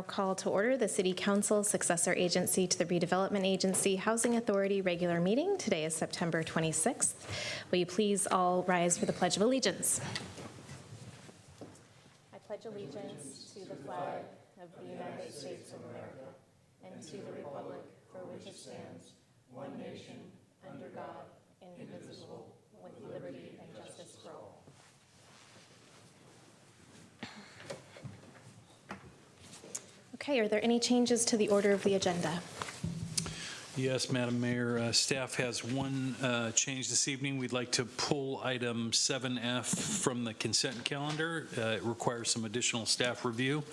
call to order the City Council Successor Agency to the Redevelopment Agency Housing Authority regular meeting. Today is September 26th. Will you please all rise for the Pledge of Allegiance? I pledge allegiance to the flag of the United States of America and to the republic for which it stands, one nation, under God, indivisible, with liberty and justice for all. Okay, are there any changes to the order of the agenda? Yes, Madam Mayor. Staff has one change this evening. We'd like to pull item 7F from the consent calendar. It requires some additional staff review,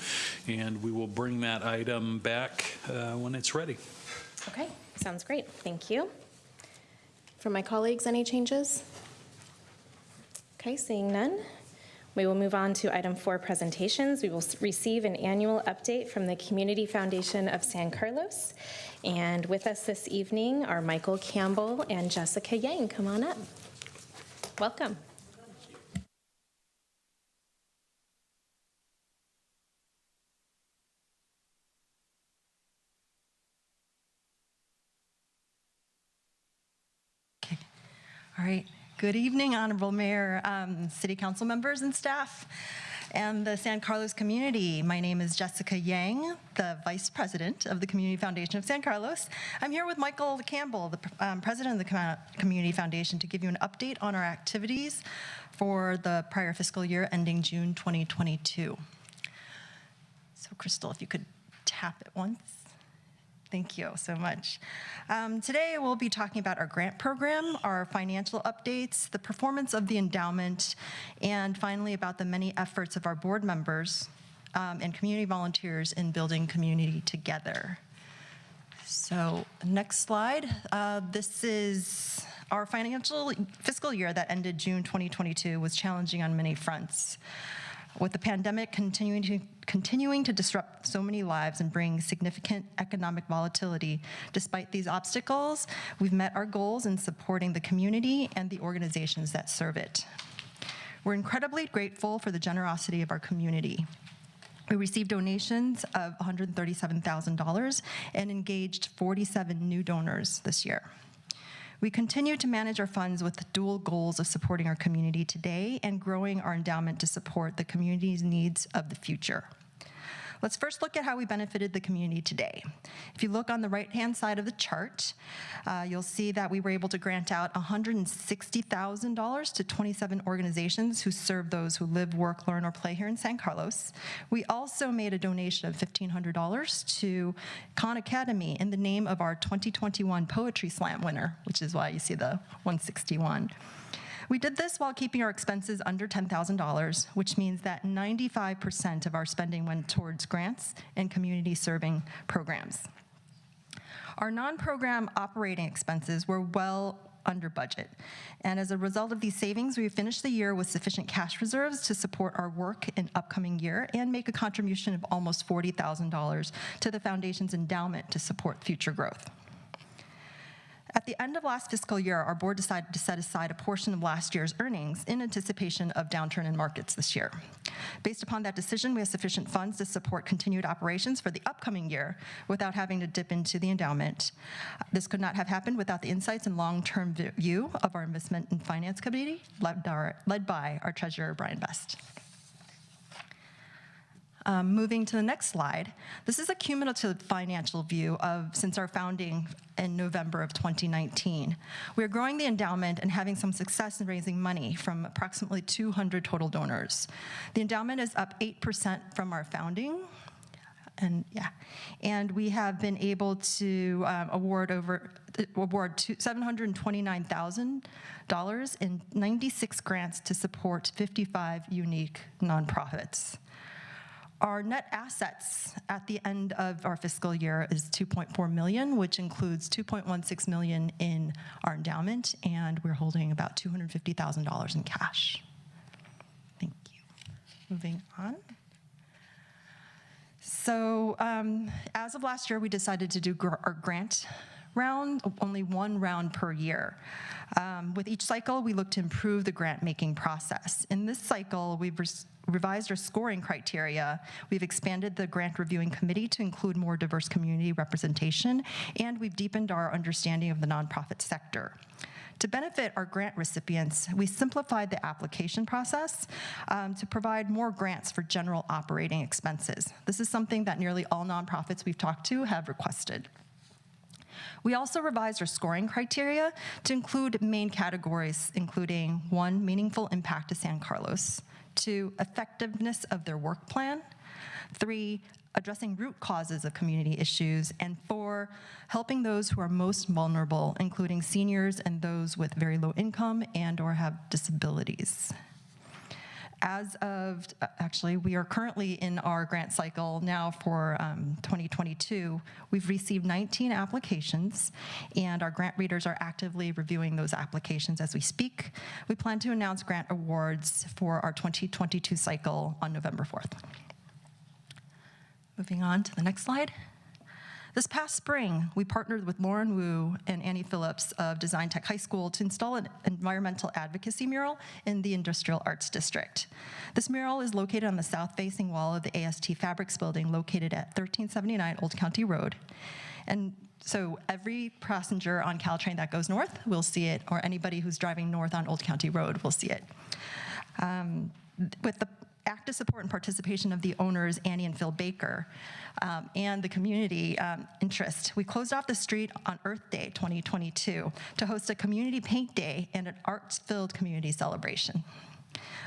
and we will bring that item back when it's ready. Okay, sounds great. Thank you. From my colleagues, any changes? Okay, seeing none. We will move on to item 4, presentations. We will receive an annual update from the Community Foundation of San Carlos. And with us this evening are Michael Campbell and Jessica Yang. Come on up. Welcome. Okay. All right. Good evening, Honorable Mayor, City Council members and staff, and the San Carlos community. My name is Jessica Yang, the Vice President of the Community Foundation of San Carlos. I'm here with Michael Campbell, the President of the Community Foundation, to give you an update on our activities for the prior fiscal year ending June 2022. So Crystal, if you could tap it once. Thank you so much. Today we'll be talking about our grant program, our financial updates, the performance of the endowment, and finally about the many efforts of our board members and community volunteers in building community together. So next slide. This is our fiscal year that ended June 2022 was challenging on many fronts. With the pandemic continuing to disrupt so many lives and bring significant economic volatility, despite these obstacles, we've met our goals in supporting the community and the organizations that serve it. We're incredibly grateful for the generosity of our community. We received donations of $137,000 and engaged 47 new donors this year. We continue to manage our funds with the dual goals of supporting our community today and growing our endowment to support the community's needs of the future. Let's first look at how we benefited the community today. If you look on the right-hand side of the chart, you'll see that we were able to grant out $160,000 to 27 organizations who serve those who live, work, learn, or play here in San Carlos. We also made a donation of $1,500 to Khan Academy in the name of our 2021 Poetry Slam winner, which is why you see the 161. We did this while keeping our expenses under $10,000, which means that 95% of our spending went towards grants and community serving programs. Our non-program operating expenses were well under budget. And as a result of these savings, we finished the year with sufficient cash reserves to support our work in upcoming year and make a contribution of almost $40,000 to the foundation's endowment to support future growth. At the end of last fiscal year, our board decided to set aside a portion of last year's earnings in anticipation of downturn in markets this year. Based upon that decision, we have sufficient funds to support continued operations for the upcoming year without having to dip into the endowment. This could not have happened without the insights and long-term view of our Investment and Finance Committee, led by our Treasurer, Brian Best. Moving to the next slide, this is a cumulative financial view since our founding in November of 2019. We are growing the endowment and having some success in raising money from approximately 200 total donors. The endowment is up 8% from our founding, and we have been able to award $729,000 in 96 grants to support 55 unique nonprofits. Our net assets at the end of our fiscal year is $2.4 million, which includes $2.16 million in our endowment, and we're holding about $250,000 in cash. Thank you. Moving on. So as of last year, we decided to do our grant round, only one round per year. With each cycle, we look to improve the grant-making process. In this cycle, we've revised our scoring criteria. We've expanded the grant reviewing committee to include more diverse community representation, and we've deepened our understanding of the nonprofit sector. To benefit our grant recipients, we simplified the application process to provide more grants for general operating expenses. This is something that nearly all nonprofits we've talked to have requested. We also revised our scoring criteria to include main categories, including 1, meaningful impact to San Carlos, 2, effectiveness of their work plan, 3, addressing root causes of community issues, and 4, helping those who are most vulnerable, including seniors and those with very low income and/or have disabilities. As of, actually, we are currently in our grant cycle now for 2022. We've received 19 applications, and our grant readers are actively reviewing those applications as we speak. We plan to announce grant awards for our 2022 cycle on November 4th. Moving on to the next slide. This past spring, we partnered with Lauren Wu and Annie Phillips of Design Tech High School to install an environmental advocacy mural in the Industrial Arts District. This mural is located on the south-facing wall of the AST Fabrics building located at 1379 Old County Road. And so every passenger on Caltrain that goes north will see it, or anybody who's driving north on Old County Road will see it. With the active support and participation of the owners, Annie and Phil Baker, and the community interest, we closed off the street on Earth Day 2022 to host a community paint day and an arts-filled community celebration.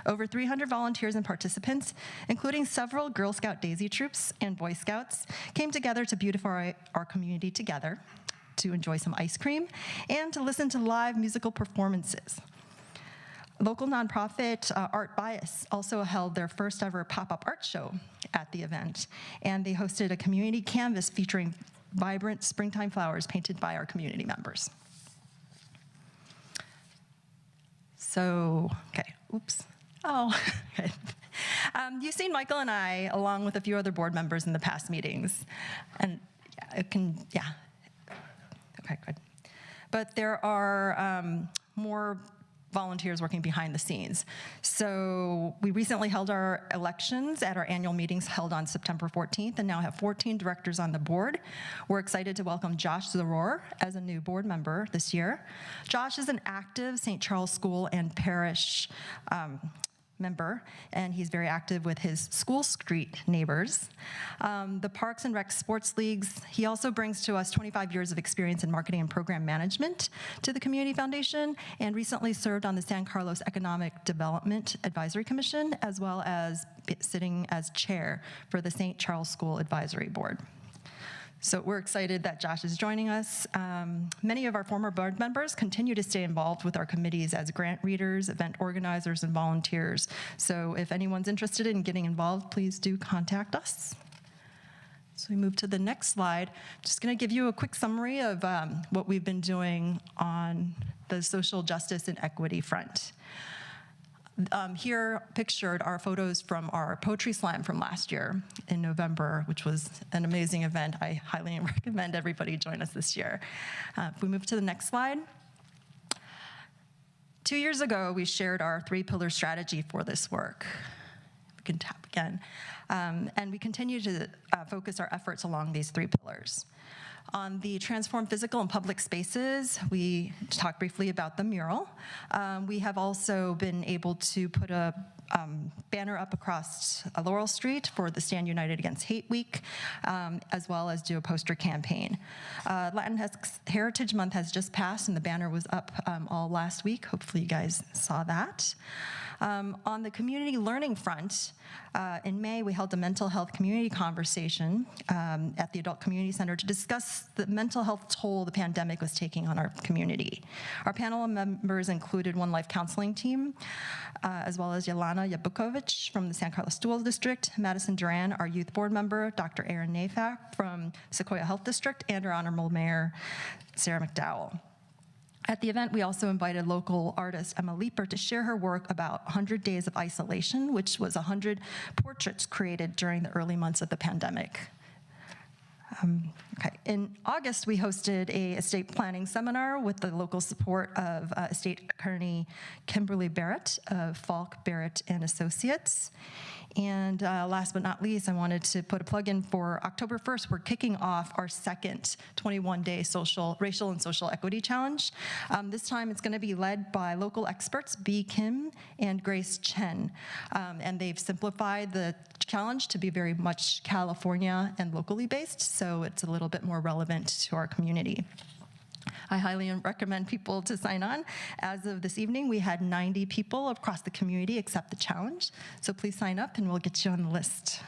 Over 300 volunteers and participants, including several Girl Scout Daisy troops and Boy Scouts, came together to beautify our community together, to enjoy some ice cream, and to listen to live musical performances. Local nonprofit Art Bias also held their first ever pop-up art show at the event, and they hosted a community canvas featuring vibrant springtime flowers painted by our community members. So, okay, oops. Oh, okay. You've seen Michael and I, along with a few other board members in the past meetings, and okay, good. But there are more volunteers working behind the scenes. So we recently held our elections at our annual meetings held on September 14th and now have 14 directors on the board. We're excited to welcome Josh Zaror as a new board member this year. Josh is an active St. Charles School and Parish member, and he's very active with his school street neighbors. The Parks and Rec Sports Leagues, he also brings to us 25 years of experience in marketing and program management to the Community Foundation, and recently served on the San Carlos Economic Development Advisory Commission, as well as sitting as chair for the St. Charles School Advisory Board. So we're excited that Josh is joining us. Many of our former board members continue to stay involved with our committees as grant readers, event organizers, and volunteers. So if anyone's interested in getting involved, please do contact us. So we move to the next slide. Just gonna give you a quick summary of what we've been doing on the social justice and equity front. Here pictured are photos from our Poetry Slam from last year in November, which was an amazing event. I highly recommend everybody join us this year. If we move to the next slide. 2 years ago, we shared our 3-pillar strategy for this work. We can tap again. And we continue to focus our efforts along these 3 pillars. On the transform physical and public spaces, we talked briefly about the mural. We have also been able to put a banner up across Laurel Street for the Stand United Against Hate Week, as well as do a poster campaign. Latinx Heritage Month has just passed, and the banner was up all last week. Hopefully you guys saw that. On the community learning front, in May, we held a mental health community conversation at the Adult Community Center to discuss the mental health toll the pandemic was taking on our community. Our panel of members included One Life Counseling Team, as well as Yelena Yabukovich from the San Carlos School District, Madison Duran, our youth board member, Dr. Aaron Nafak from Sequoia Health District, and our Honorable Mayor, Sarah McDowell. At the event, we also invited local artist Emma Leeper to share her work about 100 Days of Isolation, which was 100 portraits created during the early months of the pandemic. Okay. In August, we hosted a estate planning seminar with the local support of estate attorney Kimberly Barrett of Falk, Barrett and Associates. And last but not least, I wanted to put a plug in for October 1st. We're kicking off our second 21-day racial and social equity challenge. This time it's going to be led by local experts B. Kim and Grace Chen. And they've simplified the challenge to be very much California and locally based, so it's a little bit more relevant to our community. I highly recommend people to sign on. As of this evening, we had 90 people across the community accept the challenge, so please sign up and we'll get you on the list.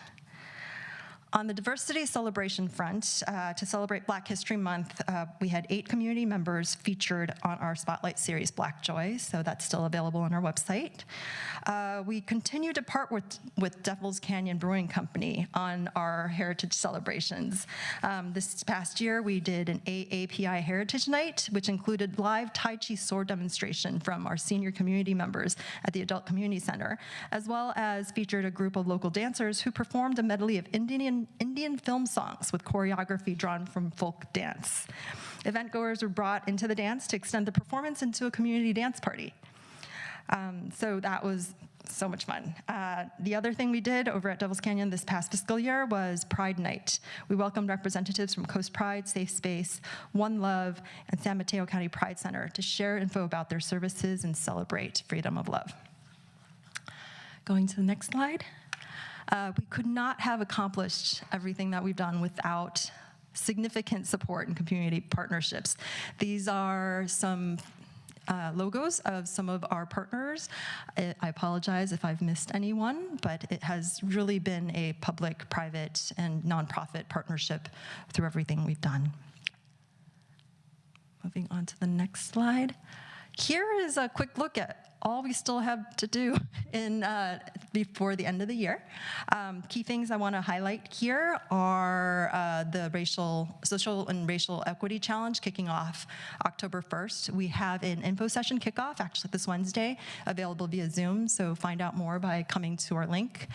On the diversity celebration front, to celebrate Black History Month, we had 8 community members featured on our Spotlight series, Black Joy, so that's still available on our website. We continue to partner with Devil's Canyon Brewing Company on our heritage celebrations. This past year, we did an AAPI Heritage Night, which included live Tai Chi sword demonstration from our senior community members at the Adult Community Center, as well as featured a group of local dancers who performed a medley of Indian film songs with choreography drawn from folk dance. Eventgoers were brought into the dance to extend the performance into a community dance party. So that was so much fun. The other thing we did over at Devil's Canyon this past fiscal year was Pride Night. We welcomed representatives from Coast Pride, Safe Space, One Love, and San Mateo County Pride Center to share info about their services and celebrate freedom of love. Going to the next slide. We could not have accomplished everything that we've done without significant support and community partnerships. These are some logos of some of our partners. I apologize if I've missed anyone, but it has really been a public, private, and nonprofit partnership through everything we've done. Moving on to the next slide. Here is a quick look at all we still have to do before the end of the year. Key things I want to highlight here are the Social and Racial Equity Challenge kicking off October 1st. We have an info session kickoff actually this Wednesday, available via Zoom, so find out more by coming to our link.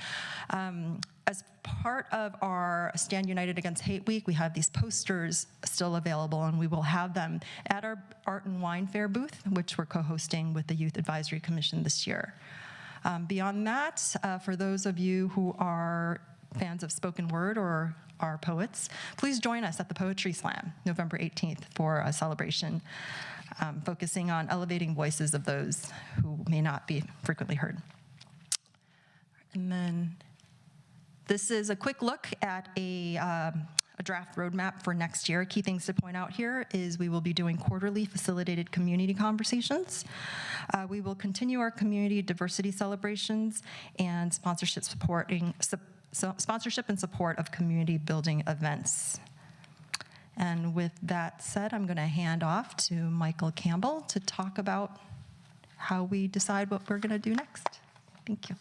As part of our Stand United Against Hate Week, we have these posters still available, and we will have them at our Art and Wine Fair booth, which we're co-hosting with the Youth Advisory Commission this year. Beyond that, for those of you who are fans of spoken word or are poets, please join us at the Poetry Slam, November 18th, for a celebration focusing on elevating voices of those who may not be frequently heard. And then this is a quick look at a draft roadmap for next year. Key things to point out here is we will be doing quarterly facilitated community conversations. We will continue our community diversity celebrations and sponsorship and support of community building events. And with that said, I'm going to hand off to Michael Campbell to talk about how we decide what we're going to do next. Thank you.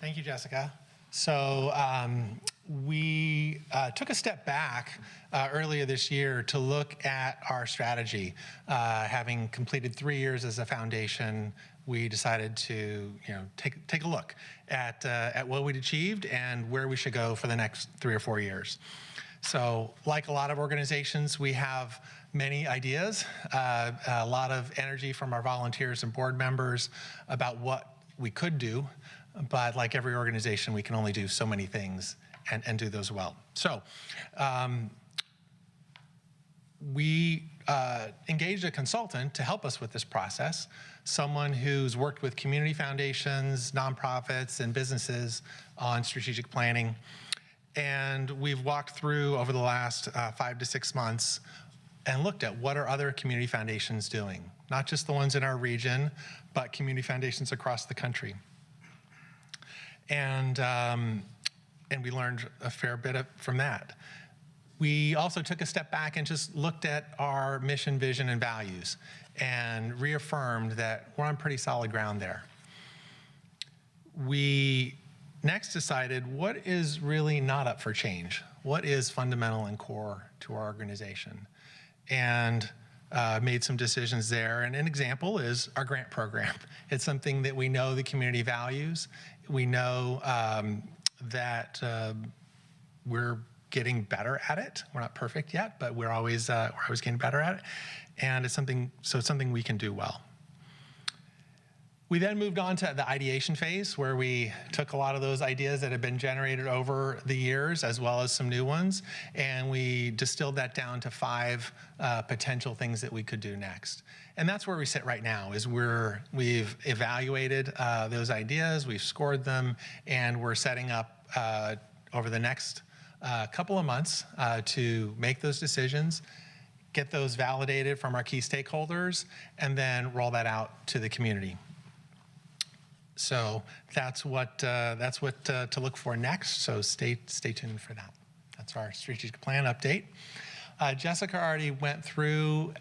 Thank you, Jessica. So we took a step back earlier this year to look at our strategy. Having completed 3 years as a foundation, we decided to take a look at what we'd achieved and where we should go for the next 3 or 4 years. So like a lot of organizations, we have many ideas, a lot of energy from our volunteers and board members about what we could do. But like every organization, we can only do so many things and do those well. So we engaged a consultant to help us with this process, someone who's worked with community foundations, nonprofits, and businesses on strategic planning. And we've walked through over the last 5 to 6 months and looked at what are other community foundations doing, not just the ones in our region, but community foundations across the country. And we learned a fair bit from that. We also took a step back and just looked at our mission, vision, and values and reaffirmed that we're on pretty solid ground there. We next decided what is really not up for change, what is fundamental and core to our organization, and made some decisions there. And an example is our grant program. It's something that we know the community values. We know that we're getting better at it. We're not perfect yet, but we're always getting better at it, and it's something we can do well. We then moved on to the ideation phase, where we took a lot of those ideas that had been generated over the years, as well as some new ones, and we distilled that down to 5 potential things that we could do next. And that's where we sit right now, is we've evaluated those ideas, we've scored them, and we're setting up over the next couple of months to make those decisions, get those validated from our key stakeholders, and then roll that out to the community. So that's what to look for next. So stay tuned for that. That's our strategic plan update. Jessica already went through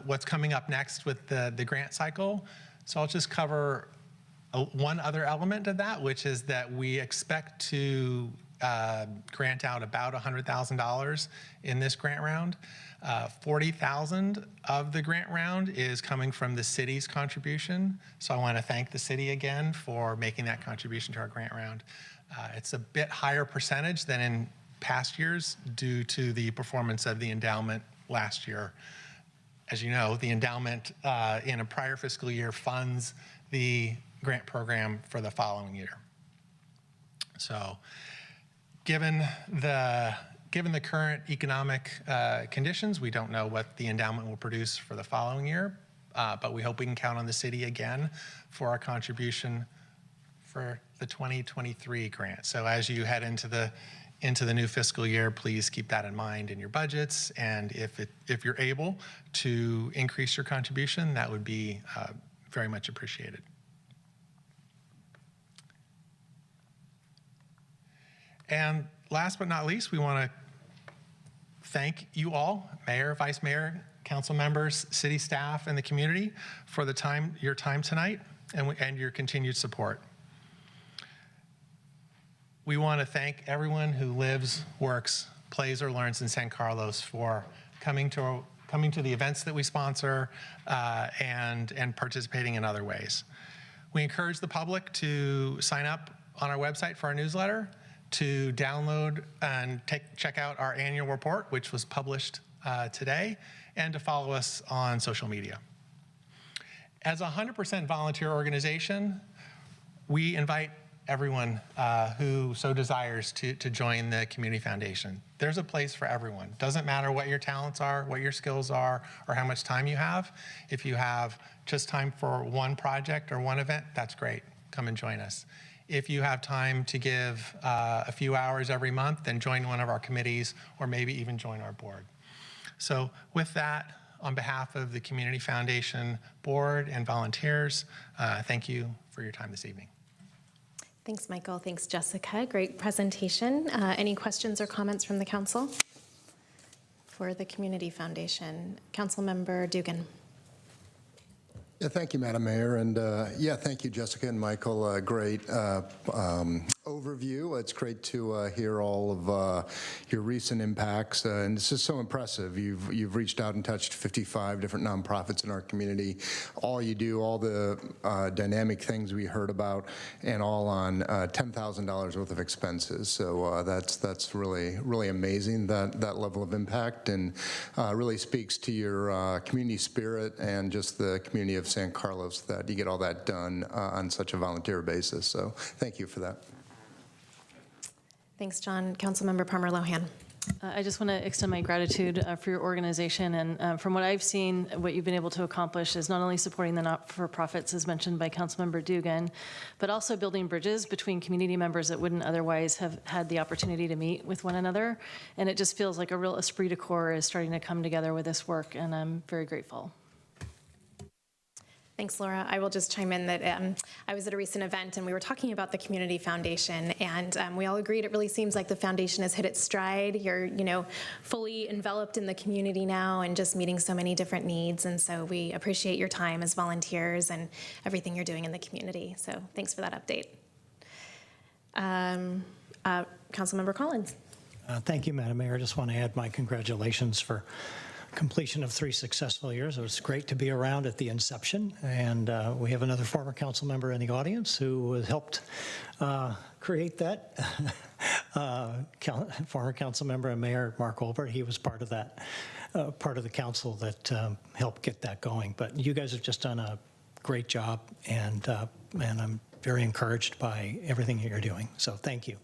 what's coming up next with the grant cycle. So I'll just cover one other element of that, which is that we expect to grant out about $100,000 in this grant round. $40,000 of the grant round is coming from the city's contribution. So I want to thank the city again for making that contribution to our grant round. It's a bit higher percentage than in past years due to the performance of the endowment last year. As you know, the endowment in a prior fiscal year funds the grant program for the following year. So given the current economic conditions, we don't know what the endowment will produce for the following year, but we hope we can count on the city again for our contribution for the 2023 grant. So as you head into the new fiscal year, please keep that in mind in your budgets, and if you're able to increase your contribution, that would be very much appreciated. And last but not least, we want to thank you all, Mayor, Vice Mayor, council members, city staff, and the community for your time tonight and your continued support. We want to thank everyone who lives, works, plays, or learns in San Carlos for coming to the events that we sponsor and participating in other ways. We encourage the public to sign up on our website for our newsletter, to download and check out our annual report, which was published today, and to follow us on social media. As a 100% volunteer organization, we invite everyone who so desires to join the Community Foundation. There's a place for everyone. Doesn't matter what your talents are, what your skills are, or how much time you have. If you have just time for one project or one event, that's great. Come and join us. If you have time to give a few hours every month, then join one of our committees or maybe even join our board. So with that, on behalf of the Community Foundation Board and volunteers, thank you for your time this evening. Thanks, Michael. Thanks, Jessica. Great presentation. Any questions or comments from the council for the Community Foundation? Councilmember Dugan. Yeah, thank you, Madam Mayor, and thank you, Jessica and Michael. Great overview. It's great to hear all of your recent impacts, and this is so impressive. You've reached out and touched 55 different nonprofits in our community. All you do, all the dynamic things we heard about, and all on $10,000 worth of expenses. So that's really amazing, that level of impact, and really speaks to your community spirit and just the community of San Carlos that you get all that done on such a volunteer basis. So thank you for that. Thanks, John. Councilmember Palmer Lohan. I just want to extend my gratitude for your organization. And from what I've seen, what you've been able to accomplish is not only supporting the not-for-profits, as mentioned by Councilmember Dugan, but also building bridges between community members that wouldn't otherwise have had the opportunity to meet with one another. And it just feels like a real esprit de corps is starting to come together with this work, and I'm very grateful. Thanks, Laura. I will just chime in that I was at a recent event and we were talking about the Community Foundation, and we all agreed it really seems like the foundation has hit its stride. You're, fully enveloped in the community now and just meeting so many different needs. And so we appreciate your time as volunteers and everything you're doing in the community. So thanks for that update. Councilmember Collins. Thank you, Madam Mayor. I just want to add my congratulations for completion of 3 successful years. It was great to be around at the inception, and we have another former council member in the audience who helped create that. former council member and Mayor Mark Olbert. He was part of that, part of the council that helped get that going. But you guys have just done a great job, and I'm very encouraged by everything that you're doing. So thank you.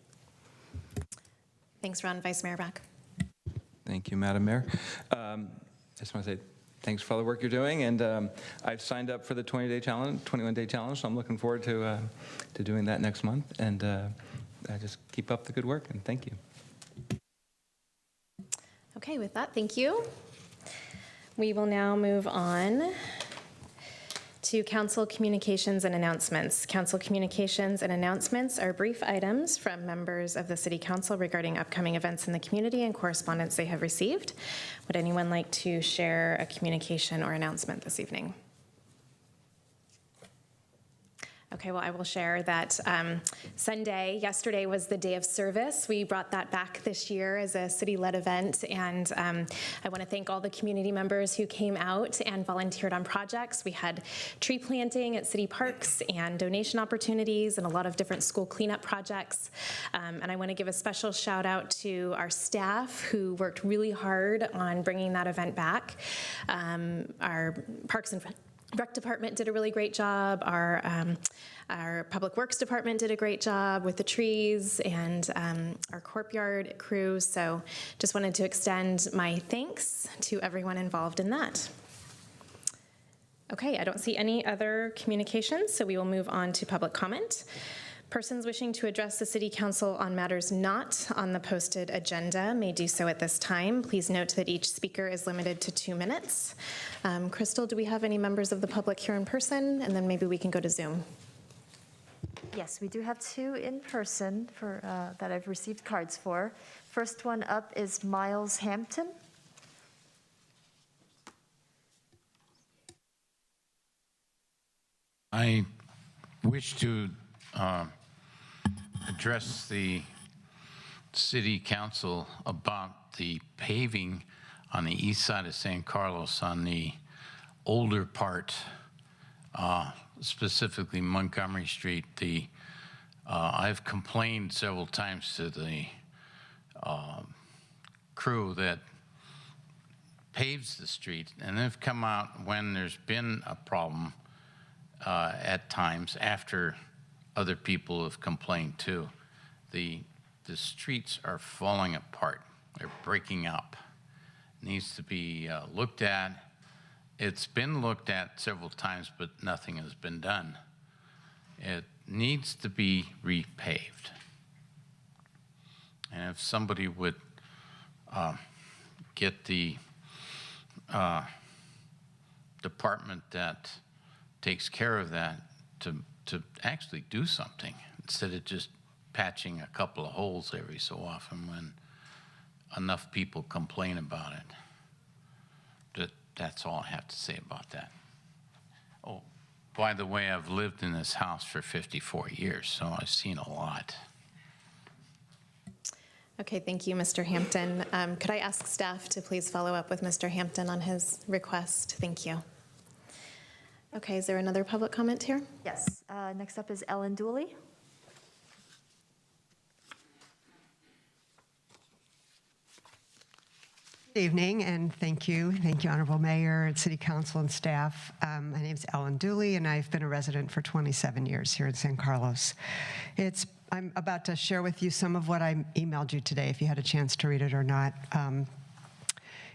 Thanks, Ron. Vice Mayor Beck. Thank you, Madam Mayor. I just want to say thanks for all the work you're doing, and I've signed up for the 21-day challenge, so I'm looking forward to doing that next month, and just keep up the good work, and thank you. Okay, with that, thank you. We will now move on to council communications and announcements. Council communications and announcements are brief items from members of the City Council regarding upcoming events in the community and correspondence they have received. Would anyone like to share a communication or announcement this evening? Okay, well, I will share that yesterday was the Day of Service. We brought that back this year as a city-led event, and I want to thank all the community members who came out and volunteered on projects. We had tree planting at city parks and donation opportunities and a lot of different school cleanup projects. And I want to give a special shout out to our staff who worked really hard on bringing that event back. Our Parks and Rec department did a really great job. Our Public Works department did a great job with the trees, and our courtyard crew. So just wanted to extend my thanks to everyone involved in that. Okay, I don't see any other communications, so we will move on to public comment. Persons wishing to address the City Council on matters not on the posted agenda may do so at this time. Please note that each speaker is limited to 2 minutes. Crystal, do we have any members of the public here in person? And then maybe we can go to Zoom. Yes, we do have 2 in person that I've received cards for. First one up is Miles Hampton. I wish to address the City Council about the paving on the east side of San Carlos on the older part, specifically Montgomery Street. I've complained several times to the crew that paves the street, and they've come out when there's been a problem at times after other people have complained too. The streets are falling apart. They're breaking up. It needs to be looked at. It's been looked at several times, but nothing has been done. It needs to be repaved. And if somebody would get the department that takes care of that to actually do something instead of just patching a couple of holes every so often when enough people complain about it. That's all I have to say about that. Oh, by the way, I've lived in this house for 54 years, so I've seen a lot. Okay, thank you, Mr. Hampton. Could I ask staff to please follow up with Mr. Hampton on his request? Thank you. Okay, is there another public comment here? Yes. Next up is Ellen Dooley. Good evening, and thank you. Thank you, Honorable Mayor and City Council and staff. My name is Ellen Dooley, and I've been a resident for 27 years here in San Carlos. I'm about to share with you some of what I emailed you today, if you had a chance to read it or not.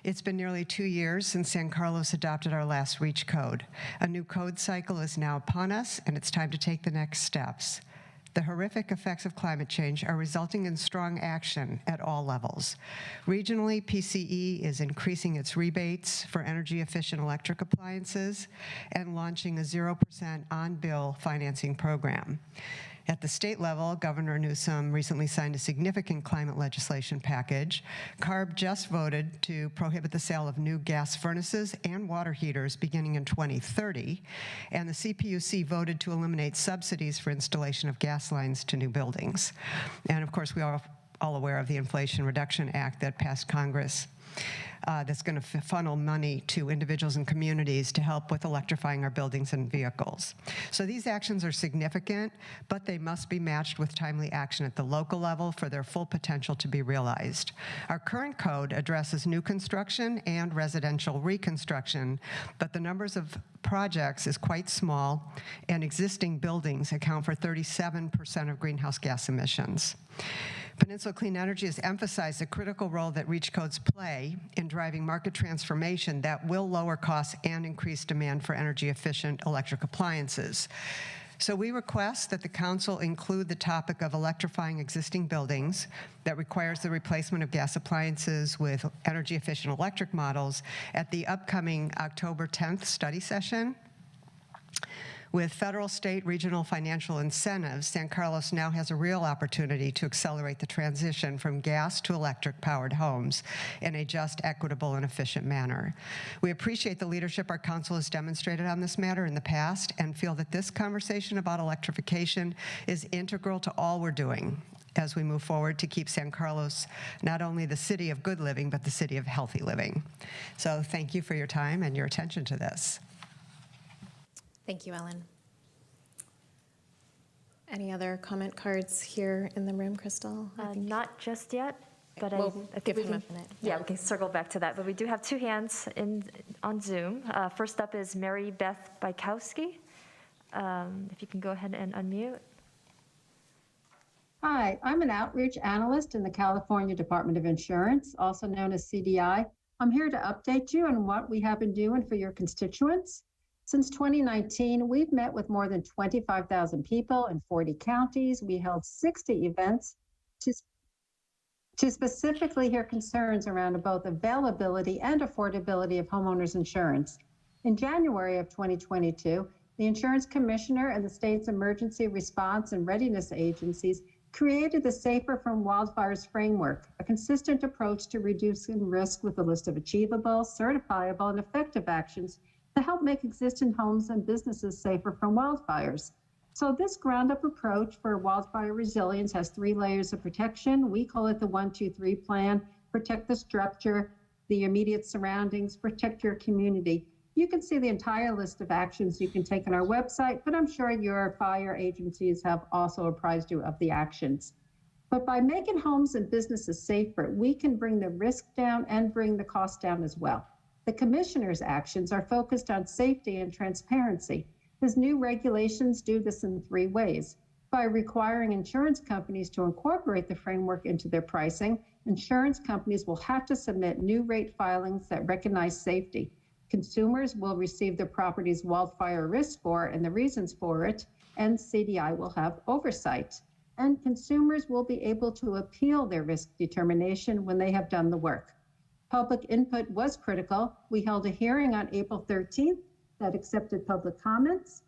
It's been nearly 2 years since San Carlos adopted our last REACH code. A new code cycle is now upon us, and it's time to take the next steps. The horrific effects of climate change are resulting in strong action at all levels. Regionally, PCE is increasing its rebates for energy-efficient electric appliances and launching a 0% on-bill financing program. At the state level, Governor Newsom recently signed a significant climate legislation package. CARB just voted to prohibit the sale of new gas furnaces and water heaters beginning in 2030, and the CPUC voted to eliminate subsidies for installation of gas lines to new buildings. And of course, we are all aware of the Inflation Reduction Act that passed Congress. that's going to funnel money to individuals and communities to help with electrifying our buildings and vehicles. So these actions are significant, but they must be matched with timely action at the local level for their full potential to be realized. Our current code addresses new construction and residential reconstruction, but the numbers of projects is quite small, and existing buildings account for 37% of greenhouse gas emissions. Peninsula Clean Energy has emphasized the critical role that REACH codes play in driving market transformation that will lower costs and increase demand for energy-efficient electric appliances. So we request that the council include the topic of electrifying existing buildings that requires the replacement of gas appliances with energy-efficient electric models at the upcoming October 10th study session. With federal, state, regional financial incentives, San Carlos now has a real opportunity to accelerate the transition from gas to electric-powered homes in a just, equitable, and efficient manner. We appreciate the leadership our council has demonstrated on this matter in the past and feel that this conversation about electrification is integral to all we're doing as we move forward to keep San Carlos not only the city of good living, but the city of healthy living. So thank you for your time and your attention to this. Thank you, Ellen. Any other comment cards here in the room, Crystal? Not just yet, but We'll I think give we him can, a minute. Yeah, we can circle back to that. But we do have two hands on Zoom. First up is Mary Beth Bykowski. If you can go ahead and unmute. Hi, I'm an outreach analyst in the California Department of Insurance, also known as CDI. I'm here to update you on what we have been doing for your constituents. Since 2019, we've met with more than 25,000 people in 40 counties. We held 60 events to specifically hear concerns around both availability and affordability of homeowners insurance. In January of 2022, the Insurance Commissioner and the state's emergency response and readiness agencies created the Safer from Wildfires framework, a consistent approach to reducing risk with a list of achievable, certifiable, and effective actions to help make existing homes and businesses safer from wildfires. So this ground-up approach for wildfire resilience has 3 layers of protection. We call it the 1-2-3 plan: protect the structure, the immediate surroundings, protect your community. You can see the entire list of actions you can take on our website, but I'm sure your fire agencies have also apprised you of the actions. But by making homes and businesses safer, we can bring the risk down and bring the cost down as well. The Commissioner's actions are focused on safety and transparency. His new regulations do this in 3 ways. By requiring insurance companies to incorporate the framework into their pricing, insurance companies will have to submit new rate filings that recognize safety. Consumers will receive their property's wildfire risk score and the reasons for it, and CDI will have oversight. And consumers will be able to appeal their risk determination when they have done the work. Public input was critical. We held a hearing on April 13th that accepted public comments,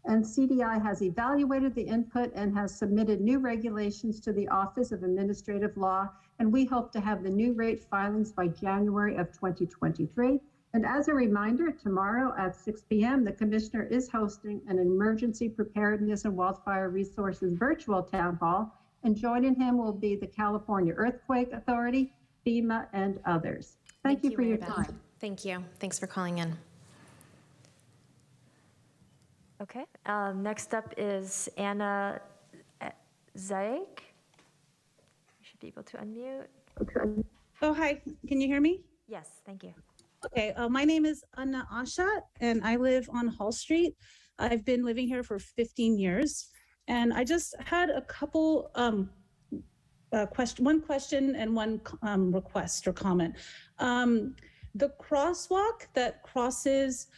and CDI has evaluated the input and has submitted new regulations to the Office of Administrative Law, and we hope to have the new rate filings by January of 2023. And as a reminder, tomorrow at 6 p.m., the Commissioner is hosting an Emergency Preparedness and Wildfire Resources virtual town hall, and joining him will be the California Earthquake Authority, FEMA, and others. Thank you for your time. Thank you. Thanks for calling in. Okay, next up is Anna Zaig. You should be able to unmute. Oh, hi. Can you hear me? Yes, thank you. Okay, my name is Anna Anshat, and I live on Hall Street. I've been living here for 15 years, and I just had a couple one question and one request or comment. The crosswalk that crosses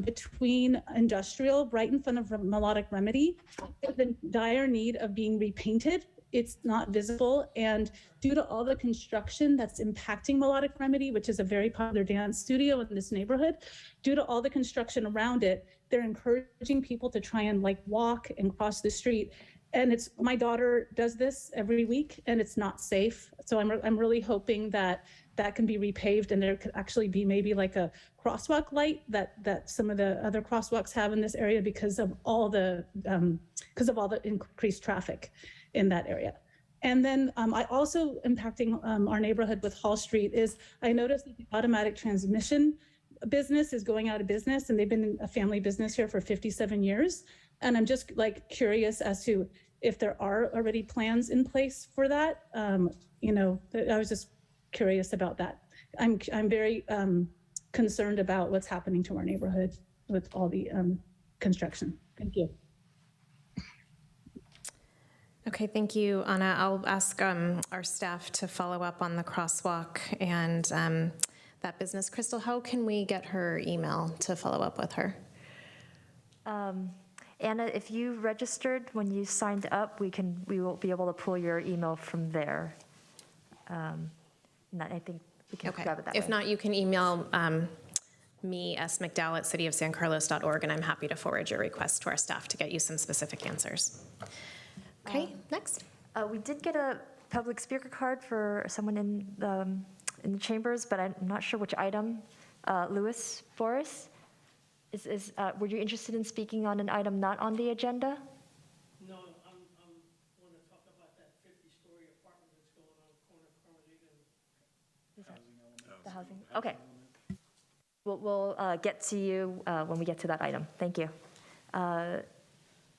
between Industrial right in front of Melodic Remedy is in dire need of being repainted. It's not visible, and due to all the construction that's impacting Melodic Remedy, which is a very popular dance studio in this neighborhood, due to all the construction around it, they're encouraging people to try and walk and cross the street. And my daughter does this every week, and it's not safe. So I'm really hoping that can be repaved, and there could actually be maybe a crosswalk light that some of the other crosswalks have in this area because of all the increased traffic in that area. And then I also impacting our neighborhood with Hall Street is I noticed that the automatic transmission business is going out of business, and they've been a family business here for 57 years. And I'm just like curious as to if there are already plans in place for that. You know, I was just curious about that. I'm very concerned about what's happening to our neighborhood with all the construction. Thank you. Okay, thank you, Anna. I'll ask our staff to follow up on the crosswalk and that business. Crystal, how can we get her email to follow up with her? Anna, if you registered when you signed up, we will be able to pull your email from there. And I think we can grab it that way. If not, you can email me, smcdowell@cityofsancarlos.org, and I'm happy to forward your request to our staff to get you some specific answers. Okay, next. We did get a public speaker card for someone in the chambers, but I'm not sure which item. Louis Boris, were you interested in speaking on an item not on the agenda? No, I'm want to talk about that 50-story apartment that's going on corner of Carnegie and The housing. Okay. We'll get to you when we get to that item. Thank you.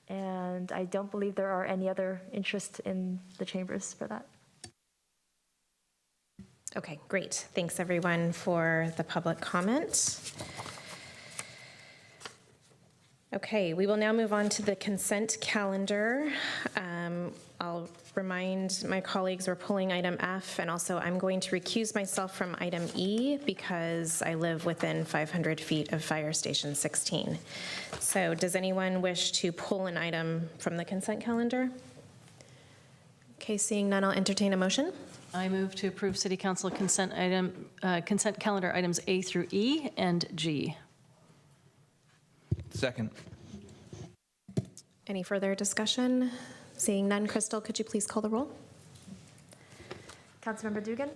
And I don't believe there are any other interest in the chambers for that. Okay, great. Thanks, everyone, for the public comment. Okay, we will now move on to the consent calendar. I'll remind my colleagues we're pulling item F, and also I'm going to recuse myself from item E because I live within 500 feet of Fire Station 16. So does anyone wish to pull an item from the consent calendar? Okay, seeing none, I'll entertain a motion. I move to approve City Council consent calendar items A through E and G. Second. Any further discussion? Seeing none, Crystal, could you please call the roll? Councilmember Dugan?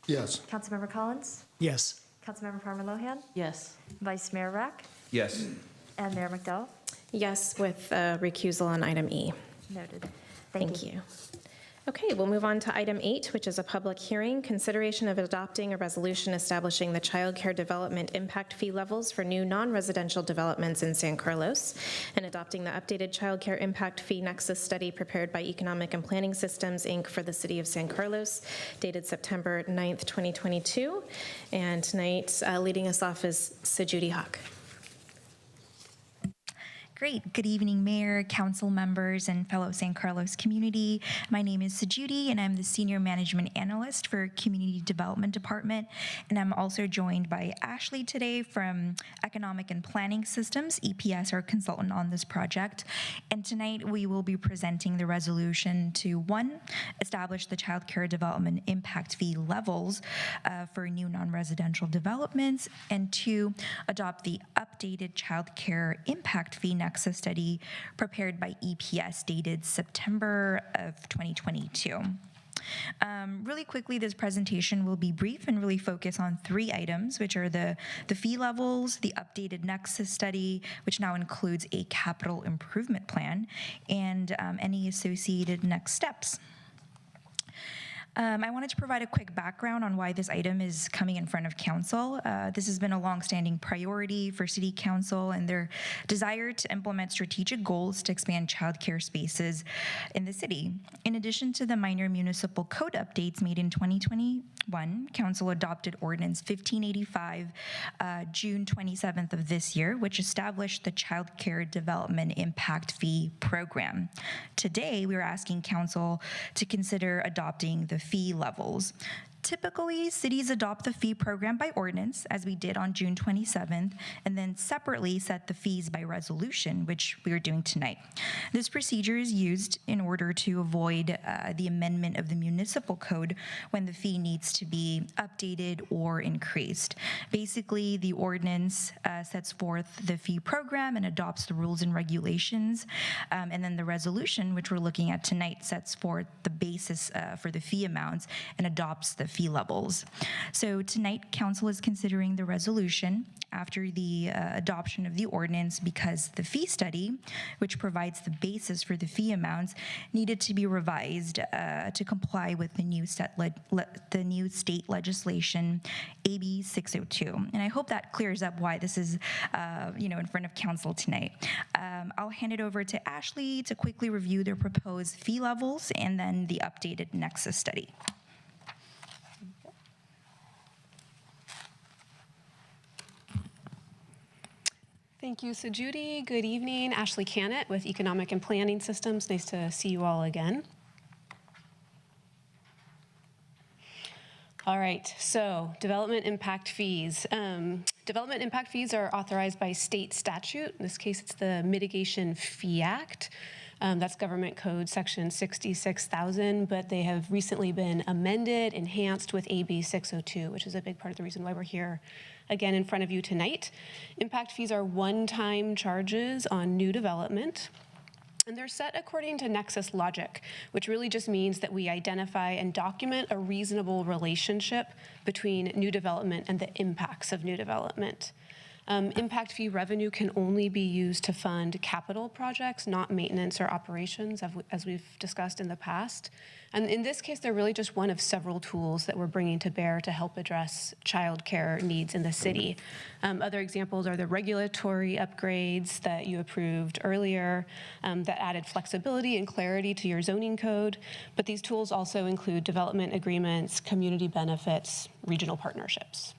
Yes. Councilmember Collins? Yes. Councilmember Farmer Lohan? Yes. Vice Mayor Rack? Yes. And Mayor McDowell? Yes, with recusal on item E. Noted. Thank you. Okay, we'll move on to item 8, which is a public hearing, consideration of adopting a resolution establishing the child care development impact fee levels for new non-residential developments in San Carlos, and adopting the updated child care impact fee nexus study prepared by Economic and Planning Systems, Inc. for the City of San Carlos, dated September 9th, 2022. And tonight, leading us off is Sajudi Haq. Great. Good evening, Mayor, Council members, and fellow San Carlos community. My name is Sajudi, and I'm the Senior Management Analyst for Community Development Department. And I'm also joined by Ashley today from Economic and Planning Systems, EPS, our consultant on this project. And tonight we will be presenting the resolution to, 1, establish the child care development impact fee levels for new non-residential developments, and 2, adopt the updated child care impact fee nexus study prepared by EPS dated September of 2022. Really quickly, this presentation will be brief and really focus on 3 items, which are the fee levels, the updated nexus study, which now includes a capital improvement plan, and any associated next steps. I wanted to provide a quick background on why this item is coming in front of council. This has been a longstanding priority for City Council and their desire to implement strategic goals to expand childcare spaces in the city. In addition to the minor municipal code updates made in 2021, Council adopted Ordinance 1585 June 27th of this year, which established the Childcare Development Impact Fee Program. Today, we are asking Council to consider adopting the fee levels. Typically, cities adopt the fee program by ordinance, as we did on June 27th, and then separately set the fees by resolution, which we are doing tonight. This procedure is used in order to avoid the amendment of the municipal code when the fee needs to be updated or increased. Basically, the ordinance sets forth the fee program and adopts the rules and regulations, and then the resolution, which we're looking at tonight, sets forth the basis for the fee amounts and adopts the fee levels. So tonight, council is considering the resolution after the adoption of the ordinance because the fee study, which provides the basis for the fee amounts, needed to be revised to comply with the new state legislation, AB 602. And I hope that clears up why this is, in front of council tonight. I'll hand it over to Ashley to quickly review the proposed fee levels and then the updated Nexus study. Thank you, so Judy. Good evening. Ashley Cannett with Economic and Planning Systems. Nice to see you all again. All right, so development impact fees. Development impact fees are authorized by state statute. In this case, it's the Mitigation Fee Act. That's Government Code Section 66,000, but they have recently been amended, enhanced with AB 602, which is a big part of the reason why we're here again in front of you tonight. Impact fees are one-time charges on new development. And they're set according to Nexus logic, which really just means that we identify and document a reasonable relationship between new development and the impacts of new development. Impact fee revenue can only be used to fund capital projects, not maintenance or operations, as we've discussed in the past. And in this case, they're really just one of several tools that we're bringing to bear to help address childcare needs in the city. Other examples are the regulatory upgrades that you approved earlier that added flexibility and clarity to your zoning code. But these tools also include development agreements, community benefits, regional partnerships.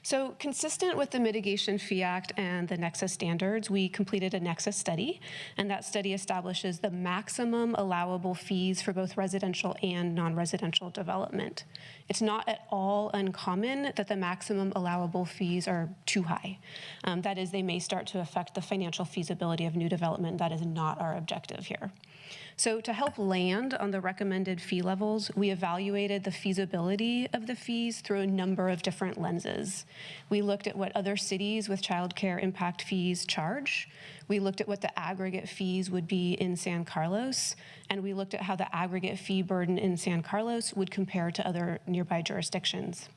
So consistent with the Mitigation Fee Act and the Nexus standards, we completed a Nexus study, and that study establishes the maximum allowable fees for both residential and non-residential development. It's not at all uncommon that the maximum allowable fees are too high. That is, they may start to affect the financial feasibility of new development. That is not our objective here. So to help land on the recommended fee levels, we evaluated the feasibility of the fees through a number of different lenses. We looked at what other cities with childcare impact fees charge. We looked at what the aggregate fees would be in San Carlos, and we looked at how the aggregate fee burden in San Carlos would compare to other nearby jurisdictions.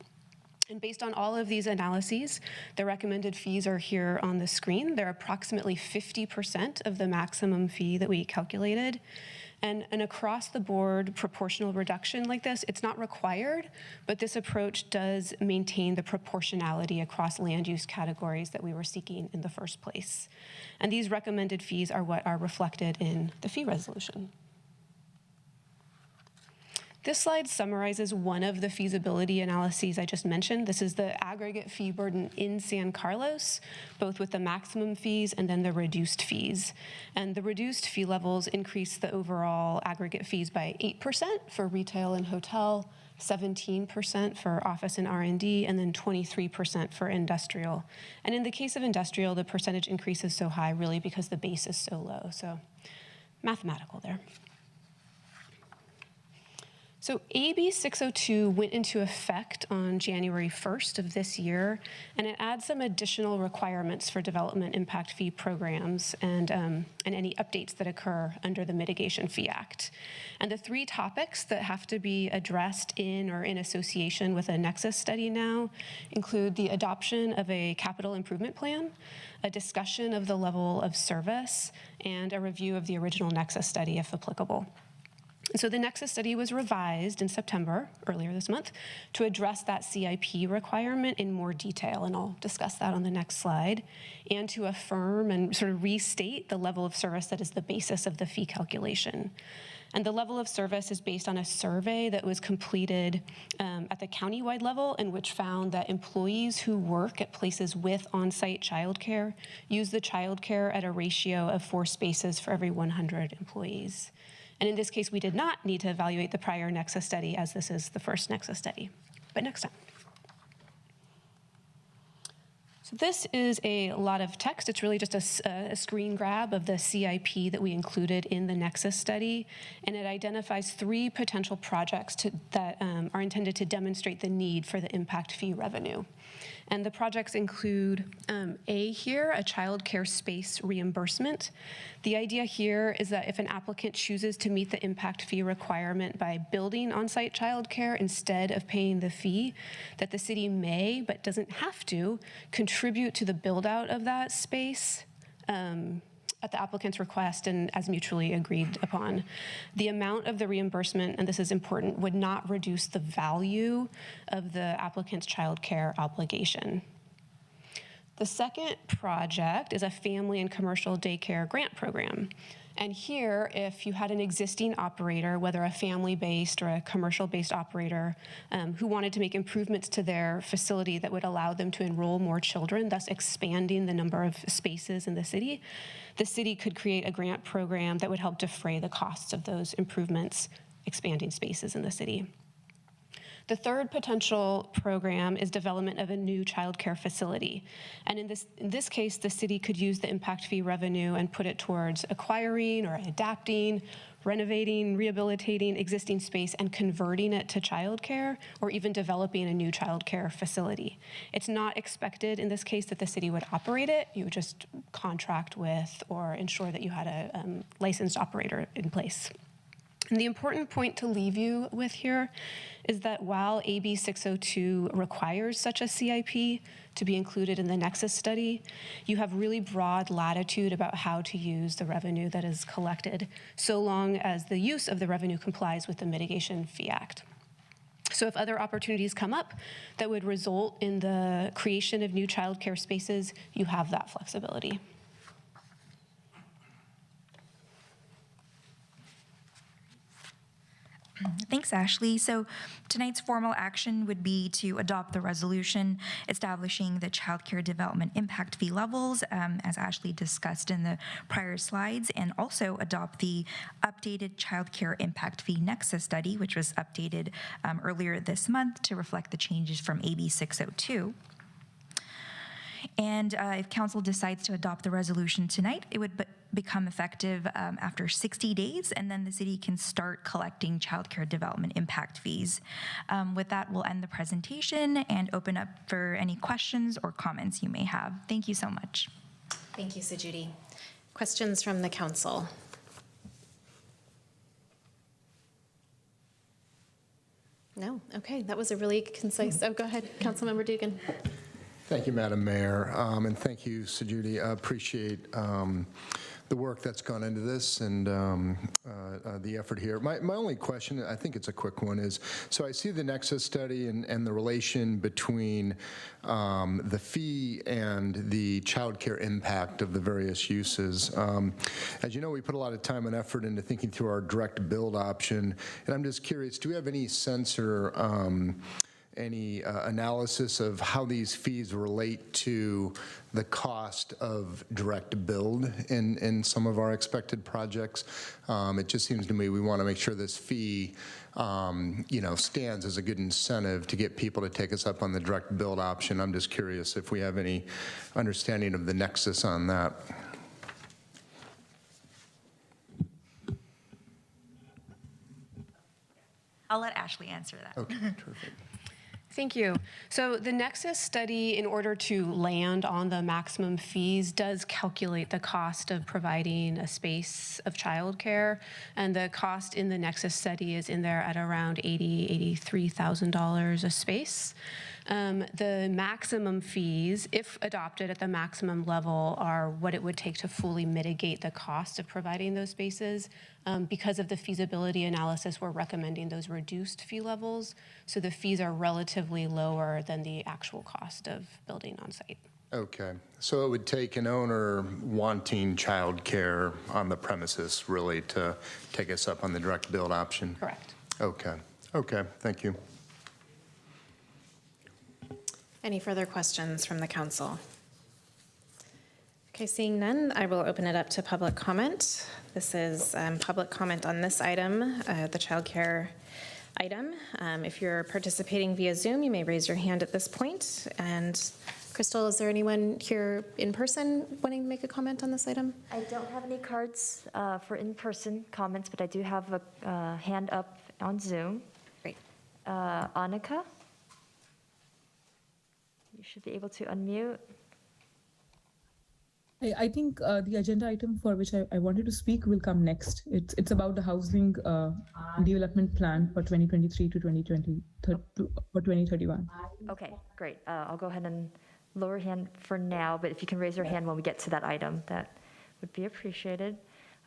And based on all of these analyses, the recommended fees are here on the screen. They're approximately 50% of the maximum fee that we calculated. And an across-the-board proportional reduction like this, it's not required, but this approach does maintain the proportionality across land use categories that we were seeking in the first place. And these recommended fees are what are reflected in the fee resolution. This slide summarizes one of the feasibility analyses I just mentioned. This is the aggregate fee burden in San Carlos, both with the maximum fees and then the reduced fees. And the reduced fee levels increase the overall aggregate fees by 8% for retail and hotel, 17% for office and R&D, and then 23% for industrial. And in the case of industrial, the percentage increase is so high really because the base is so low. So mathematical there. So AB 602 went into effect on January 1st of this year, and it adds some additional requirements for development impact fee programs and any updates that occur under the Mitigation Fee Act. And the three topics that have to be addressed in or in association with a Nexus study now include the adoption of a capital improvement plan, a discussion of the level of service, and a review of the original Nexus study if applicable. And so the Nexus study was revised in September, earlier this month, to address that CIP requirement in more detail, and I'll discuss that on the next slide, and to affirm and sort of restate the level of service that is the basis of the fee calculation. And the level of service is based on a survey that was completed at the countywide level, and which found that employees who work at places with on-site childcare use the childcare at a ratio of 4 spaces for every 100 employees. And in this case, we did not need to evaluate the prior Nexus study, as this is the first Nexus study, but next time. So this is a lot of text. It's really just a screen grab of the CIP that we included in the Nexus study, and it identifies 3 potential projects that are intended to demonstrate the need for the impact fee revenue. And the projects include A here, a childcare space reimbursement. The idea here is that if an applicant chooses to meet the impact fee requirement by building on-site childcare instead of paying the fee, that the city may, but doesn't have to, contribute to the build-out of that space at the applicant's request and as mutually agreed upon. The amount of the reimbursement, and this is important, would not reduce the value of the applicant's childcare obligation. The second project is a family and commercial daycare grant program. And here, if you had an existing operator, whether a family-based or a commercial-based operator, who wanted to make improvements to their facility that would allow them to enroll more children, thus expanding the number of spaces in the city could create a grant program that would help defray the costs of those improvements, expanding spaces in the city. The third potential program is development of a new childcare facility. And in this case, the city could use the impact fee revenue and put it towards acquiring or adapting, renovating, rehabilitating existing space and converting it to childcare, or even developing a new childcare facility. It's not expected in this case that the city would operate it. You would just contract with or ensure that you had a licensed operator in place. And the important point to leave you with here is that while AB 602 requires such a CIP to be included in the Nexus study, you have really broad latitude about how to use the revenue that is collected, so long as the use of the revenue complies with the Mitigation Fee Act. So if other opportunities come up that would result in the creation of new childcare spaces, you have that flexibility. Thanks, Ashley. So tonight's formal action would be to adopt the resolution establishing the childcare development impact fee levels, as Ashley discussed in the prior slides, and also adopt the updated childcare impact fee nexus study, which was updated earlier this month to reflect the changes from AB 602. And if council decides to adopt the resolution tonight, it would become effective after 60 days, and then the city can start collecting childcare development impact fees. With that, we'll end the presentation and open up for any questions or comments you may have. Thank you so much. Thank you, Sujudi. Questions from the council? No? Okay, that was a really concise, oh, go ahead, Councilmember Dugan. Thank you, Madam Mayor, and thank you, Sujudi. I appreciate the work that's gone into this and the effort here. My only question, I think it's a quick one, is so I see the Nexus study and the relation between the fee and the childcare impact of the various uses. As you know, we put a lot of time and effort into thinking through our direct build option, and I'm just curious, do we have any sense or any analysis of how these fees relate to the cost of direct build in some of our expected projects? It just seems to me we want to make sure this fee stands as a good incentive to get people to take us up on the direct build option. I'm just curious if we have any understanding of the nexus on that. I'll let Ashley answer that. Okay, terrific. Thank you. So the Nexus study, in order to land on the maximum fees, does calculate the cost of providing a space of childcare, and the cost in the Nexus study is in there at around $83,000 a space. The maximum fees, if adopted at the maximum level, are what it would take to fully mitigate the cost of providing those spaces. Because of the feasibility analysis, we're recommending those reduced fee levels, so the fees are relatively lower than the actual cost of building on site. Okay, so it would take an owner wanting childcare on the premises really to take us up on the direct build option? Correct. Okay, thank you. Any further questions from the council? Okay, seeing none, I will open it up to public comment. This is public comment on this item, the childcare item. If you're participating via Zoom, you may raise your hand at this point. And Crystal, is there anyone here in person wanting to make a comment on this item? I don't have any cards for in-person comments, but I do have a hand up on Zoom. Great. Annika? You You should be able to unmute. I think the agenda item for which I wanted to speak will come next. It's about the housing development plan for 2023 to 2031. Okay, great. I'll go ahead and lower your hand for now, but if you can raise your hand when we get to that item, that would be appreciated.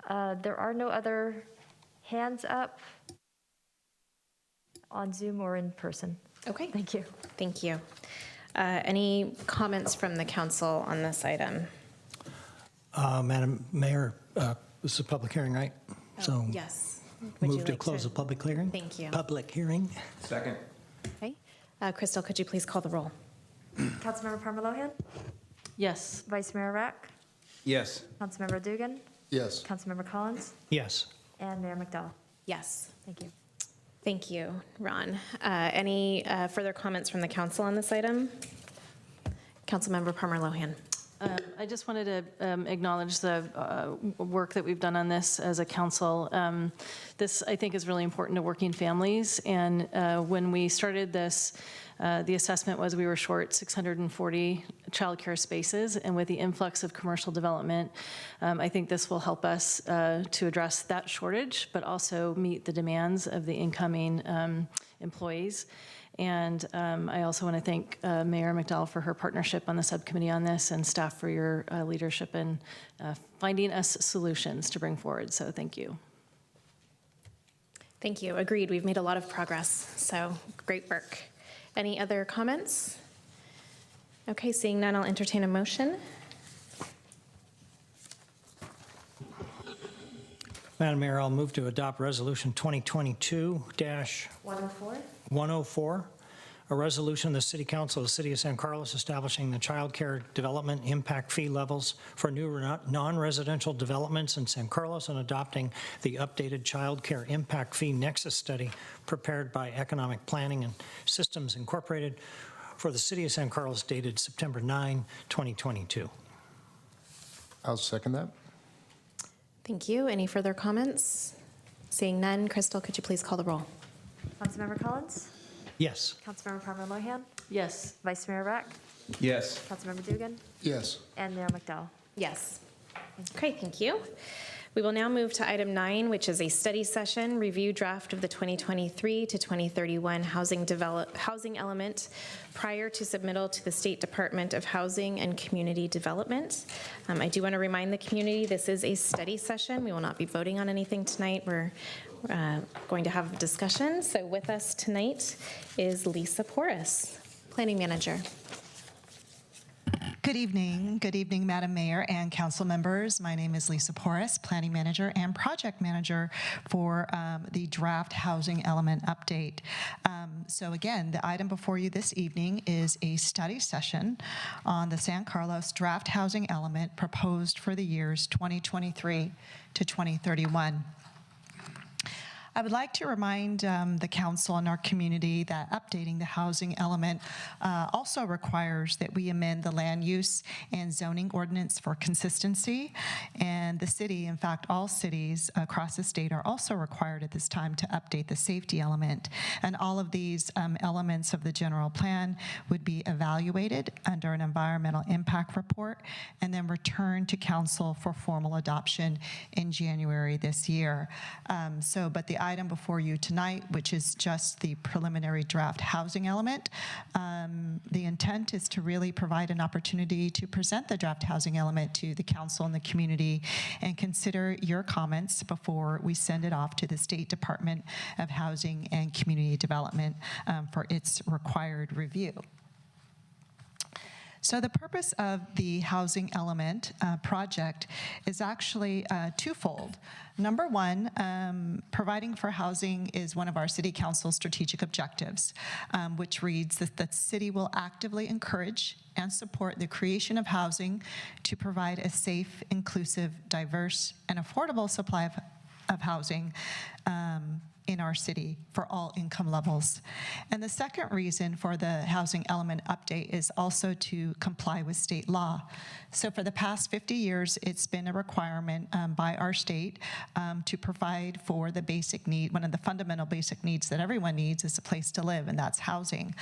There are no other hands up on Zoom or in person. Okay. Thank you. Thank you. Any comments from the council on this item? Madam Mayor, this is a public hearing, right? So Yes. Would you move to like close the public hearing? Thank you. Public hearing. Second. Okay. Crystal, could you please call the roll? Councilmember Parmalohan? Yes. Vice Mayor Rack? Yes. Councilmember Dugan? Yes. Councilmember Collins? Yes. And Mayor McDowell? Yes. Thank you. Thank you, Ron. Any further comments from the council on this item? Councilmember Parmalohan. I just wanted to acknowledge the work that we've done on this as a council. This, I think, is really important to working families. And when we started this, the assessment was we were short 640 childcare spaces. And with the influx of commercial development, I think this will help us to address that shortage, but also meet the demands of the incoming employees. And I also want to thank Mayor McDowell for her partnership on the subcommittee on this, and staff for your leadership in finding us solutions to bring forward. So thank you. Thank you. Agreed. We've made a lot of progress. So great work. Any other comments? Okay, seeing none, I'll entertain a motion. Madam Mayor, I'll move to adopt Resolution 2022-104. 104? A resolution of the City Council of the City of San Carlos establishing the child care development impact fee levels for new non-residential developments in San Carlos and adopting the updated child care impact fee nexus study prepared by Economic Planning and Systems Incorporated for the City of San Carlos dated September 9, 2022. I'll second that. Thank you. Any further comments? Seeing none, Crystal, could you please call the roll? Councilmember Collins? Yes. Councilmember Parmalohan? Yes. Vice Mayor Rack? Yes. Councilmember Dugan? Yes. And Mayor McDowell? Yes. Okay, thank you. We will now move to item 9, which is a study session, review draft of the 2023 to 2031 housing element prior to submittal to the State Department of Housing and Community Development. I do want to remind the community this is a study session. We will not be voting on anything tonight. We're going to have a discussion. So with us tonight is Lisa Porras, Planning Manager. Good evening, Madam Mayor and council members. My name is Lisa Porras, Planning Manager and Project Manager for the draft housing element update. So again, the item before you this evening is a study session on the San Carlos draft housing element proposed for the years 2023 to 2031. I would like to remind the council and our community that updating the housing element also requires that we amend the land use and zoning ordinance for consistency. And the city, in fact, all cities across the state are also required at this time to update the safety element. And all of these elements of the general plan would be evaluated under an environmental impact report and then returned to council for formal adoption in January this year. But the item before you tonight, which is just the preliminary draft housing element. The intent is to really provide an opportunity to present the draft housing element to the council and the community and consider your comments before we send it off to the State Department of Housing and Community Development for its required review. So the purpose of the housing element project is actually twofold. Number one, providing for housing is one of our City Council strategic objectives, which reads that the city will actively encourage and support the creation of housing to provide a safe, inclusive, diverse, and affordable supply of housing in our city for all income levels. And the second reason for the housing element update is also to comply with state law. So for the past 50 years, it's been a requirement by our state to provide for the basic need. One of the fundamental basic needs that everyone needs is a place to live, and that's housing.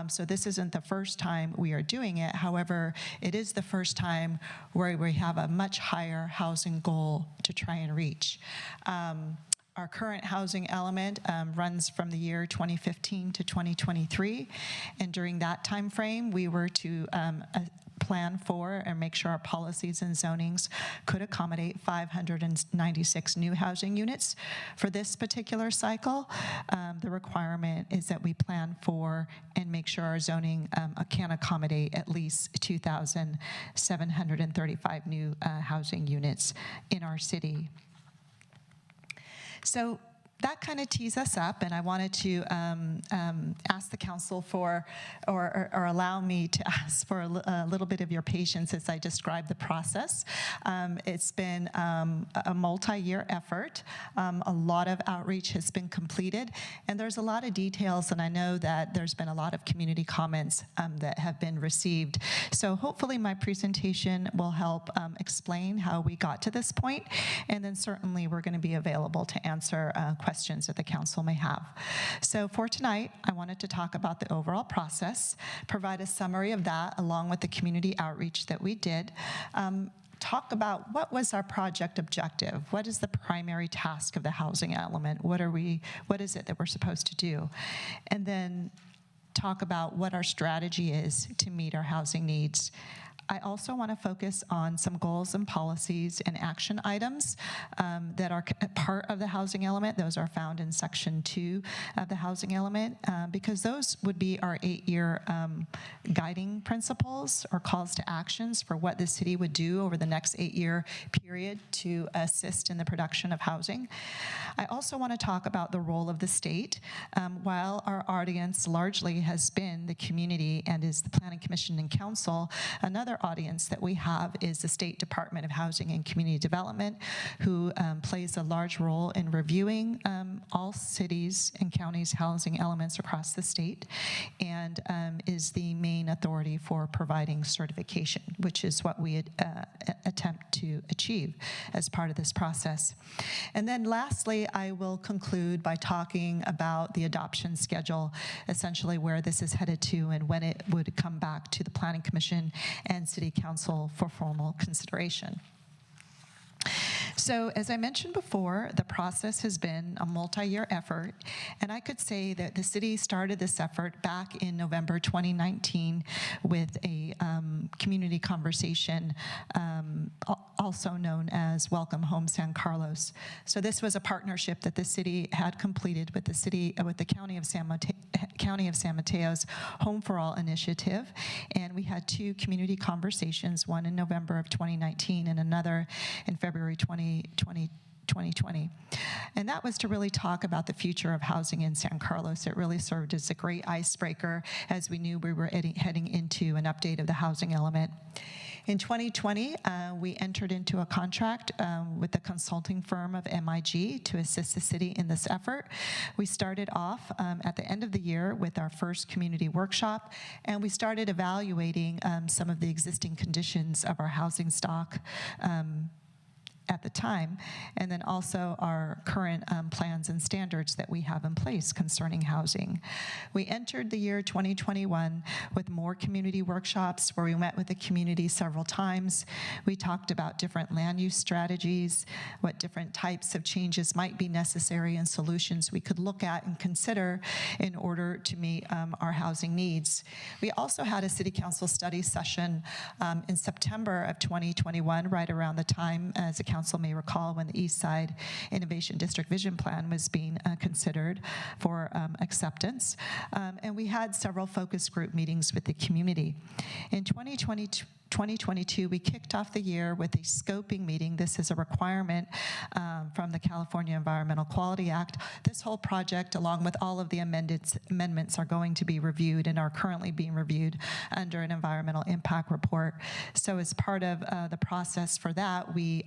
So this isn't the first time we are doing it. However, it is the first time where we have a much higher housing goal to try and reach. Our current housing element runs from the year 2015 to 2023, and during that time frame, we were to plan for and make sure our policies and zonings could accommodate 596 new housing units. For this particular cycle, the requirement is that we plan for and make sure our zoning can accommodate at least 2,735 new housing units in our city. So that kind of tees us up, and I wanted to ask the council for, or allow me to ask for a little bit of your patience as I describe the process. It's been a multi-year effort. A lot of outreach has been completed, and there's a lot of details, and I know that there's been a lot of community comments that have been received. So hopefully my presentation will help explain how we got to this point, and then certainly we're going to be available to answer questions that the council may have. So for tonight, I wanted to talk about the overall process, provide a summary of that along with the community outreach that we did, talk about what was our project objective, what is the primary task of the housing element, what is it that we're supposed to do, and then talk about what our strategy is to meet our housing needs. I also want to focus on some goals and policies and action items that are part of the housing element. Those are found in section 2 of the housing element, because those would be our 8-year guiding principles or calls to actions for what the city would do over the next 8-year period to assist in the production of housing. I also want to talk about the role of the state. While our audience largely has been the community and is the Planning Commission and Council, another audience that we have is the State Department of Housing and Community Development, who plays a large role in reviewing all cities and counties' housing elements across the state, and is the main authority for providing certification, which is what we attempt to achieve as part of this process. And then lastly, I will conclude by talking about the adoption schedule, essentially where this is headed to and when it would come back to the Planning Commission and City Council for formal consideration. So as I mentioned before, the process has been a multi-year effort, and I could say that the city started this effort back in November 2019 with a community conversation, also known as Welcome Home San Carlos. So this was a partnership that the city had completed with the County of San Mateo's Home for All initiative, and we had 2 community conversations, one in November of 2019 and another in February 2020. And that was to really talk about the future of housing in San Carlos. It really served as a great icebreaker as we knew we were heading into an update of the housing element. In 2020, we entered into a contract with the consulting firm of MIG to assist the city in this effort. We started off at the end of the year with our first community workshop, and we started evaluating some of the existing conditions of our housing stock at the time, and then also our current plans and standards that we have in place concerning housing. We entered the year 2021 with more community workshops where we met with the community several times. We talked about different land use strategies, what different types of changes might be necessary and solutions we could look at and consider in order to meet our housing needs. We also had a city council study session in September of 2021, right around the time, as the council may recall, when the East Side Innovation District Vision Plan was being considered for acceptance. And we had several focus group meetings with the community. In 2022, we kicked off the year with a scoping meeting. This is a requirement from the California Environmental Quality Act. This whole project, along with all of the amendments, are going to be reviewed and are currently being reviewed under an environmental impact report. So as part of the process for that, we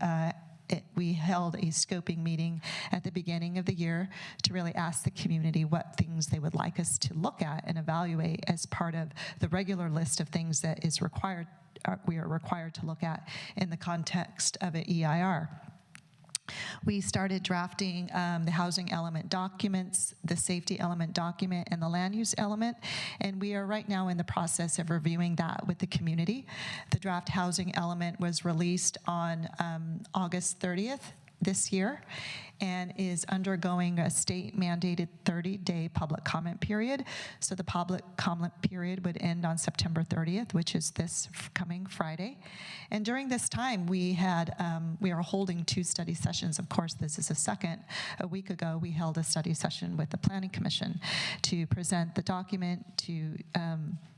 we held a scoping meeting at the beginning of the year to really ask the community what things they would like us to look at and evaluate as part of the regular list of things that is required, we are required to look at in the context of an EIR. We started drafting the housing element documents, the safety element document, and the land use element, and we are right now in the process of reviewing that with the community. The draft housing element was released on August 30th this year and is undergoing a state-mandated 30-day public comment period. So the public comment period would end on September 30th, which is this coming Friday. And during this time, we are holding 2 study sessions. Of course, this is a second. A week ago, we held a study session with the Planning Commission to present the document, to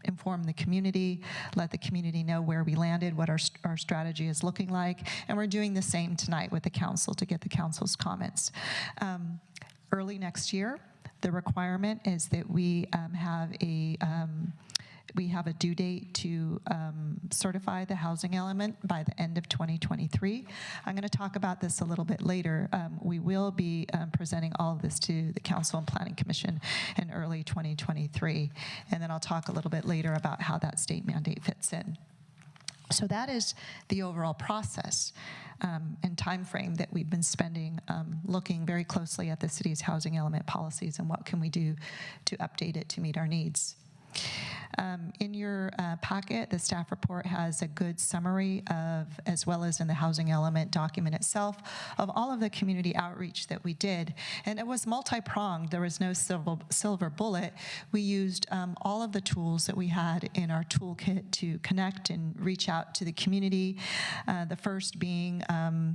inform the community, let the community know where we landed, what our strategy is looking like. And we're doing the same tonight with the council to get the council's comments. Early next year, the requirement is that we have a due date to certify the housing element by the end of 2023. I'm going to talk about this a little bit later. We will be presenting all of this to the Council and Planning Commission in early 2023. And then I'll talk a little bit later about how that state mandate fits in. So that is the overall process and time frame that we've been spending looking very closely at the city's housing element policies and what can we do to update it to meet our needs. In your packet, the staff report has a good summary of, as well as in the housing element document itself, of all of the community outreach that we did. And it was multi-pronged. There was no silver bullet. We used all of the tools that we had in our toolkit to connect and reach out to the community. The first being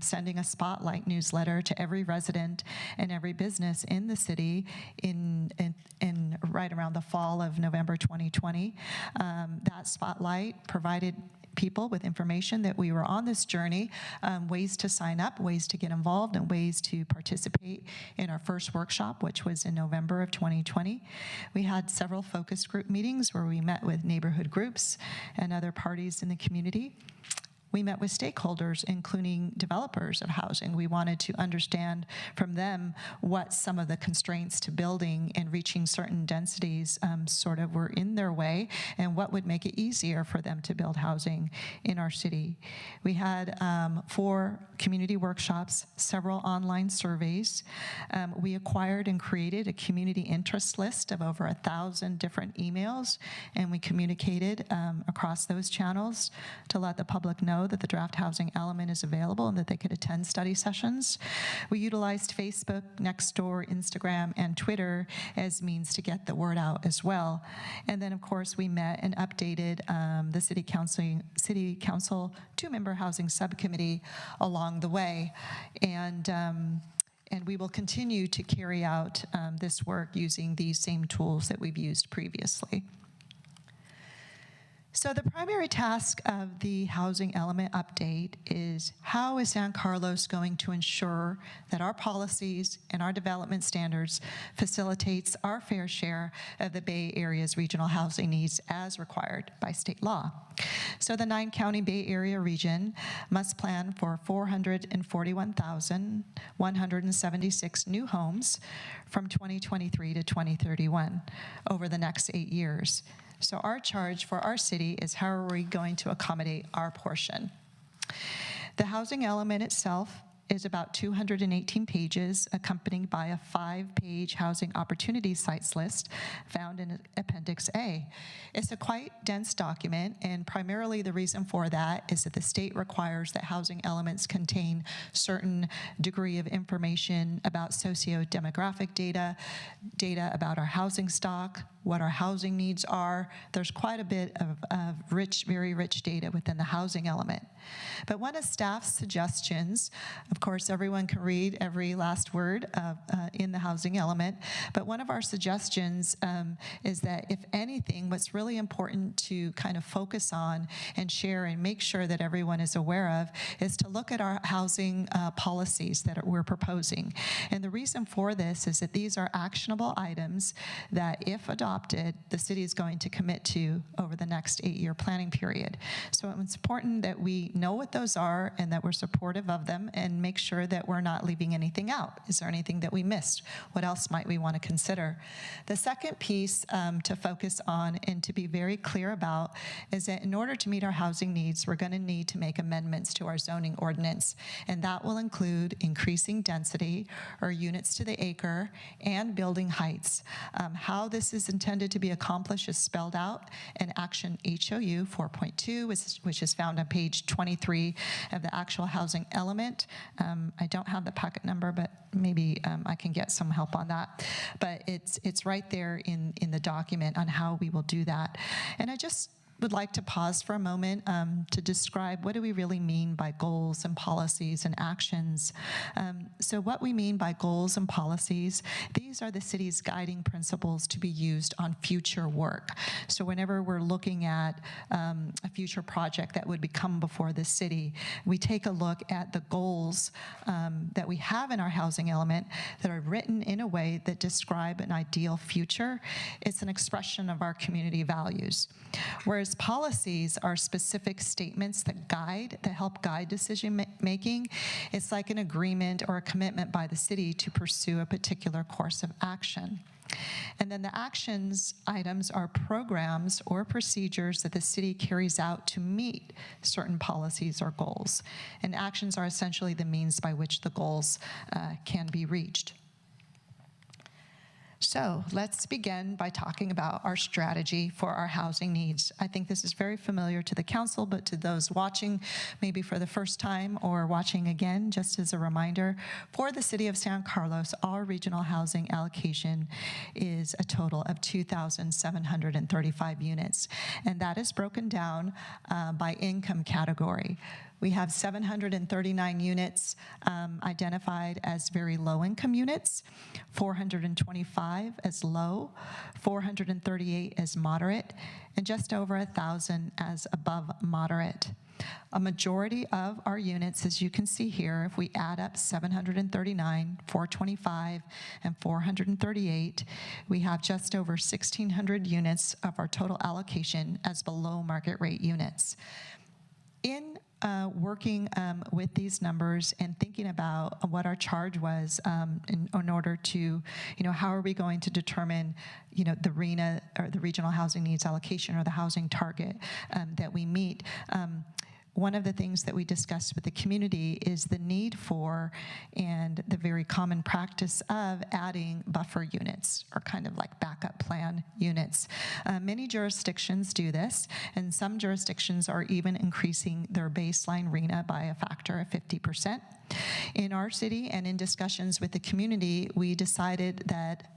sending a spotlight newsletter to every resident and every business in the city in right around the fall of November 2020. That spotlight provided people with information that we were on this journey, ways to sign up, ways to get involved, and ways to participate in our first workshop, which was in November of 2020. We had several focus group meetings where we met with neighborhood groups and other parties in the community. We met with stakeholders, including developers of housing. We wanted to understand from them what some of the constraints to building and reaching certain densities sort of were in their way, and what would make it easier for them to build housing in our city. We had 4 community workshops, several online surveys. We acquired and created a community interest list of over 1,000 different emails, and we communicated across those channels to let the public know that the draft housing element is available and that they could attend study sessions. We utilized Facebook, Nextdoor, Instagram, and Twitter as means to get the word out as well. And then, of course, we met and updated the City Council 2-member housing subcommittee along the way. And we will continue to carry out this work using these same tools that we've used previously. So the primary task of the housing element update is how is San Carlos going to ensure that our policies and our development standards facilitates our fair share of the Bay Area's regional housing needs as required by state law. So the 9-county Bay Area region must plan for 441,176 new homes from 2023 to 2031 over the next 8 years. So our charge for our city is how are we going to accommodate our portion. The housing element itself is about 218 pages, accompanied by a 5-page housing opportunity sites list found in Appendix A. It's a quite dense document, and primarily the reason for that is that the state requires that housing elements contain certain degree of information about socio-demographic data about our housing stock, what our housing needs are. There's quite a bit of rich, very rich data within the housing element. But one of staff's suggestions, of course, everyone can read every last word in the housing element, but one of our suggestions is that if anything, what's really important to kind of focus on and share and make sure that everyone is aware of is to look at our housing policies that we're proposing. And the reason for this is that these are actionable items that, if adopted, adopted, the city is going to commit to over the next 8-year planning period. So it's important that we know what those are and that we're supportive of them and make sure that we're not leaving anything out. Is there anything that we missed? What else might we want to consider? The second piece to focus on and to be very clear about is that in order to meet our housing needs, we're going to need to make amendments to our zoning ordinance, and that will include increasing density or units to the acre and building heights. How this is intended to be accomplished is spelled out in Action HOU 4.2, which is found on page 23 of the actual housing element. I don't have the packet number, but maybe I can get some help on that. But it's right there in the document on how we will do that. And I just would like to pause for a moment to describe what do we really mean by goals and policies and actions. So what we mean by goals and policies, these are the city's guiding principles to be used on future work. So whenever we're looking at a future project that would come before the city, we take a look at the goals that we have in our housing element that are written in a way that describe an ideal future. It's an expression of our community values. Whereas policies are specific statements that help guide decision making. It's like an agreement or a commitment by the city to pursue a particular course of action. And then the actions items are programs or procedures that the city carries out to meet certain policies or goals. And actions are essentially the means by which the goals can be reached. So let's begin by talking about our strategy for our housing needs. I think this is very familiar to the council, but to those watching maybe for the first time or watching again, just as a reminder, for the city of San Carlos, our regional housing allocation is a total of 2,735 units, and that is broken down by income category. We have 739 units identified as very low-income units, 425 as low, 438 as moderate, and just over 1,000 as above moderate. A majority of our units, as you can see here, if we add up 739, 425, and 438, we have just over 1,600 units of our total allocation as below market rate units. In working with these numbers and thinking about what our charge was in order to, how are we going to determine, the RHNA or the regional housing needs allocation or the housing target that we meet. One of the things that we discussed with the community is the need for and the very common practice of adding buffer units or kind of like backup plan units. Many jurisdictions do this, and some jurisdictions are even increasing their baseline RHNA by a factor of 50%. In our city and in discussions with the community, we decided that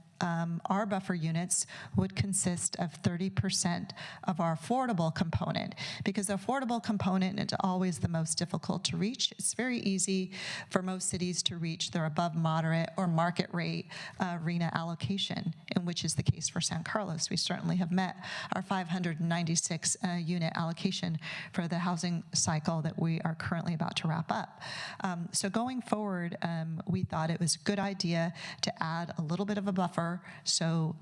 our buffer units would consist of 30% of our affordable component, because the affordable component is always the most difficult to reach. It's very easy for most cities to reach their above moderate or market rate RHNA allocation, and which is the case for San Carlos. We certainly have met our 596 unit allocation for the housing cycle that we are currently about to wrap up. So going forward, we thought it was a good idea to add a little bit of a buffer so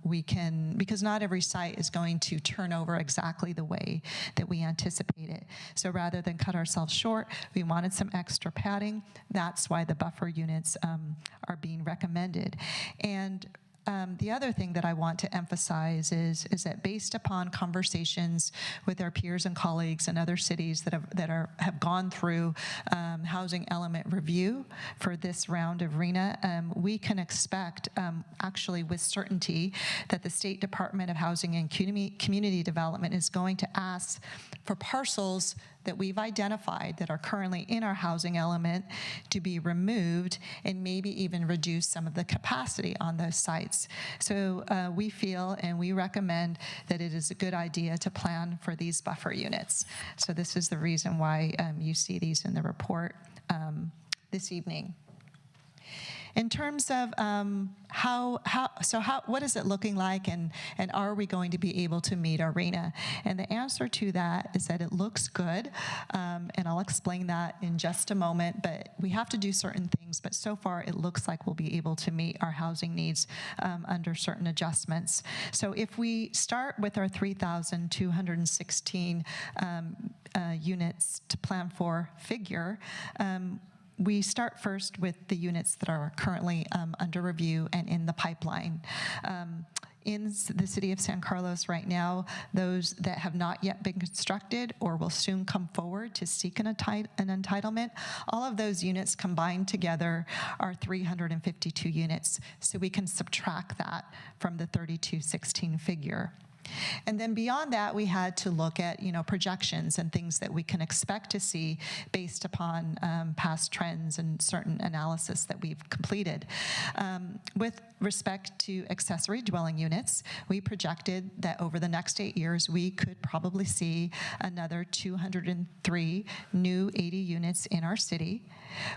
we can, because not every site is going to turn over exactly the way that we anticipate it. So rather than cut ourselves short, we wanted some extra padding. That's why the buffer units are being recommended. And the other thing that I want to emphasize is that based upon conversations with our peers and colleagues in other cities that have gone through housing element review for this round of RHNA, we can expect actually with certainty that the State Department of Housing and Community Development is going to ask for parcels that we've identified that are currently in our housing element to be removed and maybe even reduce some of the capacity on those sites. So we feel and we recommend that it is a good idea to plan for these buffer units. So this is the reason why you see these in the report this evening. In terms of what is it looking like, and are we going to be able to meet our RHNA? And the answer to that is that it looks good, and I'll explain that in just a moment, but we have to do certain things, but so far it looks like we'll be able to meet our housing needs under certain adjustments. So if we start with our 3,216 units to plan for figure, we start first with the units that are currently under review and in the pipeline. In the city of San Carlos right now, those that have not yet been constructed or will soon come forward to seek an entitlement, all of those units combined together are 352 units. So we can subtract that from the 3,216 figure. And then beyond that, we had to look at, projections and things that we can expect to see based upon past trends and certain analysis that we've completed. With respect to accessory dwelling units, we projected that over the next 8 years, we could probably see another 203 new 80 units in our city.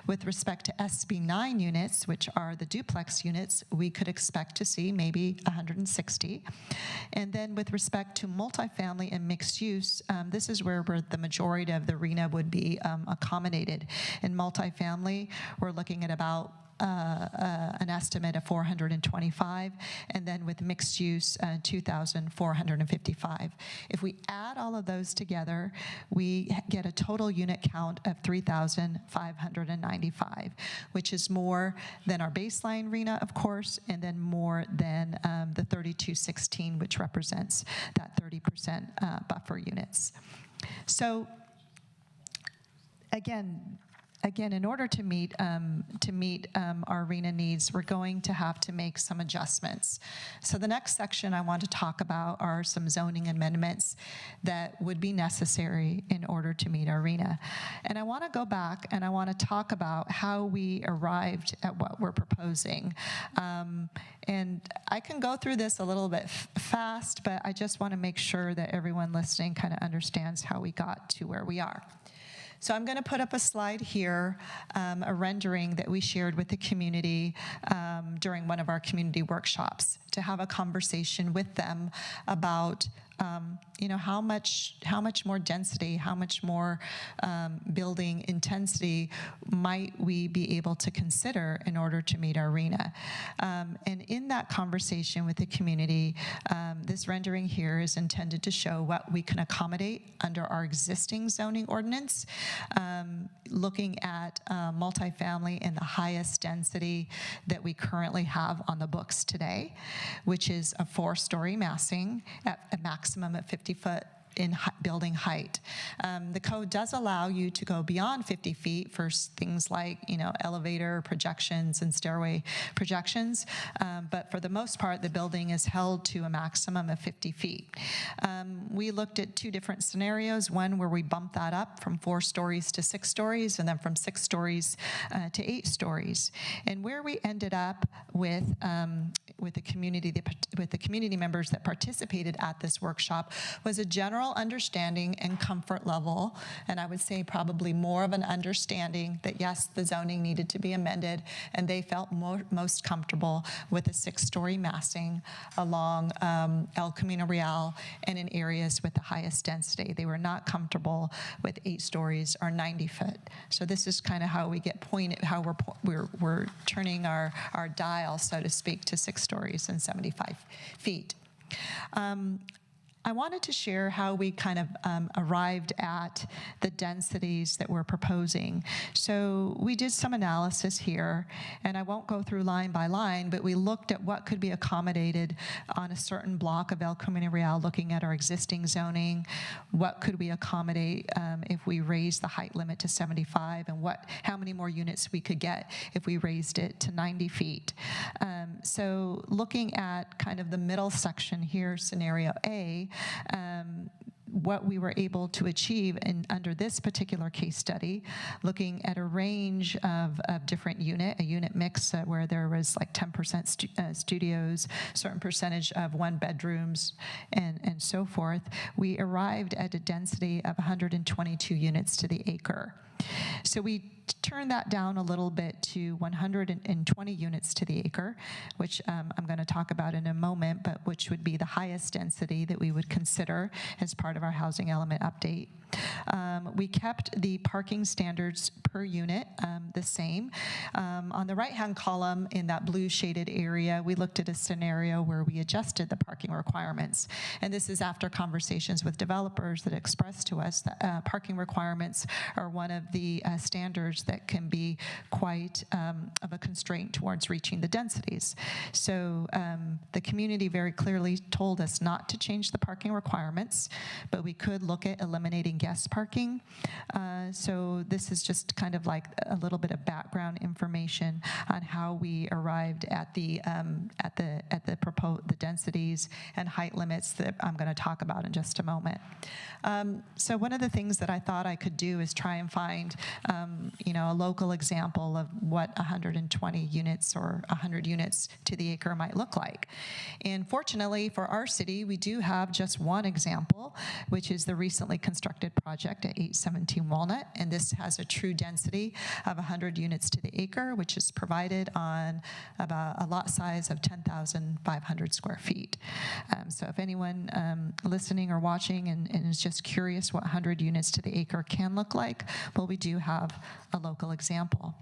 With respect to SB9 units, which are the duplex units, we could expect to see maybe 160. And then with respect to multifamily and mixed use, this is where the majority of the RHNA would be accommodated. In multifamily, we're looking at about an estimate of 425, and then with mixed use, 2,455. If we add all of those together, we get a total unit count of 3,595, which is more than our baseline RHNA, of course, and then more than the 3,216, which represents that 30% buffer units. So again, in order to meet our RHNA needs, we're going to have to make some adjustments. So the next section I want to talk about are some zoning amendments that would be necessary in order to meet our RHNA. And I want to go back and I want to talk about how we arrived at what we're proposing. And I can go through this a little bit fast, but I just want to make sure that everyone listening kind of understands how we got to where we are. So I'm going to put up a slide here, a rendering that we shared with the community during one of our community workshops to have a conversation with them about how much more density, how much more building intensity might we be able to consider in order to meet our RHNA. And in that conversation with the community, this rendering here is intended to show what we can accommodate under our existing zoning ordinance, looking at multifamily in the highest density that we currently have on the books today, which is a 4-story massing at a maximum of 50 foot in building height. The code does allow you to go beyond 50 feet for things like, elevator projections and stairway projections, but for the most part, the building is held to a maximum of 50 feet. We looked at 2 different scenarios, one where we bumped that up from 4 stories to 6 stories, and then from 6 stories to 8 stories. And where we ended up with the community members that participated at this workshop was a general understanding and comfort level, and I would say probably more of an understanding that yes, the zoning needed to be amended, and they felt most comfortable with a 6-story massing along El Camino Real and in areas with the highest density. They were not comfortable with 8 stories or 90 foot. So this is kind of how we get pointed, how we're turning our dial, so to speak, to 6 stories and 75 feet. I wanted to share how we kind of arrived at the densities that we're proposing. So we did some analysis here, and I won't go through line by line, but we looked at what could be accommodated on a certain block of El Camino Real, looking at our existing zoning, what could we accommodate if we raised the height limit to 75, and how many more units we could get if we raised it to 90 feet. So looking at kind of the middle section here, scenario A, what we were able to achieve under this particular case study, looking at a range of different a unit mix where there was like 10% studios, certain percentage of 1-bedrooms, and so forth, we arrived at a density of 122 units to the acre. So we turned that down a little bit to 120 units to the acre, which I'm going to talk about in a moment, but which would be the highest density that we would consider as part of our housing element update. We kept the parking standards per unit the same. On the right-hand column in that blue shaded area, we looked at a scenario where we adjusted the parking requirements. And this is after conversations with developers that expressed to us that parking requirements are one of the standards that can be quite of a constraint towards reaching the densities. So the community very clearly told us not to change the parking requirements, but we could look at eliminating guest parking. So this is just kind of like a little bit of background information on how we arrived at the densities and height limits that I'm going to talk about in just a moment. So one of the things that I thought I could do is try and find, a local example of what 120 units or 100 units to the acre might look like. And fortunately for our city, we do have just one example, which is the recently constructed project at 817 Walnut, and this has a true density of 100 units to the acre, which is provided on about a lot size of 10,500 square feet. So if anyone listening or watching and is just curious what 100 units to the acre can look like, well, we do have a local example.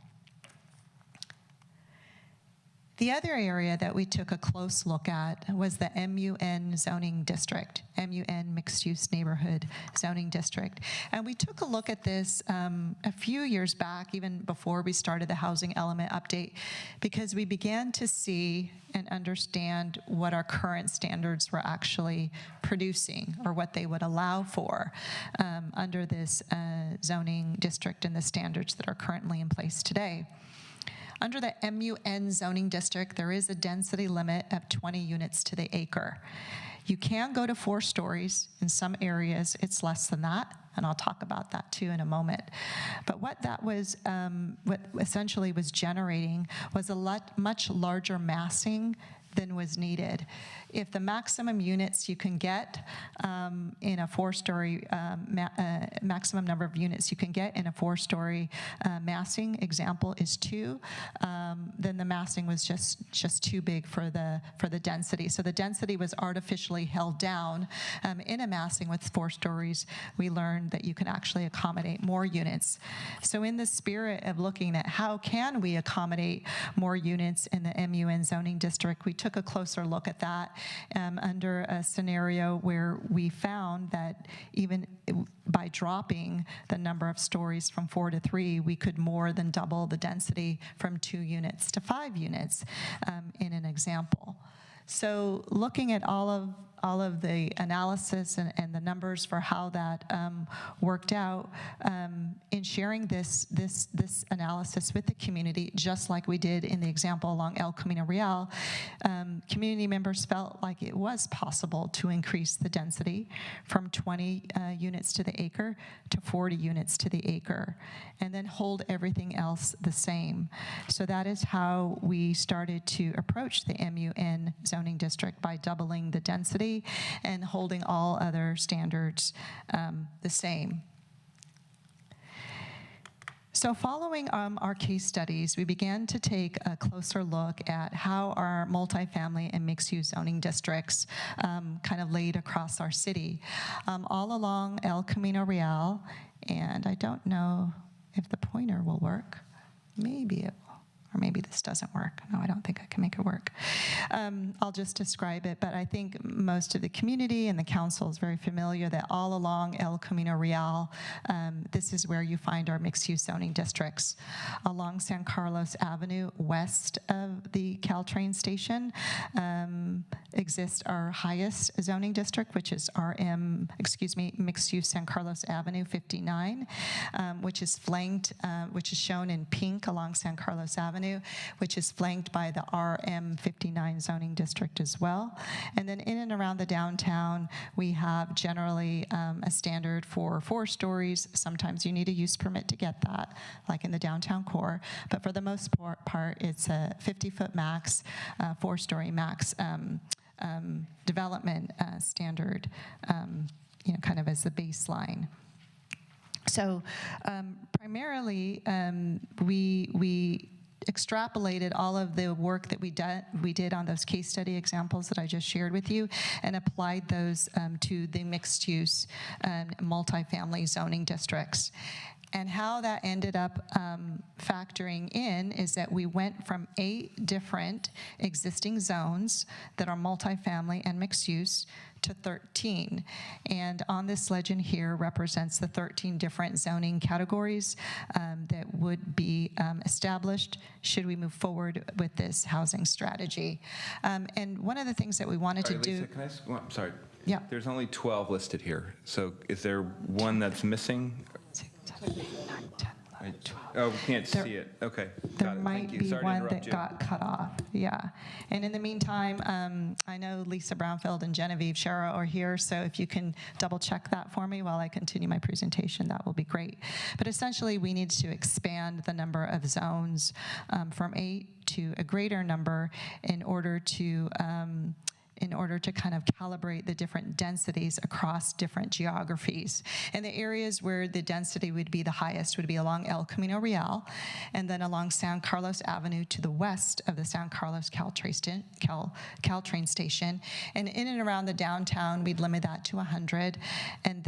The other area that we took a close look at was the MUN zoning district, MUN mixed-use neighborhood zoning district. And we took a look at this a few years back, even before we started the housing element update, because we began to see and understand what our current standards were actually producing, or what they would allow for under this zoning district and the standards that are currently in place today. Under the MUN zoning district, there is a density limit of 20 units to the acre. You can go to 4 stories. In some areas, it's less than that, and I'll talk about that too in a moment. But what that was, what essentially was generating was a much larger massing than was needed. If the maximum units you can get in a 4-story, maximum number of units you can get in a 4-story massing example is 2, then the massing was just too big for the density. So the density was artificially held down. In a massing with 4 stories, we learned that you can actually accommodate more units. So in the spirit of looking at how can we accommodate more units in the MUN zoning district, we took a closer look at that under a scenario where we found that even by dropping the number of stories from 4 to 3, we could more than double the density from 2 units to 5 units in an example. So looking at all of the analysis and the numbers for how that worked out, in sharing this analysis with the community, just like we did in the example along El Camino Real, community members felt like it was possible to increase the density from 20 units to the acre to 40 units to the acre, and then hold everything else the same. So that is how we started to approach the MUN zoning district, by doubling the density and holding all other standards the same. So following our case studies, we began to take a closer look at how our multifamily and mixed-use zoning districts kind of laid across our city. All along El Camino Real, and I don't know if the pointer will work. Maybe it will. Or maybe this doesn't work. No, I don't think I can make it work. I'll just describe it, but I think most of the community and the council is very familiar that all along El Camino Real, this is where you find our mixed-use zoning districts. Along San Carlos Avenue, west of the Caltrain station, exists our highest zoning district, which is mixed-use San Carlos Avenue 59, which is flanked, which is shown in pink along San Carlos Avenue, which is flanked by the RM59 zoning district as well. And then in and around the downtown, we have generally a standard for 4 stories. Sometimes you need a use permit to get that, like in the downtown core. But for the most part, it's a 50-foot max, 4-story max development standard, kind of as the baseline. So primarily, we extrapolated all of the work that we did on those case study examples that I just shared with you and applied those to the mixed-use multifamily zoning districts. And how that ended up factoring in is that we went from 8 different existing zones that are multifamily and mixed use to 13. And on this legend here represents the 13 different zoning categories that would be established should we move forward with this housing strategy. And one of the things that we wanted to do... Lisa, can I ask, well, I'm sorry. Yeah. There's only 12 listed here. So is there one that's missing? Oh, we can't see it. Okay, There got it. might Thank you. be Sorry to one interrupt that you. got cut off, yeah. And in the meantime, I know Lisa Brownfield and Genevieve Shara are here, so if you can double check that for me while I continue my presentation, that will be great. But essentially, we need to expand the number of zones from 8 to a greater number in order to kind of calibrate the different densities across different geographies. And the areas where the density would be the highest would be along El Camino Real, and then along San Carlos Avenue to the west of the San Carlos Caltrain station. And in and around the downtown, we'd limit that to 100. And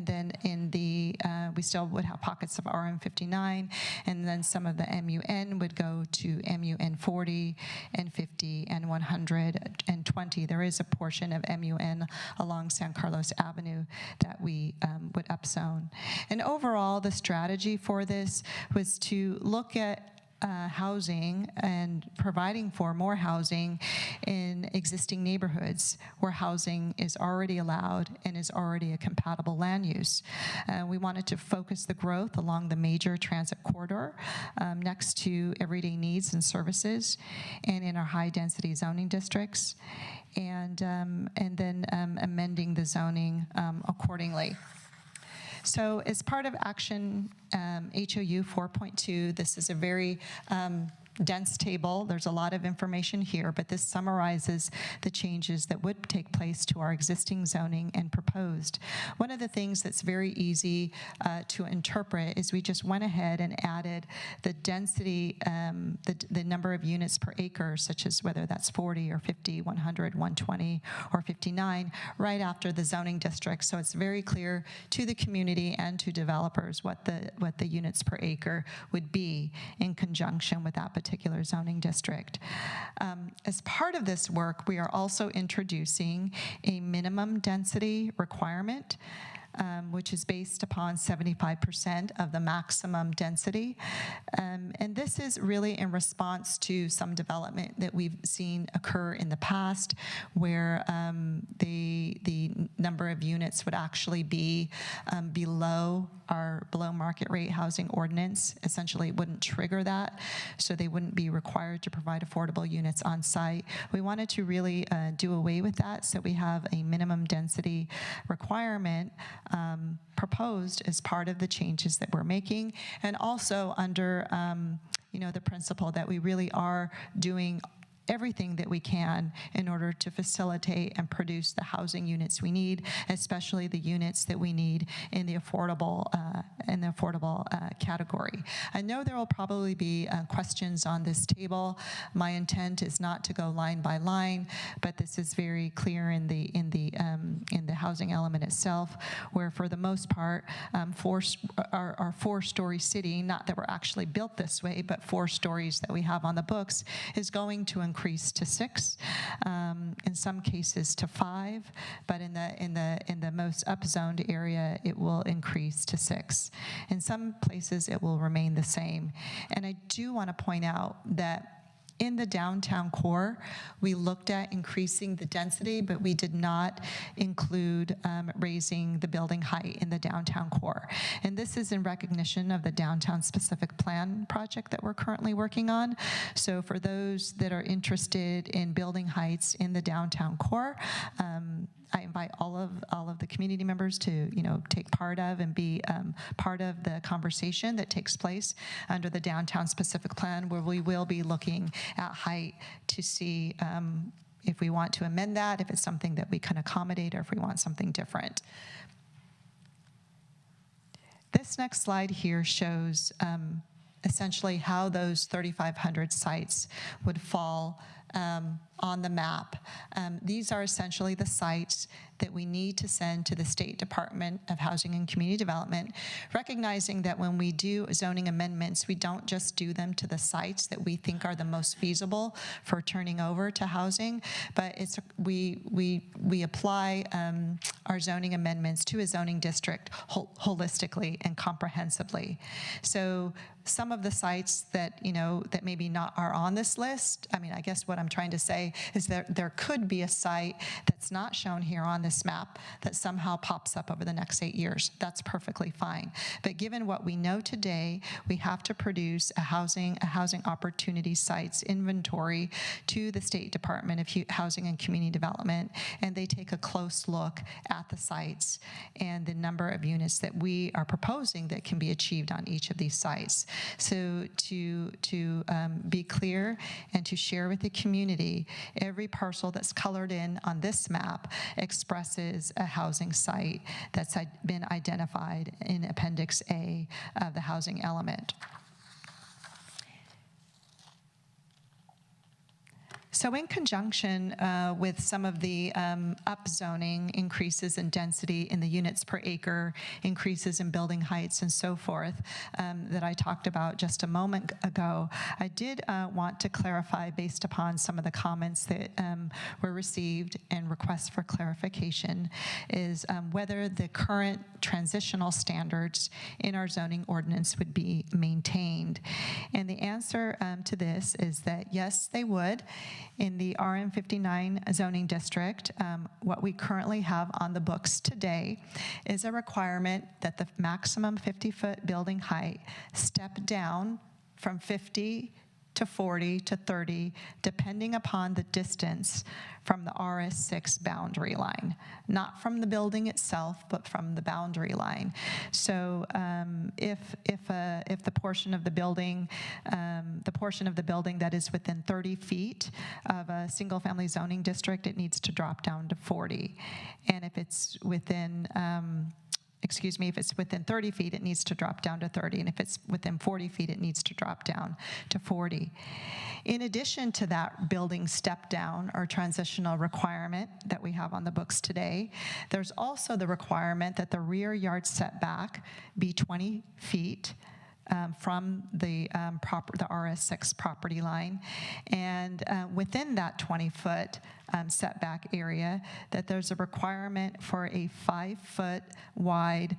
then in the, we still would have pockets of RM59, and then some of the MUN would go to MUN 40 and 50 and 100 and 20. There is a portion of MUN along San Carlos Avenue that we would upzone. And overall, the strategy for this was to look at housing and providing for more housing in existing neighborhoods where housing is already allowed and is already a compatible land use. We wanted to focus the growth along the major transit corridor next to everyday needs and services and in our high-density zoning districts, and then amending the zoning accordingly. So as part of Action HOU 4.2, this is a very dense table. There's a lot of information here, but this summarizes the changes that would take place to our existing zoning and proposed. One of the things that's very easy to interpret is we just went ahead and added the density, the number of units per acre, such as whether that's 40 or 50, 100, 120, or 59, right after the zoning district. So it's very clear to the community and to developers what the units per acre would be in conjunction with that particular zoning district. As part of this work, we are also introducing a minimum density requirement, which is based upon 75% of the maximum density. And this is really in response to some development that we've seen occur in the past, where the number of units would actually be below market rate housing ordinance. Essentially, it wouldn't trigger that, so they wouldn't be required to provide affordable units on site. We wanted to really do away with that, so we have a minimum density requirement proposed as part of the changes that we're making, and also under the principle that we really are doing everything that we can in order to facilitate and produce the housing units we need, especially the units that we need in the affordable category. I know there will probably be questions on this table. My intent is not to go line by line, but this is very clear in the housing element itself, where for the most part, our 4-story city, not that we're actually built this way, but 4 stories that we have on the books, is going to increase to 6, in some cases to 5, but in the most upzoned area, it will increase to 6. In some places, it will remain the same. And I do want to point out that in the downtown core, we looked at increasing the density, but we did not include raising the building height in the downtown core. And this is in recognition of the downtown specific plan project that we're currently working on. So for those that are interested in building heights in the downtown core, I invite all of the community members to take part of and be part of the conversation that takes place under the downtown specific plan, where we will be looking at height to see if we want to amend that, if it's something that we can accommodate, or if we want something different. This next slide here shows essentially how those 3,500 sites would fall on the map. These are essentially the sites that we need to send to the State Department of Housing and Community Development, recognizing that when we do zoning amendments, we don't just do them to the sites that we think are the most feasible for turning over to housing, but we apply our zoning amendments to a zoning district holistically and comprehensively. So some of the sites that, that maybe not are on this list, I mean, I guess what I'm trying to say is that there could be a site that's not shown here on this map that somehow pops up over the next 8 years. That's perfectly fine. But given what we know today, we have to produce a housing opportunity sites inventory to the State Department of Housing and Community Development, and they take a close look at the sites and the number of units that we are proposing that can be achieved on each of these sites. So to be clear and to share with the community, every parcel that's colored in on this map expresses a housing site that's been identified in Appendix A of the housing element. So in conjunction with some of the upzoning, increases in density in the units per acre, increases in building heights and so forth that I talked about just a moment ago, I did want to clarify based upon some of the comments that were received and requests for clarification is whether the current transitional standards in our zoning ordinance would be maintained. And the answer to this is that yes, they would. In the RM59 zoning district, what we currently have on the books today is a requirement that the maximum 50-foot building height step down from 50 to 40 to 30, depending upon the distance from the RS6 boundary line, not from the building itself, but from the boundary line. So if the portion of the building, that is within 30 feet of a single-family zoning district, it needs to drop down to 40, and if it's within if it's within 30 feet, it needs to drop down to 30. And if it's within 40 feet, it needs to drop down to 40. In addition to that building step down or transitional requirement that we have on the books today, there's also the requirement that the rear yard setback be 20 feet from the RS6 property line, and within that 20-foot setback area, that there's a requirement for a 5-foot wide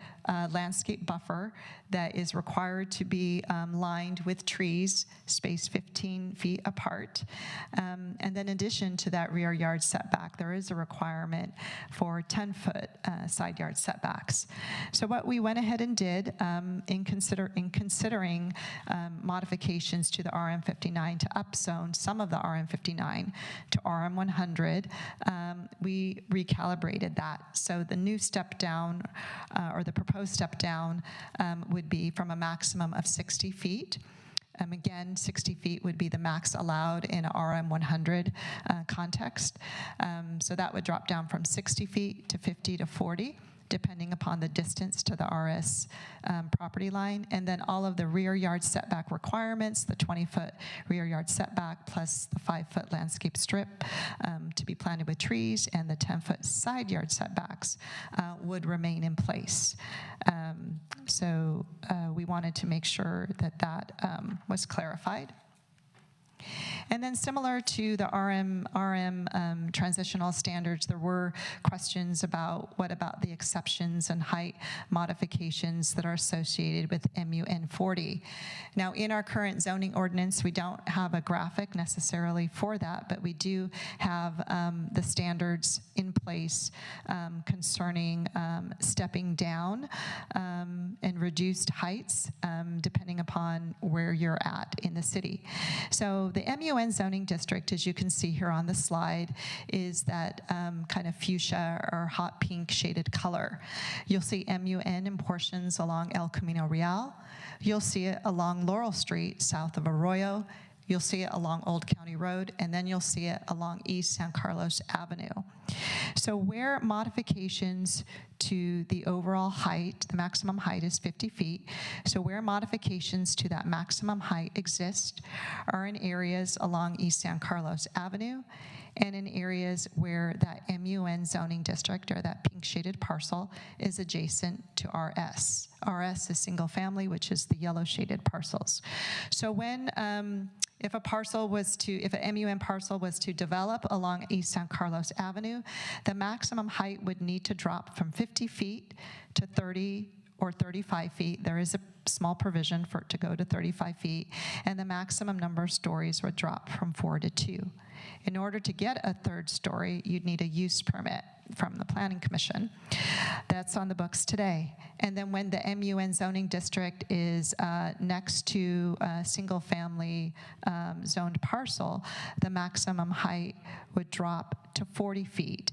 landscape buffer that is required to be lined with trees, spaced 15 feet apart. And then in addition to that rear yard setback, there is a requirement for 10-foot side yard setbacks. So what we went ahead and did in considering modifications to the RM59 to upzone some of the RM59 to RM100, we recalibrated that. So the new step down or the proposed step down would be from a maximum of 60 feet. Again, 60 feet would be the max allowed in RM100 context. So that would drop down from 60 feet to 50 to 40. Depending upon the distance to the RS property line. And then all of the rear yard setback requirements, the 20-foot rear yard setback plus the 5-foot landscape strip to be planted with trees, and the 10-foot side yard setbacks would remain in place. So we wanted to make sure that that was clarified. And then similar to the RM transitional standards, there were questions about what about the exceptions and height modifications that are associated with MUN 40. Now, in our current zoning ordinance, we don't have a graphic necessarily for that, but we do have the standards in place concerning stepping down and reduced heights depending upon where you're at in the city. So the MUN zoning district, as you can see here on the slide, is that kind of fuchsia or hot pink shaded color. You'll see MUN in portions along El Camino Real. You'll see it along Laurel Street, south of Arroyo. You'll see it along Old County Road, and then you'll see it along East San Carlos Avenue. So where modifications to the overall height. The maximum height is 50 feet. So where modifications to that maximum height exist are in areas along East San Carlos Avenue and in areas where that MUN zoning district, or that pink shaded parcel, is adjacent to RS. RS is single family, which is the yellow shaded parcels. So when, if an MUN parcel was to develop along East San Carlos Avenue, the maximum height would need to drop from 50 feet to 30 or 35 feet. There is a small provision for it to go to 35 feet, and the maximum number of stories would drop from 4 to 2. In order to get a third story, you'd need a use permit from the Planning Commission. That's on the books today. And then when the MUN zoning district is next to a single-family zoned parcel, the maximum height would drop to 40 feet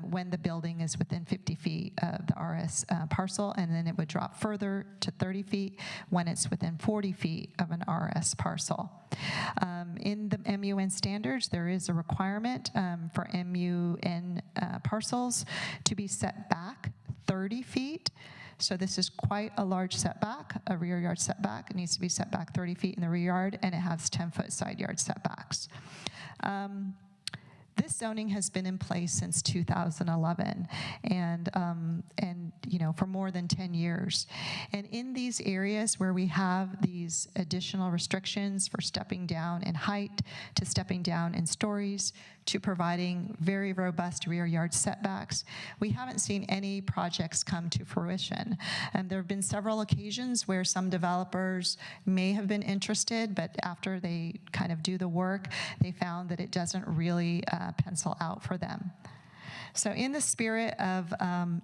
when the building is within 50 feet of the RS parcel, and then it would drop further to 30 feet when it's within 40 feet of an RS parcel. In the MUN standards, there is a requirement for MUN parcels to be set back 30 feet. So this is quite a large setback, a rear yard setback. It needs to be set back 30 feet in the rear yard, and it has 10-foot side yard setbacks. This zoning has been in place since 2011, and for more than 10 years. And in these areas where we have these additional restrictions for stepping down in height, to stepping down in stories, to providing very robust rear yard setbacks, we haven't seen any projects come to fruition. And there have been several occasions where some developers may have been interested, but after they kind of do the work, they found that it doesn't really pencil out for them. So in the spirit of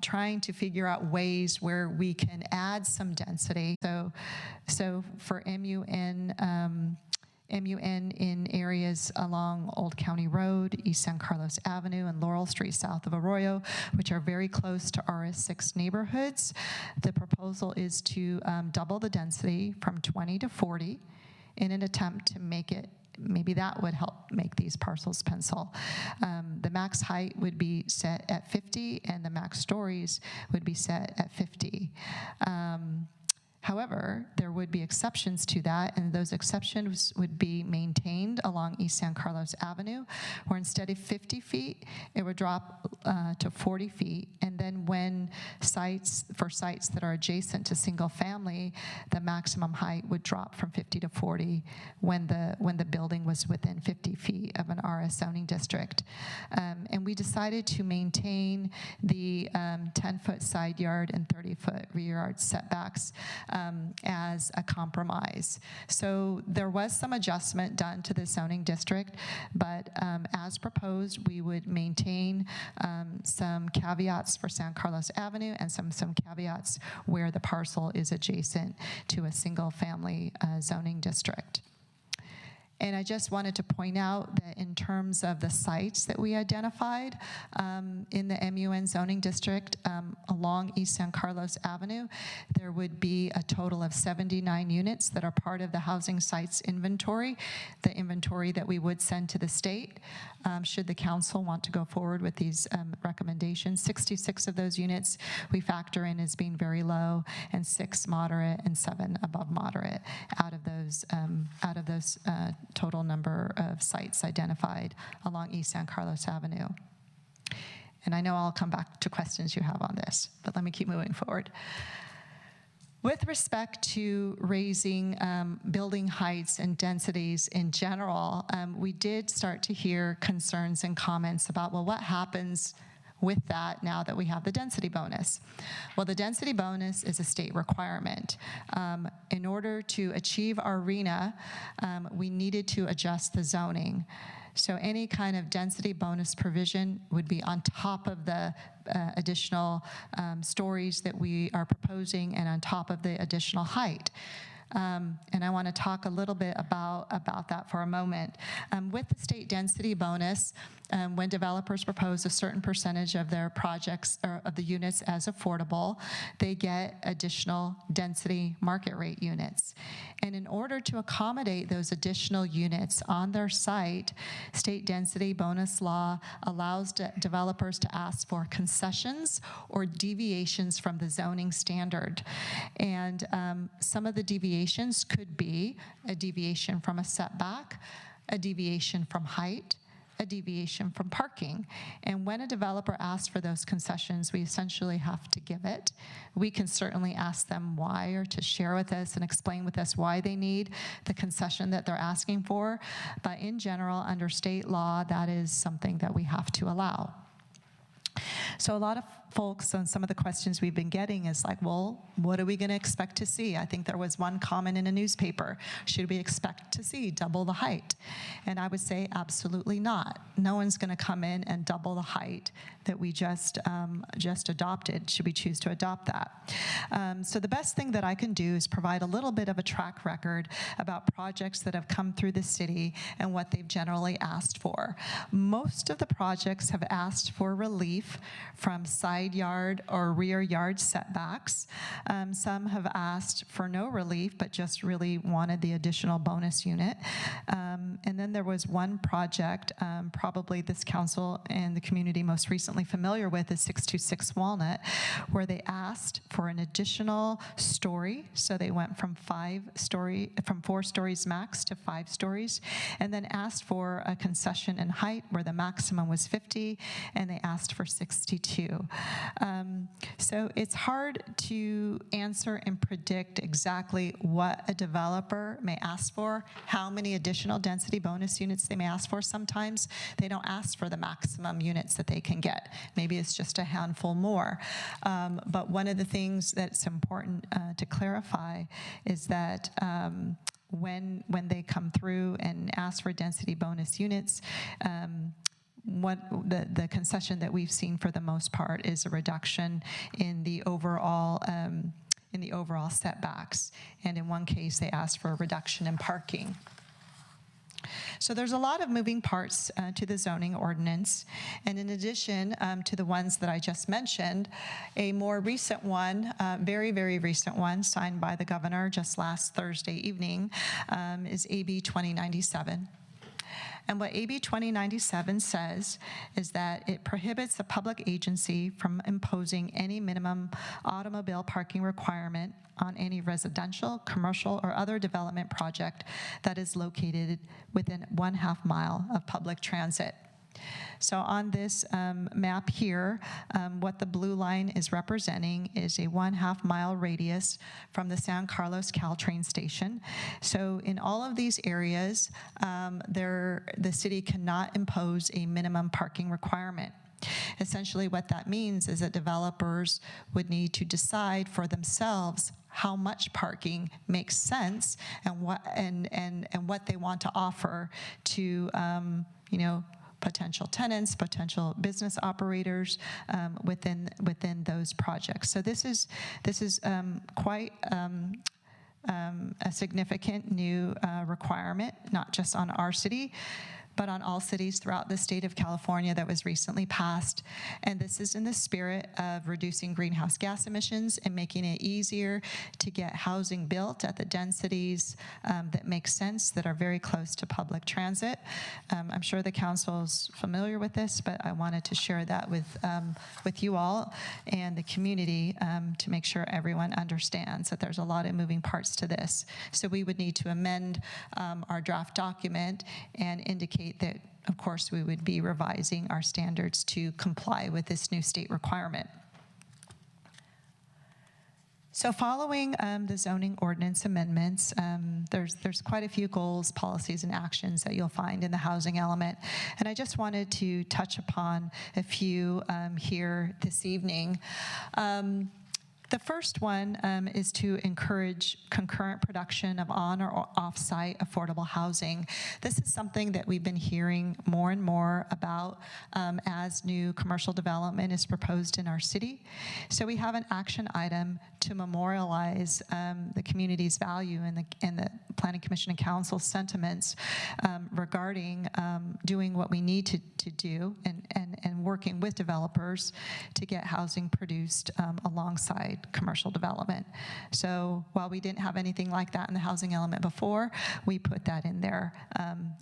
trying to figure out ways where we can add some density, so for MUN in areas along Old County Road, East San Carlos Avenue, and Laurel Street south of Arroyo, which are very close to RS6 neighborhoods, the proposal is to double the density from 20 to 40 in an attempt to make it, maybe that would help make these parcels pencil. The max height would be set at 50, and the max stories would be set at 50. However, there would be exceptions to that, and those exceptions would be maintained along East San Carlos Avenue, where instead of 50 feet, it would drop to 40 feet. And then when sites that are adjacent to single family, the maximum height would drop from 50 to 40 when the building was within 50 feet of an RS zoning district. And we decided to maintain the 10-foot side yard and 30-foot rear yard setbacks as a compromise. So there was some adjustment done to the zoning district, but as proposed, we would maintain some caveats for San Carlos Avenue and some caveats where the parcel is adjacent to a single-family zoning district. And I just wanted to point out that in terms of the sites that we identified in the MUN zoning district along East San Carlos Avenue, there would be a total of 79 units that are part of the housing sites inventory, the inventory that we would send to the state should the council want to go forward with these recommendations. 66 of those units we factor in as being very low, and 6 moderate and 7 above moderate out of those total number of sites identified along East San Carlos Avenue. And I know I'll come back to questions you have on this, but let me keep moving forward. With respect to raising building heights and densities in general, we did start to hear concerns and comments about, well, what happens with that now that we have the density bonus? Well, the density bonus is a state requirement. In order to achieve our RHNA, we needed to adjust the zoning. So any kind of density bonus provision would be on top of the additional stories that we are proposing and on top of the additional height. And I want to talk a little bit about that for a moment. With the state density bonus, when developers propose a certain percentage of their projects or of the units as affordable, they get additional density market rate units. And in order to accommodate those additional units on their site, state density bonus law allows developers to ask for concessions or deviations from the zoning standard. And some of the deviations could be a deviation from a setback, a deviation from height, a deviation from parking. And when a developer asks for those concessions, we essentially have to give it. We can certainly ask them why, or to share with us and explain with us why they need the concession that they're asking for. But in general, under state law, that is something that we have to allow. So a lot of folks on some of the questions we've been getting is like, well, what are we going to expect to see? I think there was one comment in a newspaper. Should we expect to see double the height? And I would say absolutely not. No one's going to come in and double the height that we just adopted, should we choose to adopt that. So the best thing that I can do is provide a little bit of a track record about projects that have come through the city and what they've generally asked for. Most of the projects have asked for relief from side yard or rear yard setbacks. Some have asked for no relief, but just really wanted the additional bonus unit. And then there was one project, probably this council and the community most recently familiar with, is 626 Walnut, where they asked for an additional story. So they went from 4 stories max to 5 stories, and then asked for a concession in height where the maximum was 50, and they asked for 62. So it's hard to answer and predict exactly what a developer may ask for, how many additional density bonus units they may ask for. Sometimes they don't ask for the maximum units that they can get. Maybe it's just a handful more. But one of the things that's important to clarify is that when they come through and ask for density bonus units, what the concession that we've seen for the most part is a reduction in the overall setbacks, and in one case they asked for a reduction in parking. So there's a lot of moving parts to the zoning ordinance, and in addition to the ones that I just mentioned, a more recent one, very, very recent one, signed by the governor just last Thursday evening, is AB 2097. And what AB 2097 says is that it prohibits a public agency from imposing any minimum automobile parking requirement on any residential, commercial, or other development project that is located within 1/2 mile of public transit. So on this map here, what the blue line is representing is a 1/2 mile radius from the San Carlos Caltrain station. So in all of these areas, the city cannot impose a minimum parking requirement. Essentially what that means is that developers would need to decide for themselves how much parking makes sense and what they want to offer to potential tenants, potential business operators within those projects. So this is quite a significant new requirement, not just on our city, but on all cities throughout the state of California that was recently passed. And this is in the spirit of reducing greenhouse gas emissions and making it easier to get housing built at the densities that make sense, that are very close to public transit. I'm sure the council's familiar with this, but I wanted to share that with you all and the community to make sure everyone understands that there's a lot of moving parts to this. So we would need to amend our draft document and indicate that, of course, we would be revising our standards to comply with this new state requirement. So following the zoning ordinance amendments, there's quite a few goals, policies, and actions that you'll find in the housing element. And I just wanted to touch upon a few here this evening. The first one is to encourage concurrent production of on or off-site affordable housing. This is something that we've been hearing more and more about as new commercial development is proposed in our city. So we have an action item to memorialize the community's value and the Planning Commission and Council sentiments regarding doing what we need to do and working with developers to get housing produced alongside commercial development. So while we didn't have anything like that in the housing element before, we put that in there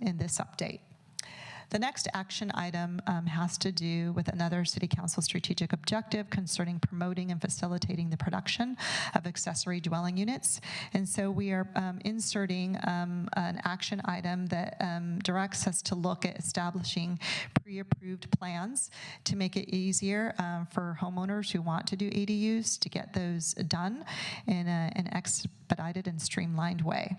in this update. The next action item has to do with another City Council strategic objective concerning promoting and facilitating the production of accessory dwelling units. And so we are inserting an action item that directs us to look at establishing pre-approved plans to make it easier for homeowners who want to do ADUs to get those done in an expedited and streamlined way.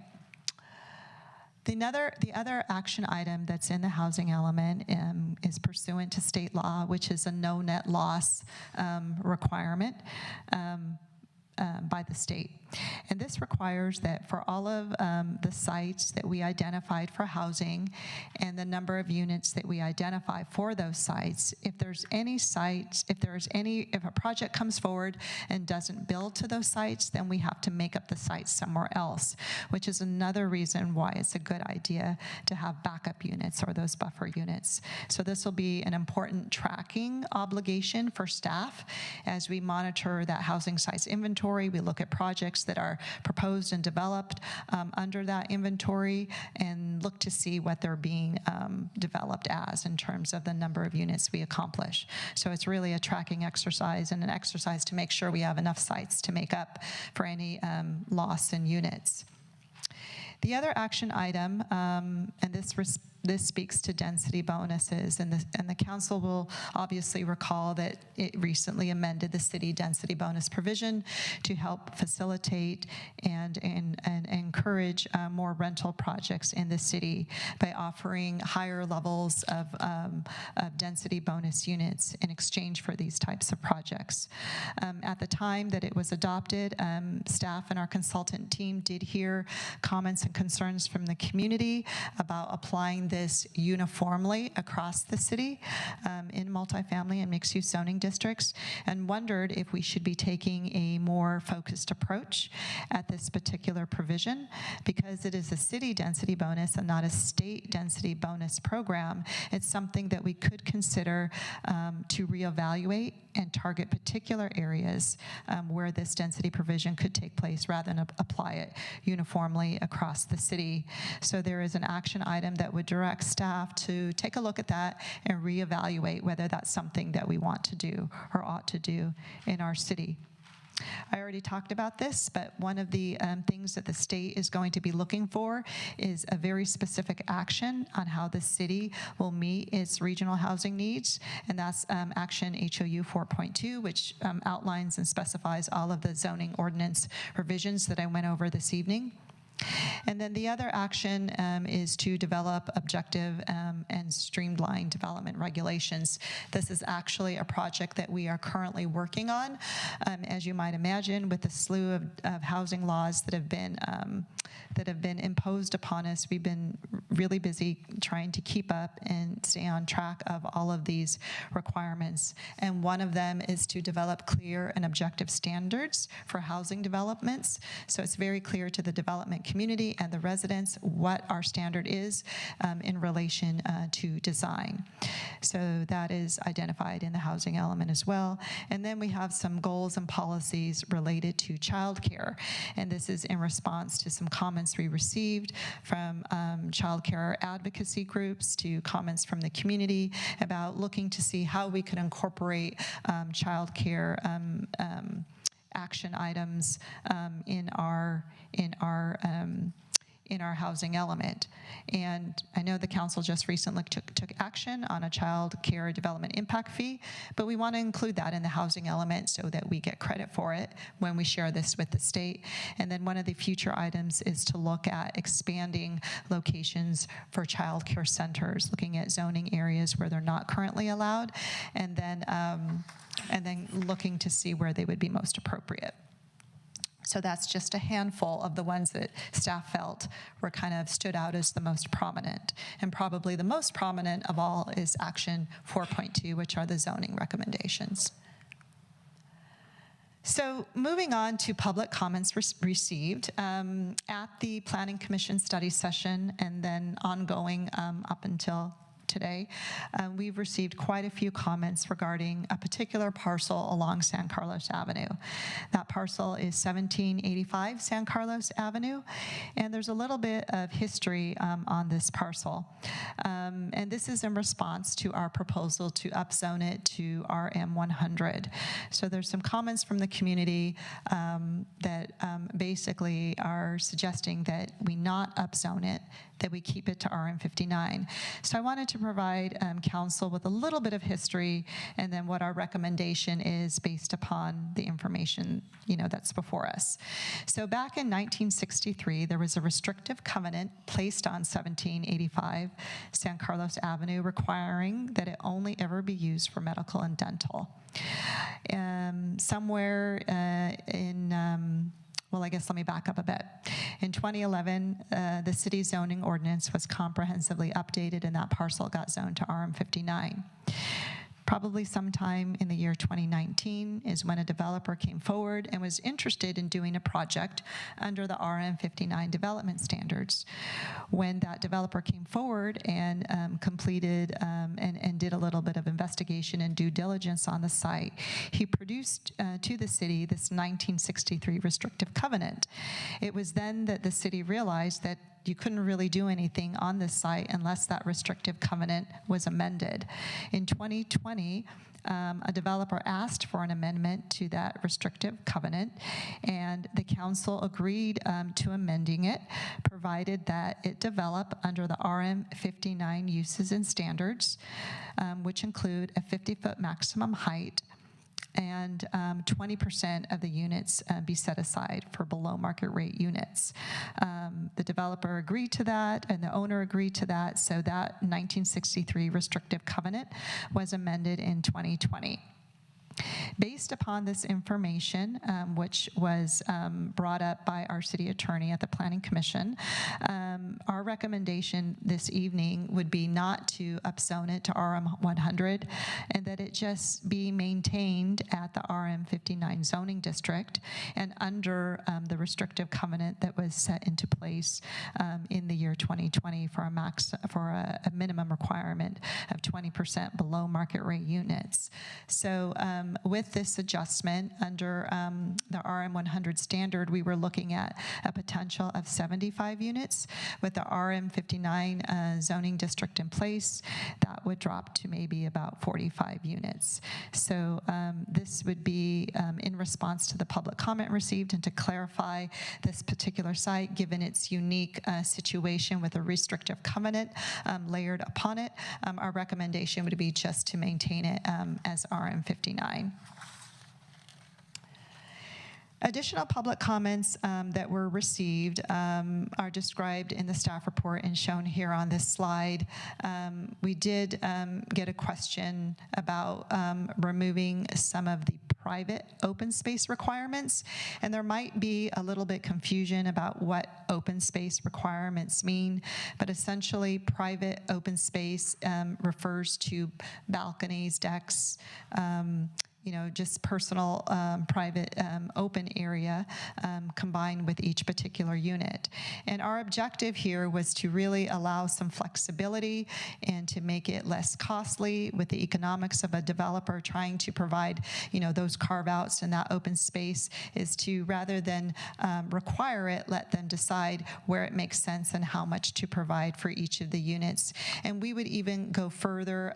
The other action item that's in the housing element is pursuant to state law, which is a no net loss requirement by the state. And this requires that for all of the sites that we identified for housing and the number of units that we identify for those sites, if there's any sites, if a project comes forward and doesn't build to those sites, then we have to make up the sites somewhere else, which is another reason why it's a good idea to have backup units or those buffer units. So this will be an important tracking obligation for staff as we monitor that housing sites inventory. We look at projects that are proposed and developed under that inventory and look to see what they're being developed as in terms of the number of units we accomplish. So it's really a tracking exercise and an exercise to make sure we have enough sites to make up for any loss in units. The other action item, and this speaks to density bonuses, and the council will obviously recall that it recently amended the city density bonus provision to help facilitate and encourage more rental projects in the city by offering higher levels of density bonus units in exchange for these types of projects. At the time that it was adopted, staff and our consultant team did hear comments and concerns from the community about applying this uniformly across the city in multifamily and mixed-use zoning districts, and wondered if we should be taking a more focused approach at this particular provision. Because it is a city density bonus and not a state density bonus program, it's something that we could consider to reevaluate and target particular areas where this density provision could take place rather than apply it uniformly across the city. So there is an action item that would direct staff to take a look at that and reevaluate whether that's something that we want to do or ought to do in our city. I already talked about this, but one of the things that the state is going to be looking for is a very specific action on how the city will meet its regional housing needs, and that's action HOU 4.2, which outlines and specifies all of the zoning ordinance revisions that I went over this evening. And then the other action is to develop objective and streamlined development regulations. This is actually a project that we are currently working on. As you might imagine, with the slew of housing laws that have been imposed upon us, we've been really busy trying to keep up and stay on track of all of these requirements. And one of them is to develop clear and objective standards for housing developments. So it's very clear to the development community and the residents what our standard is in relation to design. So that is identified in the housing element as well. And then we have some goals and policies related to childcare. And this is in response to some comments we received from childcare advocacy groups, to comments from the community about looking to see how we could incorporate childcare action items in our in our housing element. And I know the council just recently took action on a child care development impact fee, but we want to include that in the housing element so that we get credit for it when we share this with the state. And then one of the future items is to look at expanding locations for child care centers, looking at zoning areas where they're not currently allowed, and then looking to see where they would be most appropriate. So that's just a handful of the ones that staff felt were kind of stood out as the most prominent. And probably the most prominent of all is action 4.2, which are the zoning recommendations. So moving on to public comments received at the Planning Commission study session and then ongoing up until today, we've received quite a few comments regarding a particular parcel along San Carlos Avenue. That parcel is 1785 San Carlos Avenue, and there's a little bit of history on this parcel. And this is in response to our proposal to upzone it to RM 100. So there's some comments from the community that basically are suggesting that we not upzone it, that we keep it to RM 59. So I wanted to provide council with a little bit of history and then what our recommendation is based upon the information that's before us. So back in 1963, there was a restrictive covenant placed on 1785 San Carlos Avenue requiring that it only ever be used for medical and dental. Somewhere well, I guess let me back up a bit. In 2011, the city zoning ordinance was comprehensively updated and that parcel got zoned to RM 59. Probably sometime in the year 2019 is when a developer came forward and was interested in doing a project under the RM 59 development standards. When that developer came forward and completed and did a little bit of investigation and due diligence on the site, he produced to the city this 1963 restrictive covenant. It was then that the city realized that you couldn't really do anything on this site unless that restrictive covenant was amended. In 2020, a developer asked for an amendment to that restrictive covenant, and the council agreed to amending it, provided that it develop under the RM 59 uses and standards, which include a 50-foot maximum height, and 20% of the units be set aside for below market rate units. The developer agreed to that and the owner agreed to that, so that 1963 restrictive covenant was amended in 2020. Based upon this information, which was brought up by our city attorney at the Planning Commission, our recommendation this evening would be not to upzone it to RM 100 and that it just be maintained at the RM 59 zoning district and under the restrictive covenant that was set into place in the year 2020 for a minimum requirement of 20% below market rate units. So with this adjustment under the RM 100 standard, we were looking at a potential of 75 units. With the RM 59 zoning district in place, that would drop to maybe about 45 units. So this would be in response to the public comment received and to clarify this particular site, given its unique situation with a restrictive covenant layered upon it. Our recommendation would be just to maintain it as RM 59. Additional public comments that were received are described in the staff report and shown here on this slide. We did get a question about removing some of the private open space requirements, and there might be a little bit confusion about what open space requirements mean, but essentially private open space refers to balconies, decks, just personal, private, open area combined with each particular unit. And our objective here was to really allow some flexibility and to make it less costly with the economics of a developer trying to provide, those carve-outs in that open space, is to, rather than require it, let them decide where it makes sense and how much to provide for each of the units. And we would even go further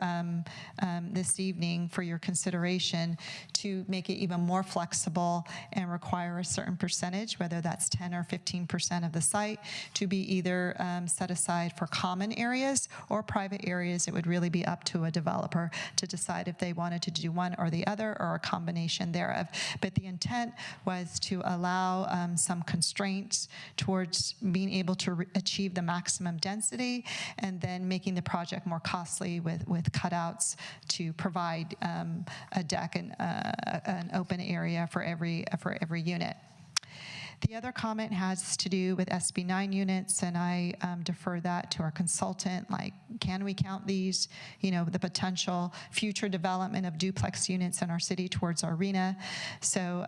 this evening for your consideration Commission to make it even more flexible and require a certain percentage, whether that's 10 or 15% of the site, to be either set aside for common areas or private areas. It would really be up to a developer to decide if they wanted to do one or the other or a combination thereof. But the intent was to allow some constraints towards being able to achieve the maximum density and then making the project more costly with cutouts to provide a deck and an open area for every unit. The other comment has to do with SB 9 units, and I defer that to our consultant, like, can we count these, the potential future development of duplex units in our city towards our arena? So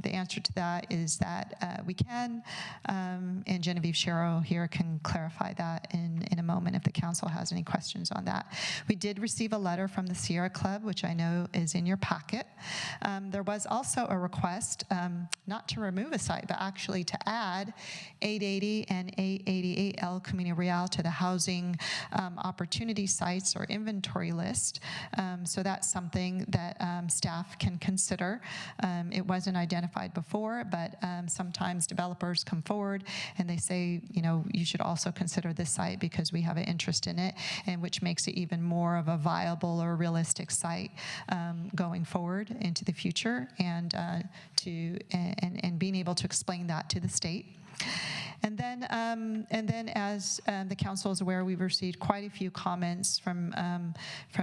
the answer to that is that we can, and Genevieve Sherrill here can clarify that in a moment if the council has any questions on that. We did receive a letter from the Sierra Club, which I know is in your packet. There was also a request not to remove a site, but actually to add 880 and 888 El Camino Real to the housing opportunity sites or inventory list. So that's something that staff can consider. It wasn't identified before, but sometimes developers come forward and they say, you should also consider this site because we have an interest in it, and which makes it even more of a viable or realistic site going forward into the future, and being able to explain that to the state. And then, as the council is aware, we've received quite a few comments from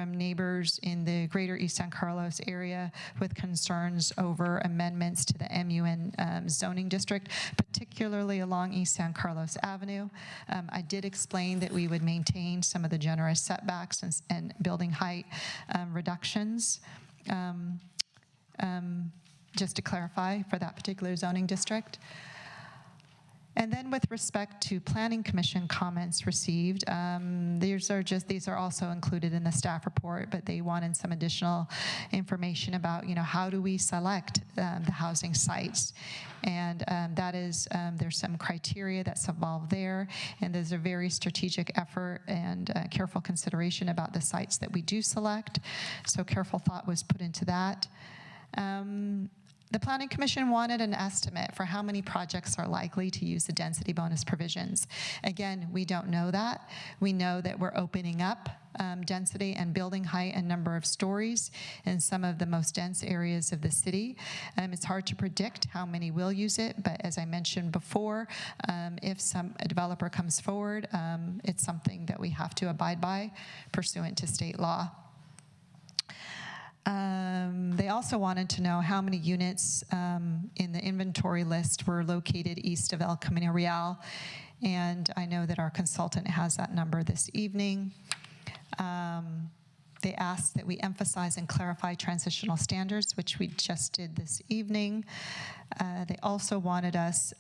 neighbors in the greater East San Carlos area with concerns over amendments to the MUN zoning district, particularly along East San Carlos Avenue. I did explain that we would maintain some of the generous setbacks and building height reductions. Just to clarify for that particular zoning district. And then with respect to Planning Commission comments received, these are also included in the staff report, but they wanted some additional information about, how do we select the housing sites? And that is, there's some criteria that's involved there, and there's a very strategic effort and careful consideration about the sites that we do select. So careful thought was put into that. The Planning Commission wanted an estimate for how many projects are likely to use the density bonus provisions. Again, we don't know that. We know that we're opening up density and building height and number of stories in some of the most dense areas of the city. It's hard to predict how many will use it, but as I mentioned before, if a developer comes forward, it's something that we have to abide by pursuant to state law. They also wanted to know how many units in the inventory list were located east of El Camino Real, and I know that our consultant has that number this evening. They asked that we emphasize and clarify transitional standards, which we just did this evening. They also wanted us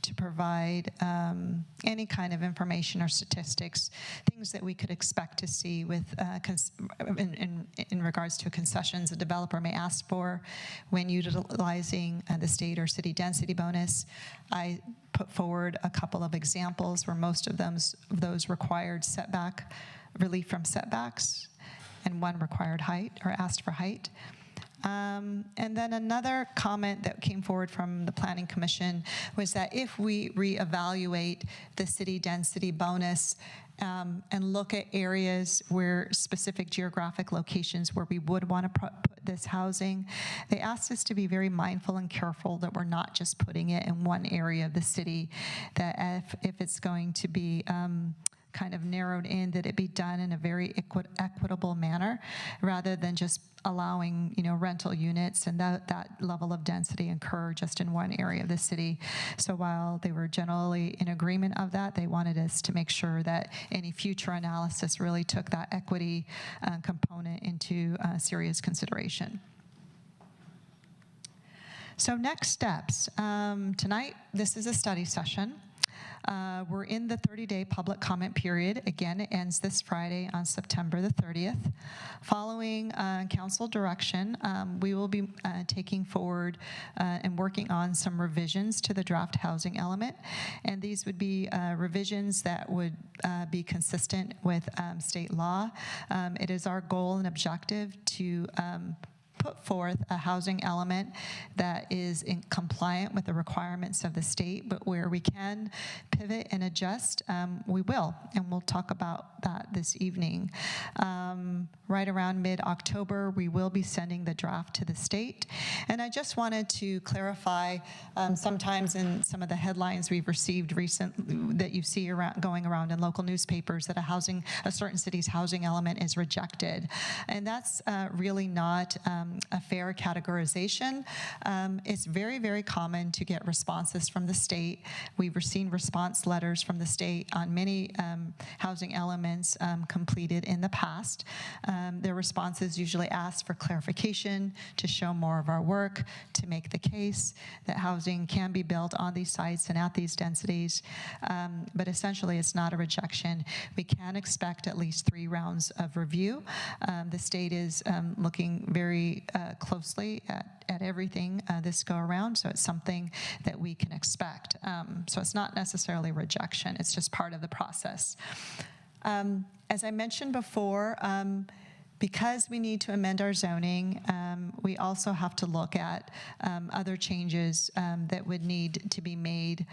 to provide any kind of information or statistics, things that we could expect to see with in regards to concessions a developer may ask for when utilizing the state or city density bonus. I put forward a couple of examples where most of those required relief from setbacks, and one required height or asked for height. And then another comment that came forward from the Planning Commission was that if we reevaluate the city density bonus and look at areas where specific geographic locations where we would want to put this housing, they asked us to be very mindful and careful that we're not just putting it in one area of the city, that if it's going to be kind of narrowed in, that it be done in a very equitable manner rather than just allowing rental units and that level of density occur just in one area of the city. So while they were generally in agreement of that, they wanted us to make sure that any future analysis really took that equity component into serious consideration. So next steps. Tonight, this is a study session. We're in the 30-day public comment period. Again, it ends this Friday on September the 30th. Following council direction, we will be taking forward and working on some revisions to the draft housing element. And these would be revisions that would be consistent with state law. It is our goal and objective to put forth a housing element that is compliant with the requirements of the state, but where we can pivot and adjust, we will, and we'll talk about that this evening. Right around mid-October, we will be sending the draft to the state, and I just wanted to clarify, sometimes in some of the headlines we've received recently that you see going around in local newspapers that a certain city's housing element is rejected, and that's really not a fair categorization. It's very, very common to get responses from the state. We've received response letters from the state on many housing elements completed in the past. Their responses usually ask for clarification, to show more of our work, to make the case that housing can be built on these sites and at these densities. But essentially, it's not a rejection. We can expect at least 3 rounds of review. The state is looking very closely at everything this go around, so it's something that we can expect. So it's not necessarily rejection, it's just part of the process. As I mentioned before, because we need to amend our zoning, we also have to look at other changes that would need to be made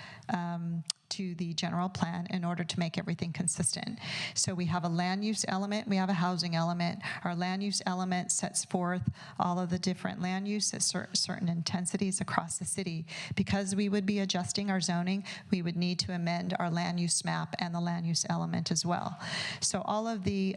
to the general plan in order to make everything consistent. So we have a land use element, we have a housing element. Our land use element sets forth all of the different land use at certain intensities across the city. Because we would be adjusting our zoning, we would need to amend our land use map and the land use element as well. So all of the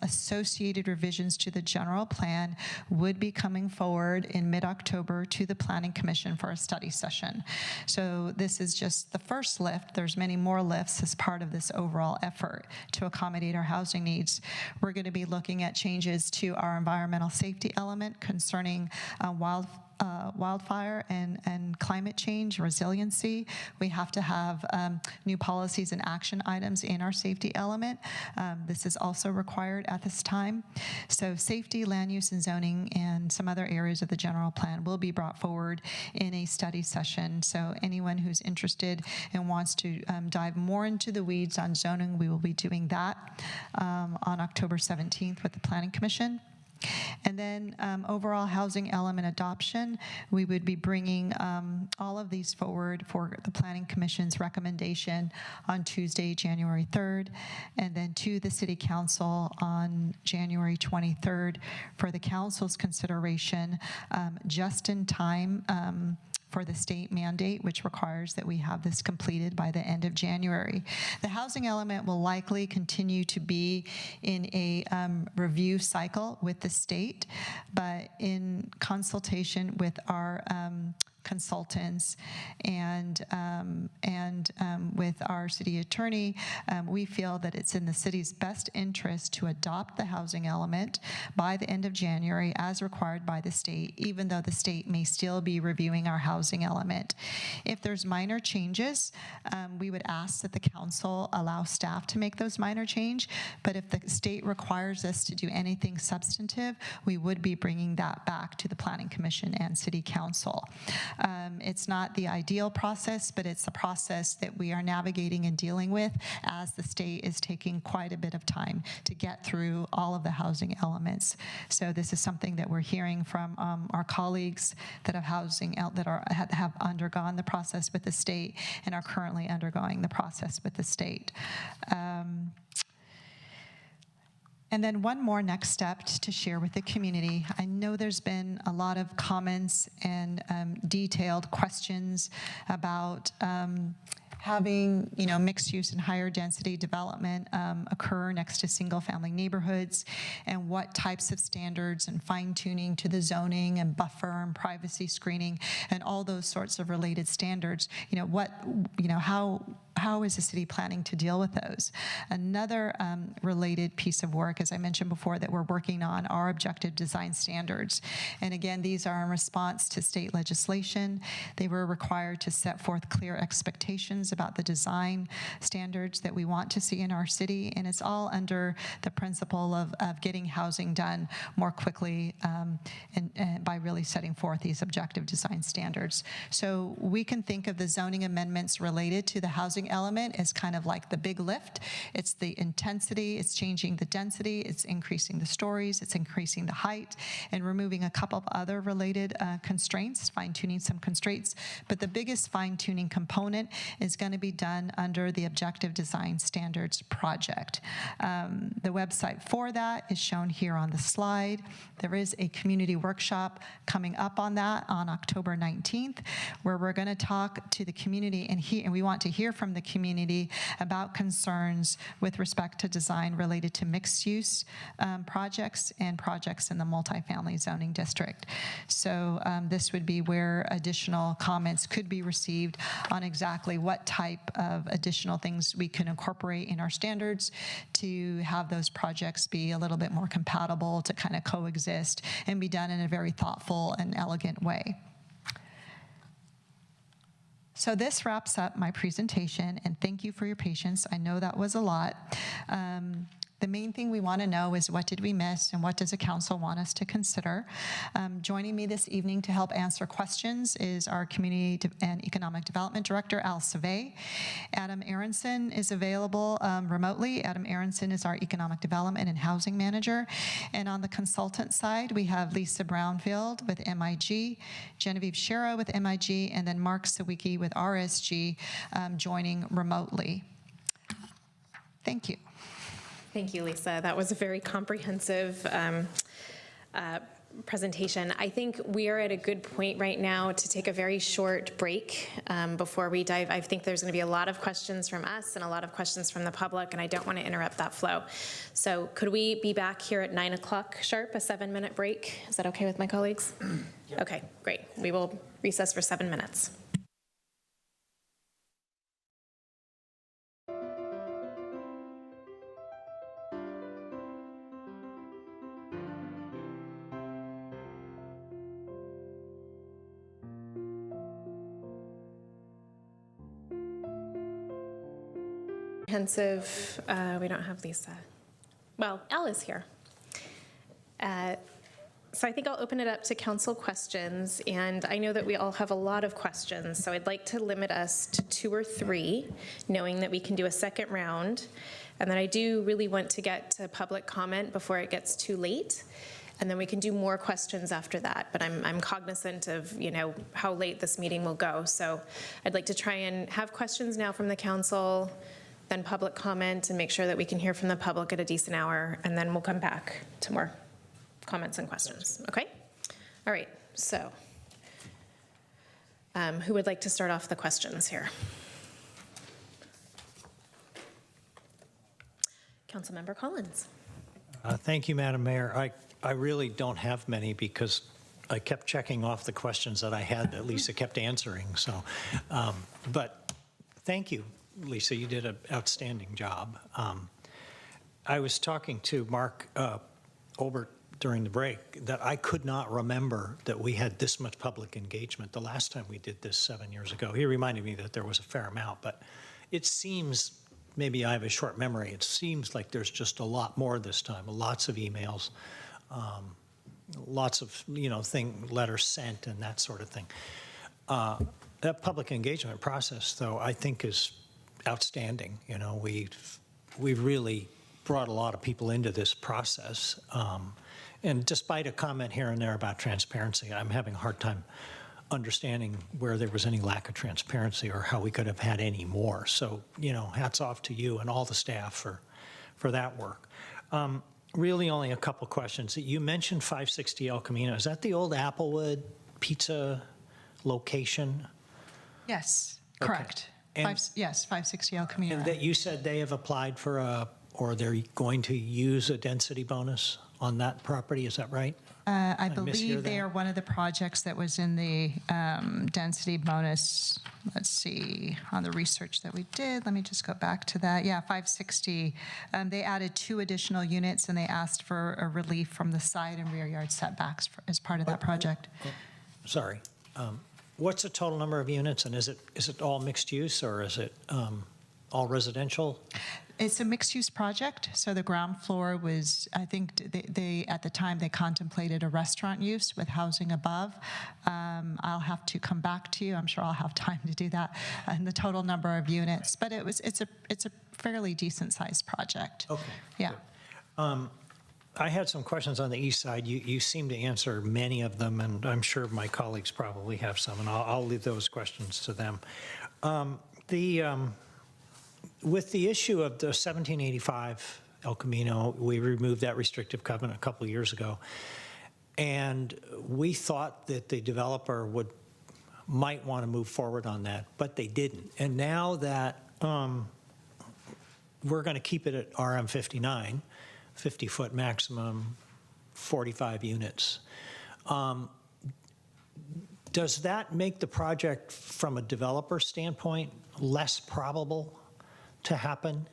associated revisions to the general plan would be coming forward in mid-October to the Planning Commission for a study session. So this is just the first lift. There's many more lifts as part of this overall effort to accommodate our housing needs. We're going to be looking at changes to our environmental safety element concerning wildfire and climate change resiliency. We have to have new policies and action items in our safety element. This is also required at this time. So safety, land use, and zoning, and some other areas of the general plan will be brought forward in a study session. So anyone who's interested and wants to dive more into the weeds on zoning, we will be doing that on October 17th with the Planning Commission. And then overall housing element adoption, we would be bringing all of these forward for the Planning Commission's recommendation on Tuesday, January 3rd, and then to the City Council on January 23rd for the Council's consideration, just in time for the state mandate, which requires that we have this completed by the end of January. The housing element will likely continue to be in a review cycle with the state, but in consultation with our consultants and with our city attorney, we feel that it's in the city's best interest to adopt the housing element by the end of January as required by the state, even though the state may still be reviewing our housing element. If there's minor changes, we would ask that the council allow staff to make those minor change, but if the state requires us to do anything substantive, we would be bringing that back to the Planning Commission and City Council. It's not the ideal process, but it's a process that we are navigating and dealing with as the state is taking quite a bit of time to get through all of the housing elements. So this is something that we're hearing from our colleagues that have undergone the process with the state and are currently undergoing the process with the state. And then one more next step to share with the community. I know there's been a lot of comments and detailed questions about having mixed use and higher density development occur next to single family neighborhoods, and what types of standards and fine tuning to the zoning and buffer and privacy screening and all those sorts of related standards. How is the city planning to deal with those? Another related piece of work, as I mentioned before, that we're working on are objective design standards. And again, these are in response to state legislation. They were required to set forth clear expectations about the design standards that we want to see in our city. And it's all under the principle of getting housing done more quickly and by really setting forth these objective design standards. So we can think of the zoning amendments related to the housing element is kind of like the big lift. It's the intensity, it's changing the density, it's increasing the stories, it's increasing the height, and removing a couple of other related constraints, fine-tuning some constraints. But the biggest fine-tuning component is going to be done under the Objective Design Standards project. The website for that is shown here on the slide. There is a community workshop coming up on that on October 19th, where we're going to talk to the community, and we want to hear from the community about concerns with respect to design related to mixed-use projects and projects in the multifamily zoning district. So this would be where additional comments could be received on exactly what type of additional things we can incorporate in our standards to have those projects be a little bit more compatible, to kind of coexist and be done in a very thoughtful and elegant way. So this wraps up my presentation, and thank you for your patience. I know that was a lot. The main thing we want to know is what did we miss and what does the council want us to consider. Joining me this evening to help answer questions is our Community and Economic Development Director, Al Savay. Adam Aronson is available remotely. Adam Aronson is our Economic Development and Housing Manager. And on the consultant side, we have Lisa Brownfield with MIG, Genevieve Shera with MIG, and then Mark Sawicki with RSG joining remotely. Thank you. Thank you, Lisa. That was a very comprehensive presentation. I think we are at a good point right now to take a very short break before we dive. I think there's going to be a lot of questions from us and a lot of questions from the public, and I don't want to interrupt that flow. So could we be back here at 9 o'clock sharp, a 7-minute break? Is that okay with my colleagues? Yep. Okay, great. We will recess for 7 minutes. We don't have Lisa. Well, Elle is here. So I think I'll open it up to council questions, and I know that we all have a lot of questions, so I'd like to limit us to 2 or 3, knowing that we can do a second round, and then I do really want to get to public comment before it gets too late, and then we can do more questions after that, but I'm cognizant of, you know, how late this meeting will go, so I'd like to try and have questions now from the council, then public comment, and make sure that we can hear from the public at a decent hour, and then we'll come back to more comments and questions. Okay? All right. So who would like to start off the questions here? Councilmember Collins. Thank you, Madam Mayor. I really don't have many because I kept checking off the questions that I had that Lisa kept answering. So, but thank you, Lisa. You did an outstanding job. I was talking to Mark Obert during the break that I could not remember that we had this much public engagement the last time we did this 7 years ago. He reminded me that there was a fair amount, but it seems, maybe I have a short memory, it seems like there's just a lot more this time, lots of emails, lots of, you know, letters sent and that sort of thing. That public engagement process, though, I think is outstanding. You know, we've really brought a lot of people into this process. And despite a comment here and there about transparency, I'm having a hard time understanding where there was any lack of transparency or how we could have had any more. So, you know, hats off to you and all the staff for that work. Really only a couple questions. You mentioned 560 El Camino. Is that the old Applewood pizza location? Yes, Okay. correct. Yes, 560 El Camino. And that you said they have applied for or they're going to use a density bonus on that property, is that right? I mishear believe they that? are one of the projects that was in the density bonus. Let's see, on the research that we did, let me just go back to that. Yeah, 560. They added 2 additional units, and they asked for a relief from the side and rear yard setbacks as part of that project. Sorry. What's the total number of units, and is it all mixed use, or is it all residential? It's a mixed-use project, so the ground floor was, I think, they at the time, they contemplated a restaurant use with housing above. I'll have to come back to you. I'm sure I'll have time to do that, and the total number of units. But it's a fairly decent-sized project. Okay. Yeah. I had some questions on the east side. You seem to answer many of them, and I'm sure my colleagues probably have some, and I'll leave those questions to them. With the issue of the 1785 El Camino, we removed that restrictive covenant a couple of years ago, and we thought that the developer might want to move forward on that, but they didn't. And now that we're going to keep it at RM 59, 50-foot maximum, 45 units. Does that make the project, from a developer standpoint, less probable to happen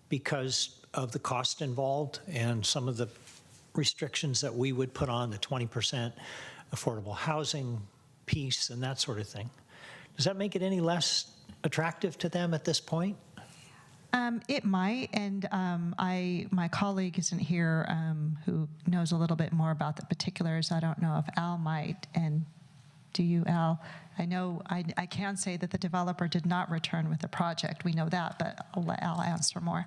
because of the cost involved and some of the restrictions that we would put on, the 20% affordable housing piece and that sort of thing? Does that make it any less attractive to them at this point? It might, and my colleague isn't here who knows a little bit more about the particulars. I don't know if Al might, and do you, Al? I know I can say that the developer did not return with the project. We know that, but I'll let Al answer more.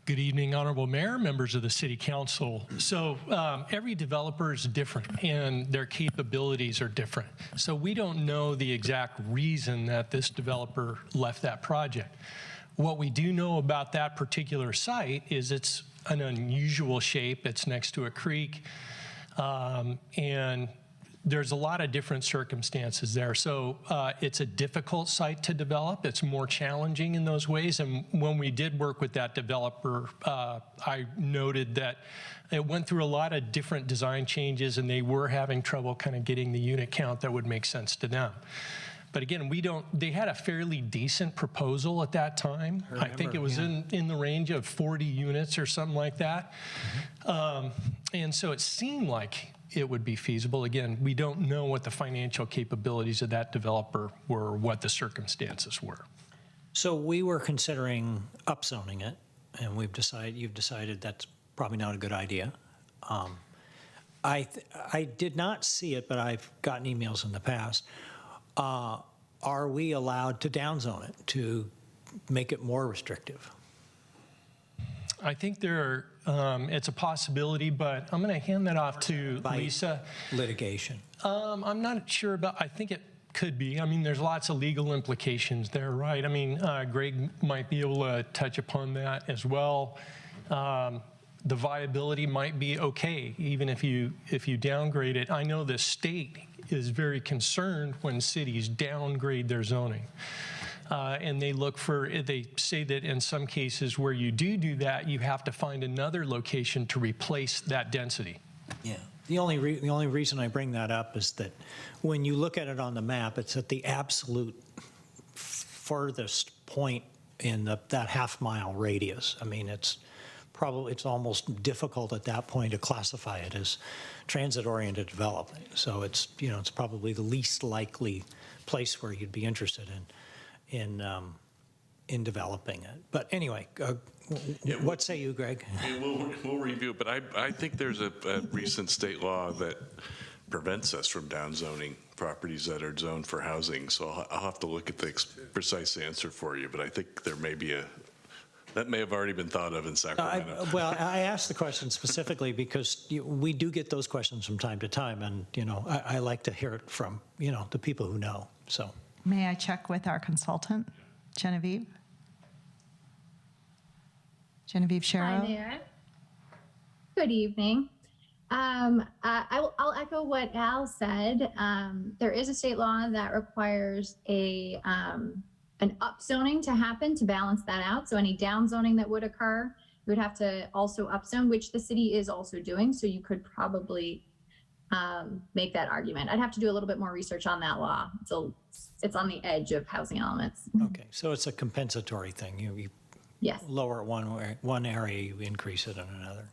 Good evening, Honorable Mayor, members of the City Council. So every developer is different and their capabilities are different. So we don't know the exact reason that this developer left that project. What we do know about that particular site is it's an unusual shape. It's next to a creek, and there's a lot of different circumstances there. So it's a difficult site to develop. It's more challenging in those ways. And when we did work with that developer, I noted that it went through a lot of different design changes, and they were having trouble kind of getting the unit count that would make sense to them. But again, they had a fairly decent proposal at that time. I think it was in the range of 40 units or something like that. And so it seemed like it would be feasible. Again, we don't know what the financial capabilities of that developer were, or what the circumstances were. So we were considering upzoning it, and you've decided that's probably not a good idea. I did not see it, but I've gotten emails in the past. Are we allowed to downzone it to make it more restrictive? I think it's a possibility, but I'm going to hand that off to Lisa. Litigation. I'm not sure about, I think it could be. I mean, there's lots of legal implications there, right? I mean, Greg might be able to touch upon that as well. The viability might be okay, even if you downgrade it. I know the state is very concerned when cities downgrade their zoning. And they say that in some cases where you do that, you have to find another location to replace that density. Yeah. The only reason I bring that up is that when you look at it on the map, it's at the absolute furthest point in that half-mile radius. I mean, it's almost difficult at that point to classify it as transit-oriented development. So it's probably the least likely place where you'd be interested in developing it. But anyway, what say you, Greg? We'll review, but I think there's a recent state law that prevents us from downzoning properties that are zoned for housing. So I'll have to look at the precise answer for you, but I think there may be that may have already been thought of in Sacramento. I asked the question specifically because we do get those questions from time to time, and I like to hear it from the people who know. So may I check with our consultant, Genevieve? Genevieve Sharrow. Hi there. Good evening. I'll echo what Al said. There is a state law that requires an upzoning to happen to balance that out. So any downzoning that would occur, you would have to also upzone, which the city is also doing. So you could probably make that argument. I'd have to do a little bit more research on that law. It's on the edge of housing elements. Okay, so it's a compensatory thing. You yes. Lower it one area, you increase it in another.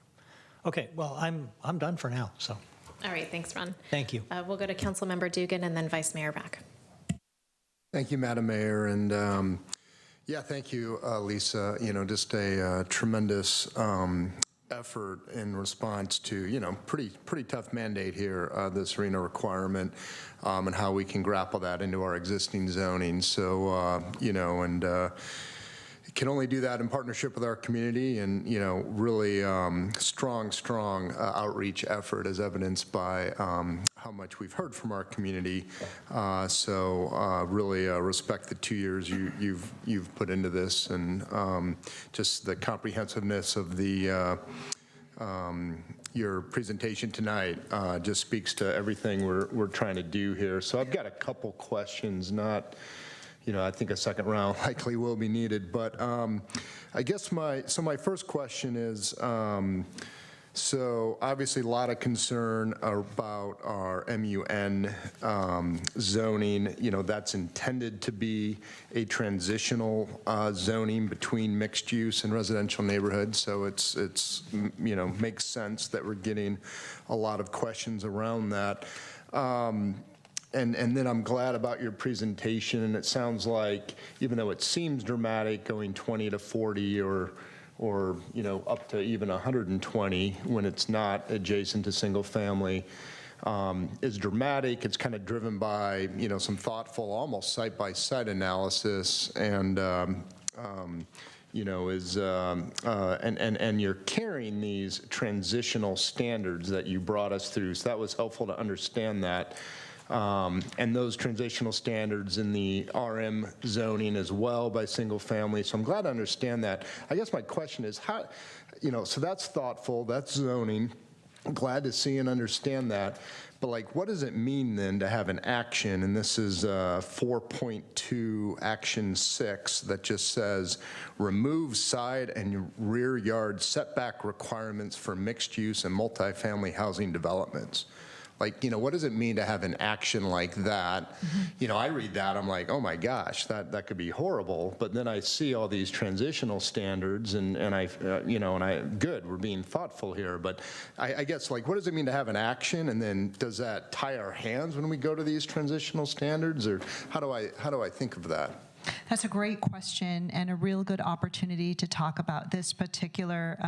Okay, well, I'm done for now. So. All right, thanks, Ron. Thank you. We'll go to Councilmember Dugan and then Vice Mayor Back. Thank you, Madam Mayor. And Yeah, thank you, Lisa. Just a tremendous effort in response to, pretty tough mandate here, this RHNA requirement, and how we can grapple that into our existing zoning. So, can only do that in partnership with our community and, really strong outreach effort as evidenced by how much we've heard from our community. Really respect the 2 years you've put into this and just the comprehensiveness of the your presentation tonight just speaks to everything we're trying to do here. So I've got a couple questions, not I think a second round likely will be needed, but I guess my first question is, so obviously a lot of concern about our MUN zoning. That's intended to be a transitional zoning between mixed use and residential neighborhoods. So it's makes sense that we're getting a lot of questions around that. And then I'm glad about your presentation, and it sounds like, even though it seems dramatic going 20 to 40 or up to even 120 when it's not adjacent to single family, is dramatic. It's kind of driven by, some thoughtful, almost site-by-site analysis, and and you're carrying these transitional standards that you brought us through. So that was helpful to understand that. And those transitional standards in the RM zoning as well by single family. So I'm glad to understand that. I guess my question is how, so that's thoughtful, that's zoning. I'm glad to see and understand that. But what does it mean then to have an action? And this is 4.2 action 6 that just says remove side and rear yard setback requirements for mixed use and multifamily housing developments. What does it mean to have an action like that? Mm-hmm. I read that, I'm like, oh my gosh, that could be horrible. But then I see all these transitional standards and good, we're being thoughtful here. But I guess, what does it mean to have an action? And then does that tie our hands when we go to these transitional standards? Or how do I think of that? That's a great question and a real good opportunity to talk about this particular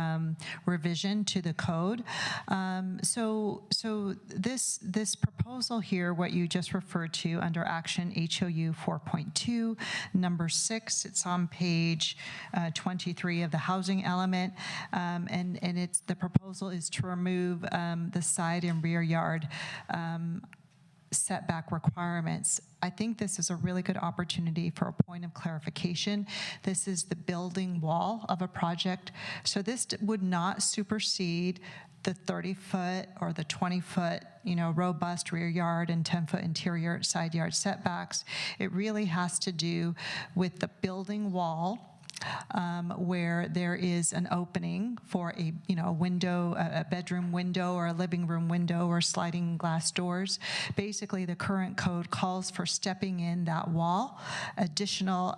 revision to the code. So this proposal here, what you just referred to under Action HOU 4.2, number 6, it's on page 23 of the housing element, and it's the proposal is to remove the side and rear yard setback requirements. I think this is a really good opportunity for a point of clarification. This is the building wall of a project. So this would not supersede the 30-foot or the 20-foot, robust rear yard and 10-foot interior side yard setbacks. It really has to do with the building wall, where there is an opening for a window, a bedroom window or a living room window or sliding glass doors. Basically, the current code calls for stepping in that wall, an additional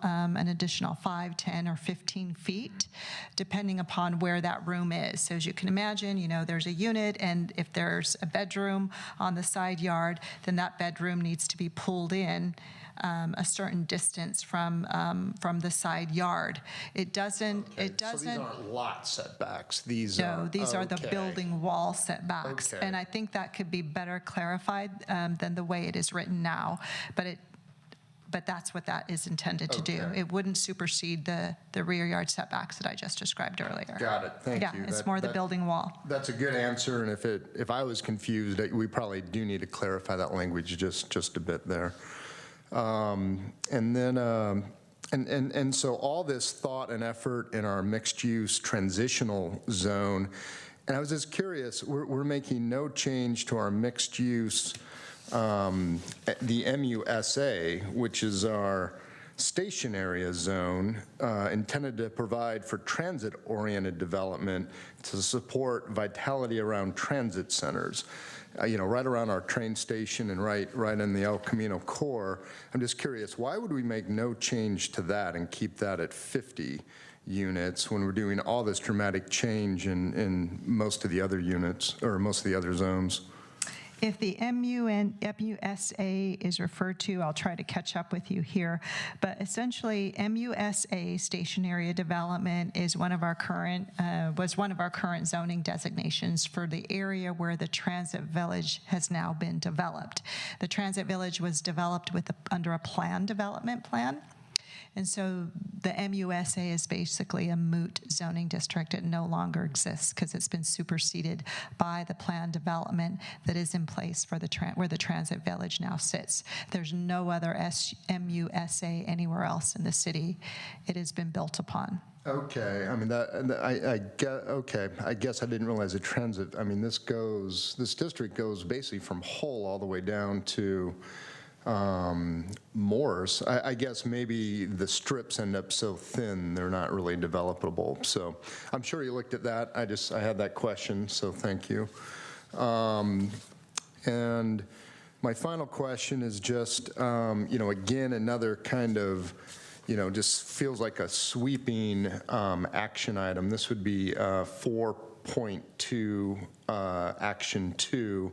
5, 10, or 15 feet, depending upon where that room is. So as you can imagine, there's a unit, and if there's a bedroom on the side yard, then that bedroom needs to be pulled in a certain distance from the side yard. It doesn't. Okay. So these aren't lot setbacks. These are the building wall setbacks, and I think that could be better clarified than the way it is written now. But that's what that is intended to do. It wouldn't supersede the rear yard setbacks that I just described earlier. Got it. Thank you. Yeah, it's more the building wall. That's a good answer. And if I was confused, we probably do need to clarify that language just a bit there. And so all this thought and effort in our mixed-use transitional zone, and I was just curious, we're making no change to our mixed-use, the MUSA, which is our station area zone, intended to provide for transit-oriented development to support vitality around transit centers. Right around our train station and right in the El Camino core. I'm just curious, why would we make no change to that and keep that at 50 units when we're doing all this dramatic change in most of the other units or most of the other zones? If the MUSA is referred to, I'll try to catch up with you here. But essentially, MUSA station area development is one of our current zoning designations for the area where the Transit Village has now been developed. The Transit Village was developed under a planned development plan. And so the MUSA is basically a moot zoning district. It no longer exists because it's been superseded by the planned development that is in place for where the Transit Village now sits. There's no other MUSA anywhere else in the city. It has been built upon. Okay, I mean, I guess I didn't realize the transit, I mean, this district goes basically from Hull all the way down to Morse. I guess maybe the strips end up so thin they're not really developable. So I'm sure you looked at that. I had that question, so thank you. And my final question is just, again, another kind of, just feels like a sweeping action item. This would be 4.2, Action 2.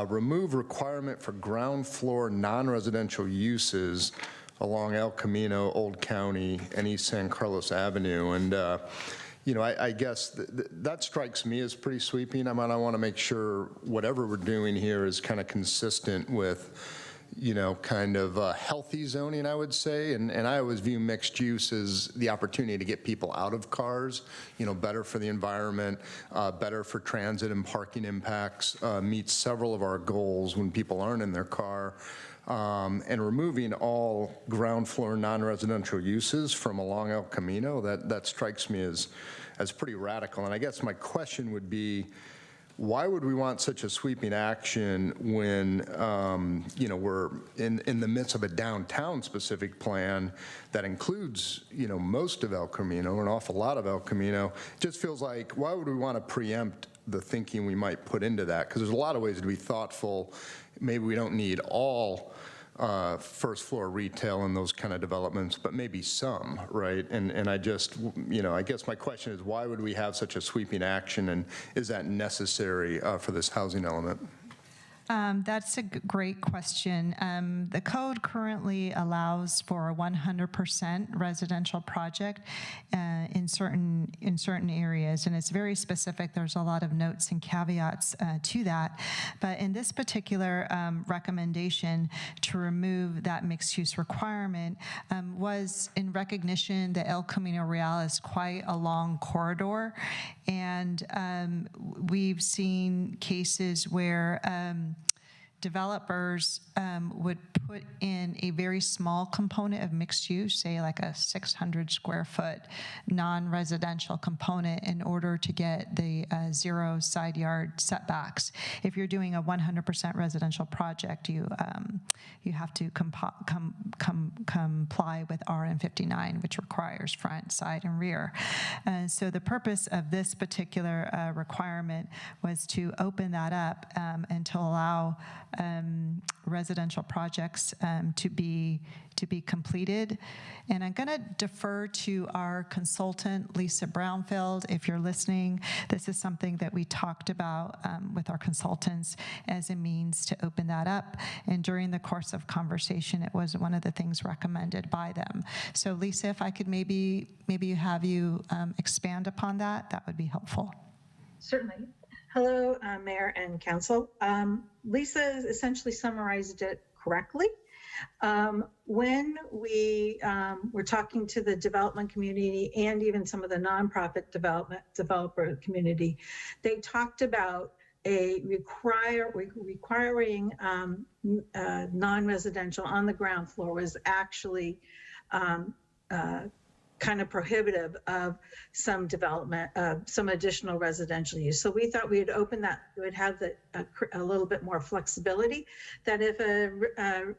Remove requirement for ground floor non-residential uses along El Camino, Old County, and East San Carlos Avenue. And, I guess that strikes me as pretty sweeping. I mean, I want to make sure whatever we're doing here is kind of consistent with, kind of healthy zoning, I would say. And I always view mixed use as the opportunity to get people out of cars, better for the environment, better for transit and parking impacts, meets several of our goals when people aren't in their car. And removing all ground floor non-residential uses from along El Camino, that strikes me as pretty radical. And I guess my question would be, why would we want such a sweeping action when, we're in the midst of a downtown specific plan that includes, most of El Camino, an awful lot of El Camino? It just feels like, why would we want to preempt the thinking we might put into that? Because there's a lot of ways to be thoughtful. Maybe we don't need all first floor retail in those kind of developments, but maybe some, right? And I just, I guess my question is, why would we have such a sweeping action, and is that necessary for this housing element? That's a great question. The code currently allows for a 100% residential project in certain areas, and it's very specific. There's a lot of notes and caveats to that. But in this particular recommendation to remove that mixed-use requirement was in recognition that El Camino Real is quite a long corridor, and we've seen cases where developers would put in a very small component of mixed use, say like a 600 square foot non-residential component, in order to get the zero side yard setbacks. If you're doing a 100% residential project, you have to comply with RM 59, which requires front, side, and rear. So the purpose of this particular requirement was to open that up and to allow residential projects to be completed. And I'm going to defer to our consultant, Lisa Brownfield. If you're listening, this is something that we talked about with our consultants as a means to open that up. And during the course of conversation, it was one of the things recommended by them. So Lisa, if I could maybe have you expand upon that, that would be helpful. Certainly. Hello, Mayor and Council. Lisa essentially summarized it correctly. When we were talking to the development community and even some of the nonprofit developer community, they talked about requiring non-residential on the ground floor was actually kind of prohibitive of some development, some additional residential use. So we thought we'd open that, we would have a little bit more flexibility, that if a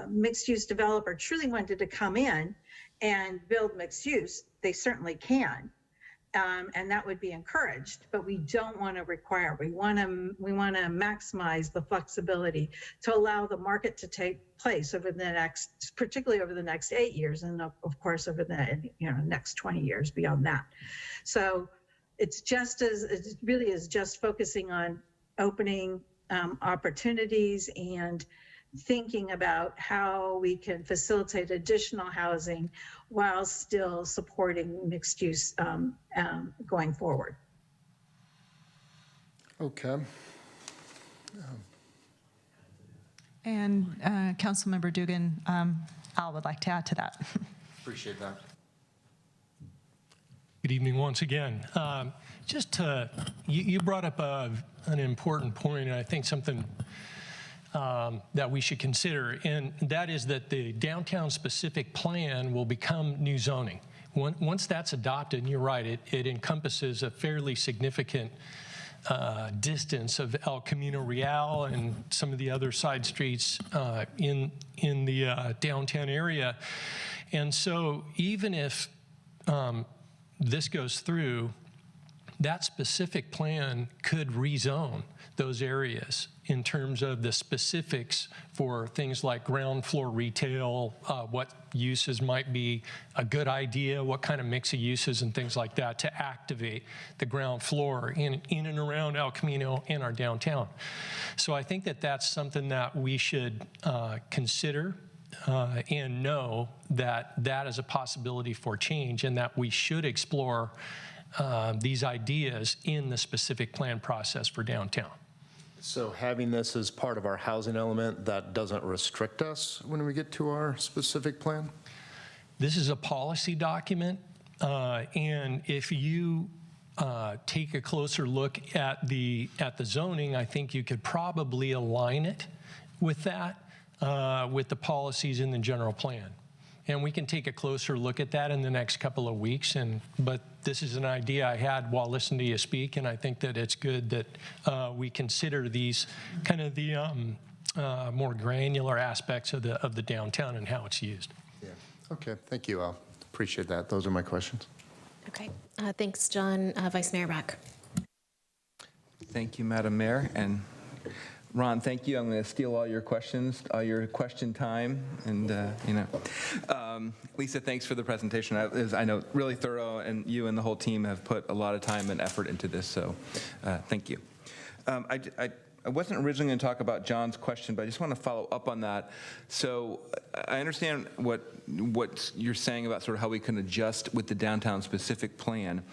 mixed use developer truly wanted to come in and build mixed use, they certainly can. And that would be encouraged, but we don't want to require. We want to maximize the flexibility to allow the market to take place over the next, particularly over the next 8 years, and of course over the next 20 years beyond that. So it really is just focusing on opening opportunities and thinking about how we can facilitate additional housing while still supporting mixed use going forward. Okay. And Councilmember Dugan, Al would like to add to that. Appreciate that. Good evening once again. You brought up an important point, and I think something that we should consider, and that is that the downtown specific plan will become new zoning. Once that's adopted, and you're right, it encompasses a fairly significant distance of El Camino Real and some of the other side streets in the downtown area. And so even if this goes through, that specific plan could rezone those areas in terms of the specifics for things like ground floor retail, what uses might be a good idea, what kind of mix of uses and things like that to activate the ground floor in and around El Camino and our downtown. So I think that that's something that we should consider and know that that is a possibility for change, and that we should explore these ideas in the specific plan process for downtown. So having this as part of our housing element, that doesn't restrict us when we get to our specific plan? This is a policy document, and if you take a closer look at the zoning, I think you could probably align it with that, with the policies in the general plan. And we can take a closer look at that in the next couple of weeks. But this is an idea I had while listening to you speak, and I think that it's good that we consider these kind of the more granular aspects of the downtown and how it's used. Yeah. Okay. Thank you, Al. Appreciate that. Those are my questions. Okay. Thanks, John. Vice Mayor Beck. Thank you, Madam Mayor. And Ron, thank you. I'm going to steal all your questions, all your question time. And, Lisa, thanks for the presentation. I know really thorough, and you and the whole team have put a lot of time and effort into this, so thank you. I wasn't originally going to talk about John's question, but I just want to follow up on that. So I understand what you're saying about sort of how we can adjust with the downtown specific plan,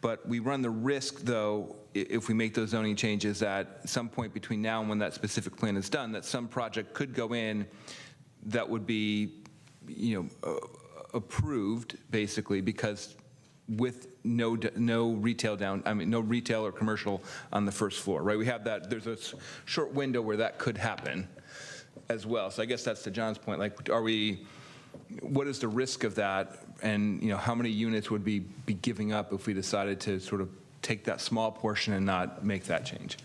but we run the risk, though, if we make those zoning changes at some point between now and when that specific plan is done, that some project could go in that would be, approved basically because with no retail no retail or commercial on the first floor, right? We have that. There's a short window where that could happen as well. So I guess that's to John's point. Like, what is the risk of that? And how many units would we be giving up if we decided to sort of take that small portion and not make that change?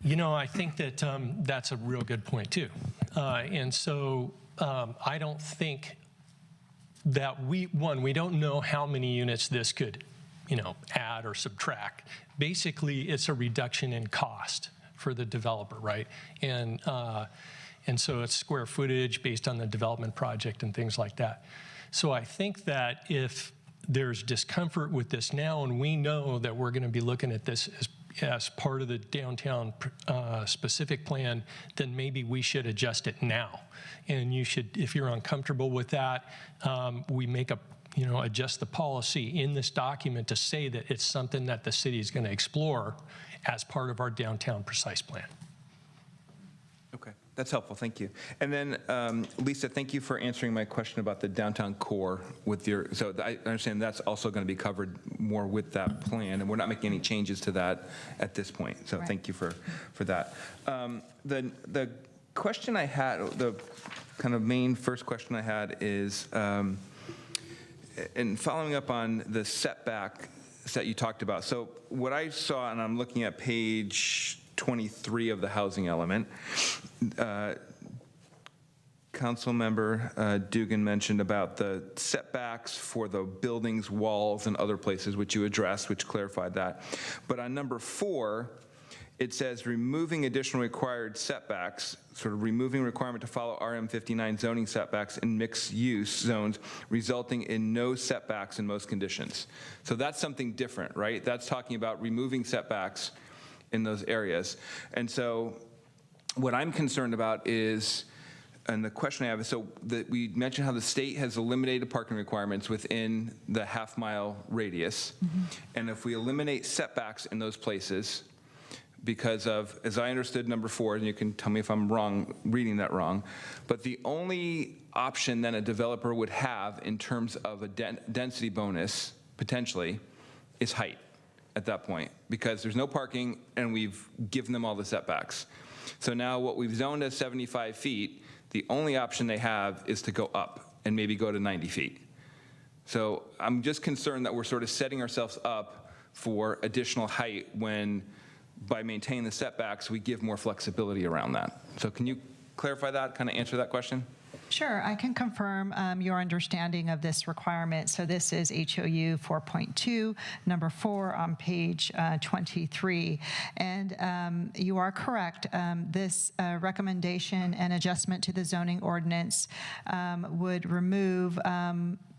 I think that that's a real good point too. And so I don't think that we don't know how many units this could, add or subtract. Basically, it's a reduction in cost for the developer, right? And so it's square footage based on the development project and things like that. So I think that if there's discomfort with this now, and we know that we're going to be looking at this as part of the downtown specific plan, then maybe we should adjust it now. And you should, if you're uncomfortable with that, we make adjust the policy in this document to say that it's something that the city is going to explore as part of our downtown precise plan. Okay, that's helpful. Thank you. And then, Lisa, thank you for answering my question about the downtown core so I understand that's also going to be covered more with that plan, and we're not making any changes to that at this point. So thank you for that. The question I had, the kind of main first question I had is, and following up on the setback that you talked about. So what I saw, and I'm looking at page 23 of the housing element, Councilmember Dugan mentioned about the setbacks for the buildings, walls, and other places, which you addressed, which clarified that. But on number 4, it says removing additional required setbacks, sort of removing requirement to follow RM59 zoning setbacks in mixed-use zones, resulting in no setbacks in most conditions. So that's something different, right? That's talking about removing setbacks in those areas. And so what I'm concerned about is, and the question I have is, so that we mentioned how the state has eliminated parking requirements within the half-mile radius. And if we eliminate setbacks in those places, because of, as I understood number 4, and you can tell me if I'm wrong, reading that wrong, but the only option then a developer would have in terms of a density bonus, potentially, is height at that point, because there's no parking and we've given them all the setbacks. So now what we've zoned as 75 feet, the only option they have is to go up and maybe go to 90 feet. So I'm just concerned that we're sort of setting ourselves up for additional height when, by maintaining the setbacks, we give more flexibility around that. So can you clarify that, kind of answer that question? Sure, I can confirm your understanding of this requirement. So this is HOU 4.2, number 4 on page 23. And you are correct. This recommendation and adjustment to the zoning ordinance would remove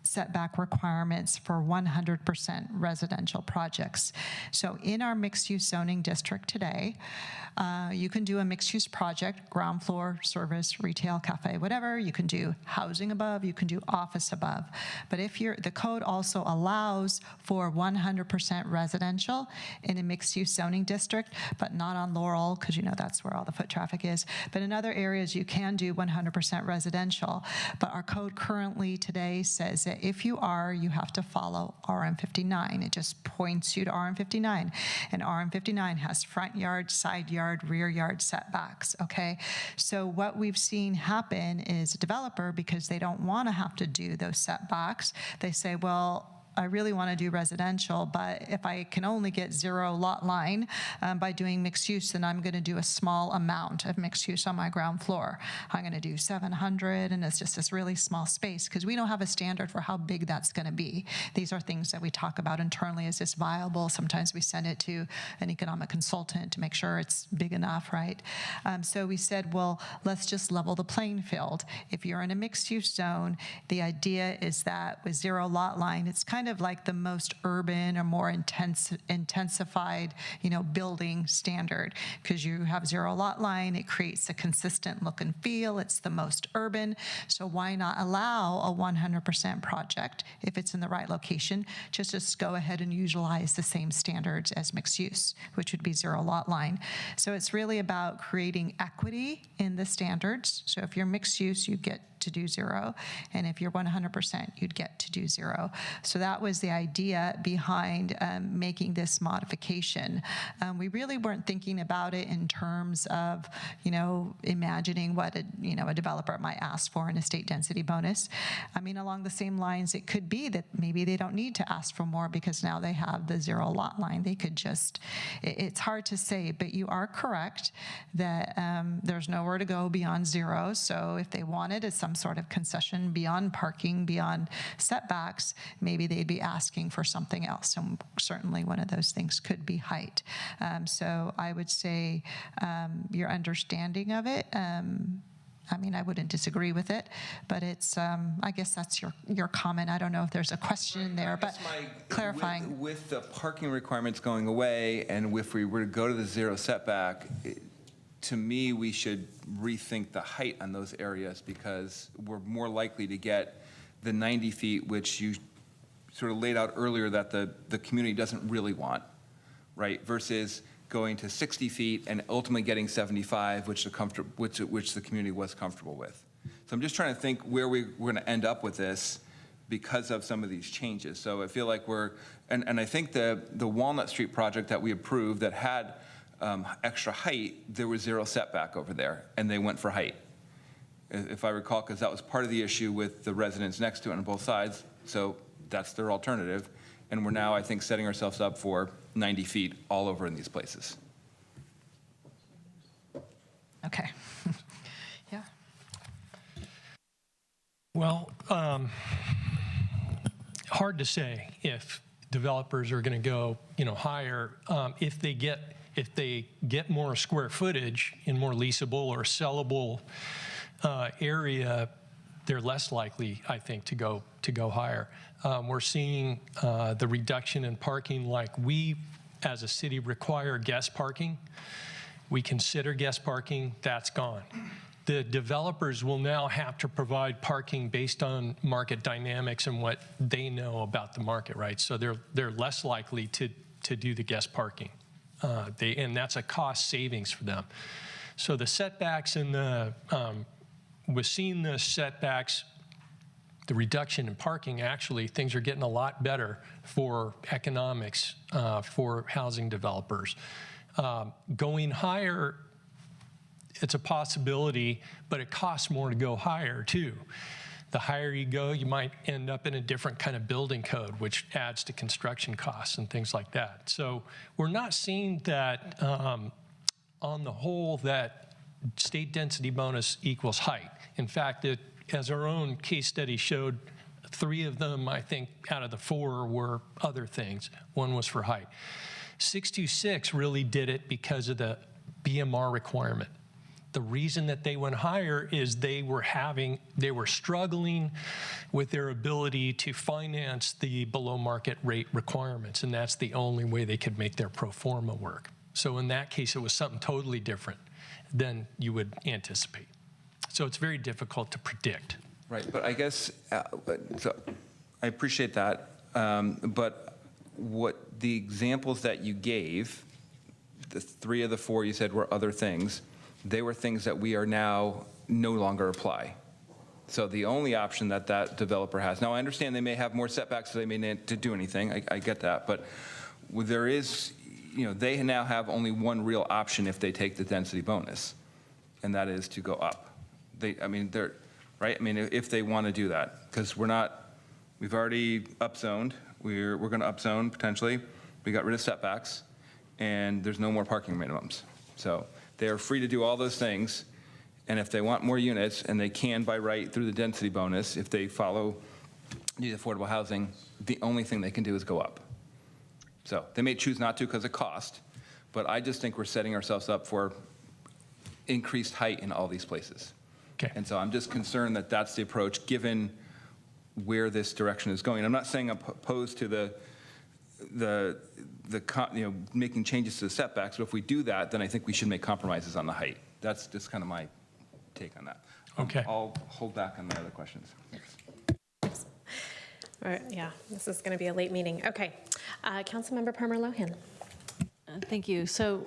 setback requirements for 100% residential projects. So in our mixed-use zoning district today, you can do a mixed-use project, ground floor, service, retail, cafe, whatever. You can do housing above, you can do office above. But if the code also allows for 100% residential in a mixed-use zoning district, but not on Laurel, because you know that's where all the foot traffic is. But in other areas, you can do 100% residential. But our code currently today says that if you are, you have to follow RM59. It just points you to RM59. And RM59 has front yard, side yard, rear yard setbacks, okay? So what we've seen happen is a developer, because they don't want to have to do those setbacks, they say, well, I really want to do residential, but if I can only get 0 lot line by doing mixed use, then I'm going to do a small amount of mixed use on my ground floor. I'm going to do 700, and it's just this really small space, because we don't have a standard for how big that's going to be. These are things that we talk about internally. Is this viable? Sometimes we send it to an economic consultant to make sure it's big enough, right? So we said, well, let's just level the playing field. If you're in a mixed use zone, the idea is that with 0 lot line, it's kind of like the most urban or more intensified, building standard, because you have 0 lot line. It creates a consistent look and feel. It's the most urban. So why not allow a 100% project if it's in the right location? Just go ahead and utilize the same standards as mixed use, which would be 0 lot line. So it's really about creating equity in the standards. So if you're mixed use, you get to do 0, and if you're 100%, you'd get to do 0. So that was the idea behind making this modification. We really weren't thinking about it in terms of, imagining what a developer might ask for in a state density bonus. I mean, along the same lines, it could be that maybe they don't need to ask for more because now they have the 0 lot line. They could just, it's hard to say, but you are correct that there's nowhere to go beyond 0. So if they wanted some sort of concession beyond parking, beyond setbacks, maybe they'd be asking for something else. And certainly one of those things could be height. So I would say your understanding of it, I mean, I wouldn't disagree with it, but it's, I guess that's your comment. I don't know if there's a question there, but clarifying. With the parking requirements going away, and if we were to go to the 0 setback, to me, we should rethink the height on those areas, because we're more likely to get the 90 feet, which you sort of laid out earlier that the community doesn't really want, right? Versus going to 60 feet and ultimately getting 75, which the community was comfortable with. So I'm just trying to think where we're going to end up with this because of some of these changes. So I feel like and I think the Walnut Street project that we approved that had extra height, there was 0 setback over there, and they went for height, if I recall, because that was part of the issue with the residents next to it on both sides. So that's their alternative, and we're now, I think, setting ourselves up for 90 feet all over in these places. Okay. Yeah. Well, hard to say if developers are going to go, higher if they get if they get more square footage in more leasable or sellable area, they're less likely, I think, to go higher. We're seeing the reduction in parking, like we, as a city, require guest parking. We consider guest parking, that's gone. The developers will now have to provide parking based on market dynamics and what they know about the market, right? So they're less likely to do the guest parking. And that's a cost savings for them. So the setbacks and we're seeing the setbacks, the reduction in parking, actually, things are getting a lot better for economics for housing developers. Going higher, it's a possibility, but it costs more to go higher too. The higher you go, you might end up in a different kind of building code, which adds to construction costs and things like that. So we're not seeing that on the whole that state density bonus equals height. In fact, as our own case study showed, 3 of them, I think, out of the 4 were other things. 1 was for height. 626 really did it because of the BMR requirement. The reason that they went higher is they were struggling with their ability to finance the below market rate requirements, and that's the only way they could make their pro forma work. So in that case, it was something totally different than you would anticipate. So it's very difficult to predict. Right, but I guess, so I appreciate that, but what the examples that you gave, the 3 of the 4 you said were other things, they were things that we are now no longer apply. So the only option that that developer has, now I understand they may have more setbacks, so they may need to do anything, I get that, but there is, they now have only one real option if they take the density bonus, and that is to go up. Right? I mean, if they want to do that, because we've already upzoned, we're going to upzone potentially, we got rid of setbacks, and there's no more parking minimums. So they are free to do all those things, and if they want more units, and they can by right through the density bonus, if they follow the affordable housing, the only thing they can do is go up. So they may choose not to because of cost, but I just think we're setting ourselves up for increased height in all these places. Okay. And so I'm just concerned that that's the approach, given where this direction is going. I'm not saying I'm opposed to making changes to the setbacks, but if we do that, then I think we should make compromises on the height. That's just kind of my take on that. Okay. I'll hold back on my other questions. Thanks. All right, yeah, this is going to be a late meeting. Okay, Councilmember Palmer Lohan. Thank you. So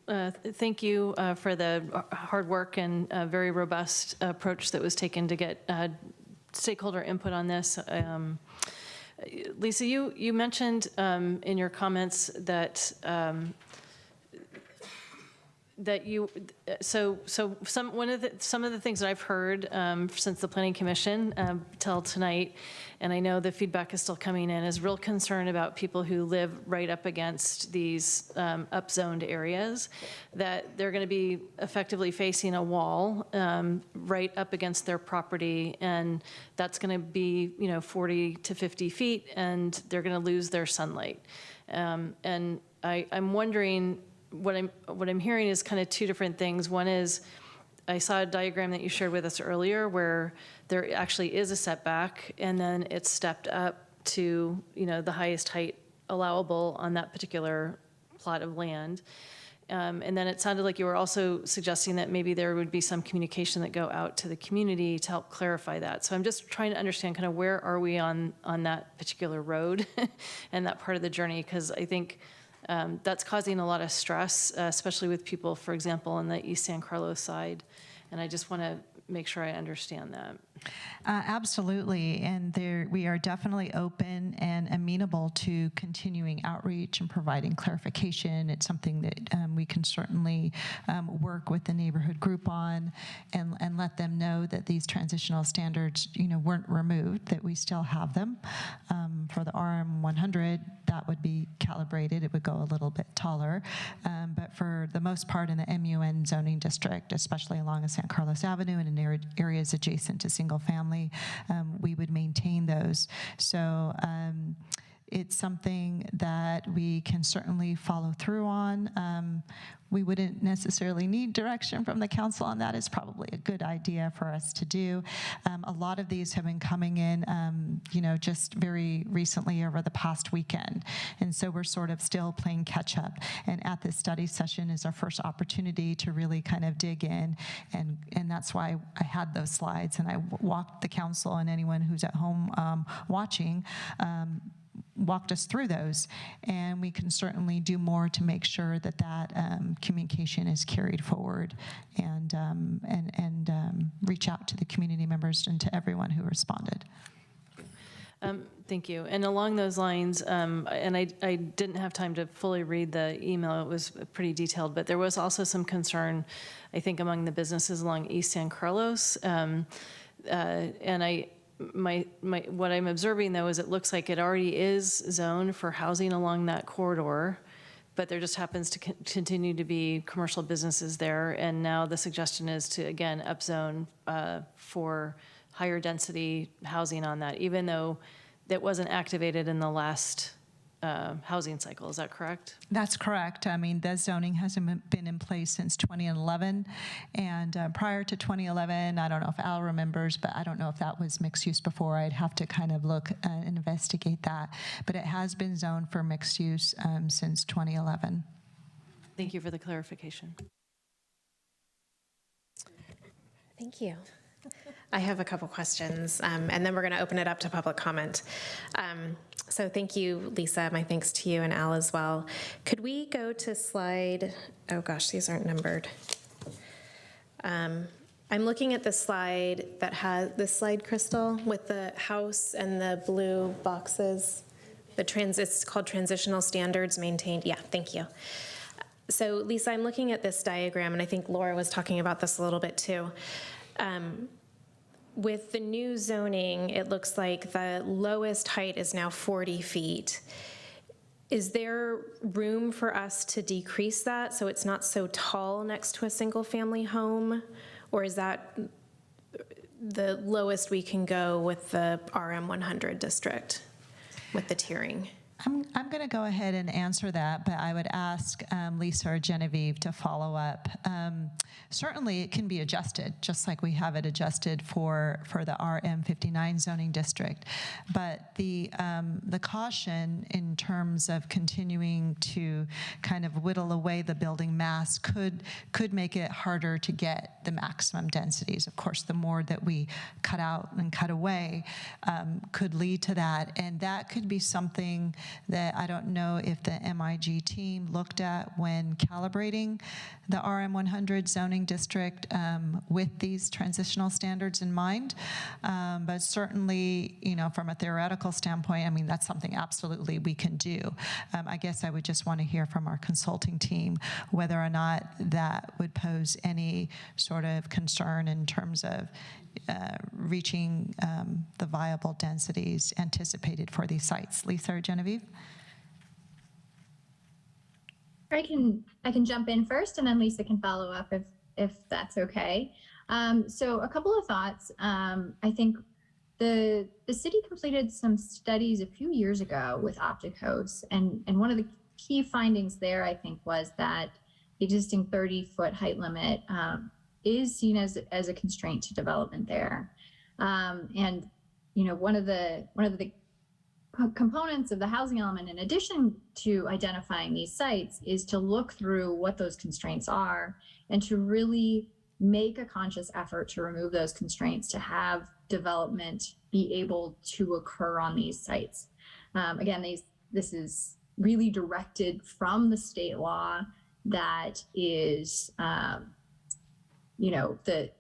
thank you for the hard work and very robust approach that was taken to get stakeholder input on this. Lisa, you mentioned in your comments that some of the things that I've heard since the Planning Commission till tonight, and I know the feedback is still coming in, is real concern about people who live right up against these upzoned areas, that they're going to be effectively facing a wall right up against their property, and that's going to be 40 to 50 feet, and they're going to lose their sunlight. And I'm wondering, what I'm hearing is kind of 2 different things. One is, I saw a diagram that you shared with us earlier where there actually is a setback, and then it's stepped up to the highest height allowable on that particular plot of land. And then it sounded like you were also suggesting that maybe there would be some communication that go out to the community to help clarify that. So I'm just trying to understand kind of where are we on that particular road and that part of the journey, because I think that's causing a lot of stress, especially with people, for example, on the East San Carlos side. And I just want to make sure I understand that. Absolutely, and we are definitely open and amenable to continuing outreach and providing clarification. It's something that we can certainly work with the neighborhood group on, and let them know that these transitional standards, weren't removed, that we still have them. For the RM100, that would be calibrated. It would go a little bit taller, but for the most part in the MUN zoning district, especially along San Carlos Avenue and in areas adjacent to single family, we would maintain those. So it's something that we can certainly follow through on. We wouldn't necessarily need direction from the council on that. It's probably a good idea for us to do. A lot of these have been coming in, just very recently over the past weekend. And so we're sort of still playing catch up. And at this study session is our first opportunity to really kind of dig in. And that's why I had those slides and I walked the council and anyone who's at home watching walked us through those, and we can certainly do more to make sure that communication is carried forward and reach out to the community members and to everyone who responded. Thank you. And along those lines, and I didn't have time to fully read the email, it was pretty detailed, but there was also some concern, I think, among the businesses along East San Carlos. And what I'm observing, though, is it looks like it already is zoned for housing along that corridor, but there just happens to continue to be commercial businesses there. And now the suggestion is to, again, upzone for higher density housing on that, even though that wasn't activated in the last housing cycle. Is that correct? That's correct. I mean, the zoning hasn't been in place since 2011. And prior to 2011, I don't know if Al remembers, but I don't know if that was mixed use before. I'd have to kind of look and investigate that. But it has been zoned for mixed use since 2011. Thank you for the clarification. Thank you. I have a couple questions, and then we're going to open it up to public comment. So thank you, Lisa. My thanks to you and Al as well. Could we go to slide, oh gosh, these aren't numbered. I'm looking at the slide that has, this slide, Crystal, with the house and the blue boxes. It's called transitional standards maintained. Yeah, thank you. So Lisa, I'm looking at this diagram, and I think Laura was talking about this a little bit too. With the new zoning, it looks like the lowest height is now 40 feet. Is there room for us to decrease that so it's not so tall next to a single family home? Or is that the lowest we can go with the RM 100 district with the tiering? I'm going to go ahead and answer that, but I would ask Lisa or Genevieve to follow up. Certainly, it can be adjusted, just like we have it adjusted for the RM 59 zoning district. But the caution in terms of continuing to kind of whittle away the building mass could make it harder to get the maximum densities. Of course, the more that we cut out and cut away could lead to that, and that could be something that I don't know if the MIG team looked at when calibrating the RM 100 zoning district with these transitional standards in mind. But certainly, from a theoretical standpoint, I mean, that's something absolutely we can do. I guess I would just want to hear from our consulting team whether or not that would pose any sort of concern in terms of reaching the viable densities anticipated for these sites. Lisa or Genevieve? I can jump in first, and then Lisa can follow up if that's okay. So a couple of thoughts. I think the city completed some studies a few years ago with Opticos, and one of the key findings there, I think, was that the existing 30-foot height limit is seen as a constraint to development there. And one of the components of the housing element, in addition to identifying these sites, is to look through what those constraints are and to really make a conscious effort to remove those constraints, to have development be able to occur on these sites. Again, this is really directed from the state law that is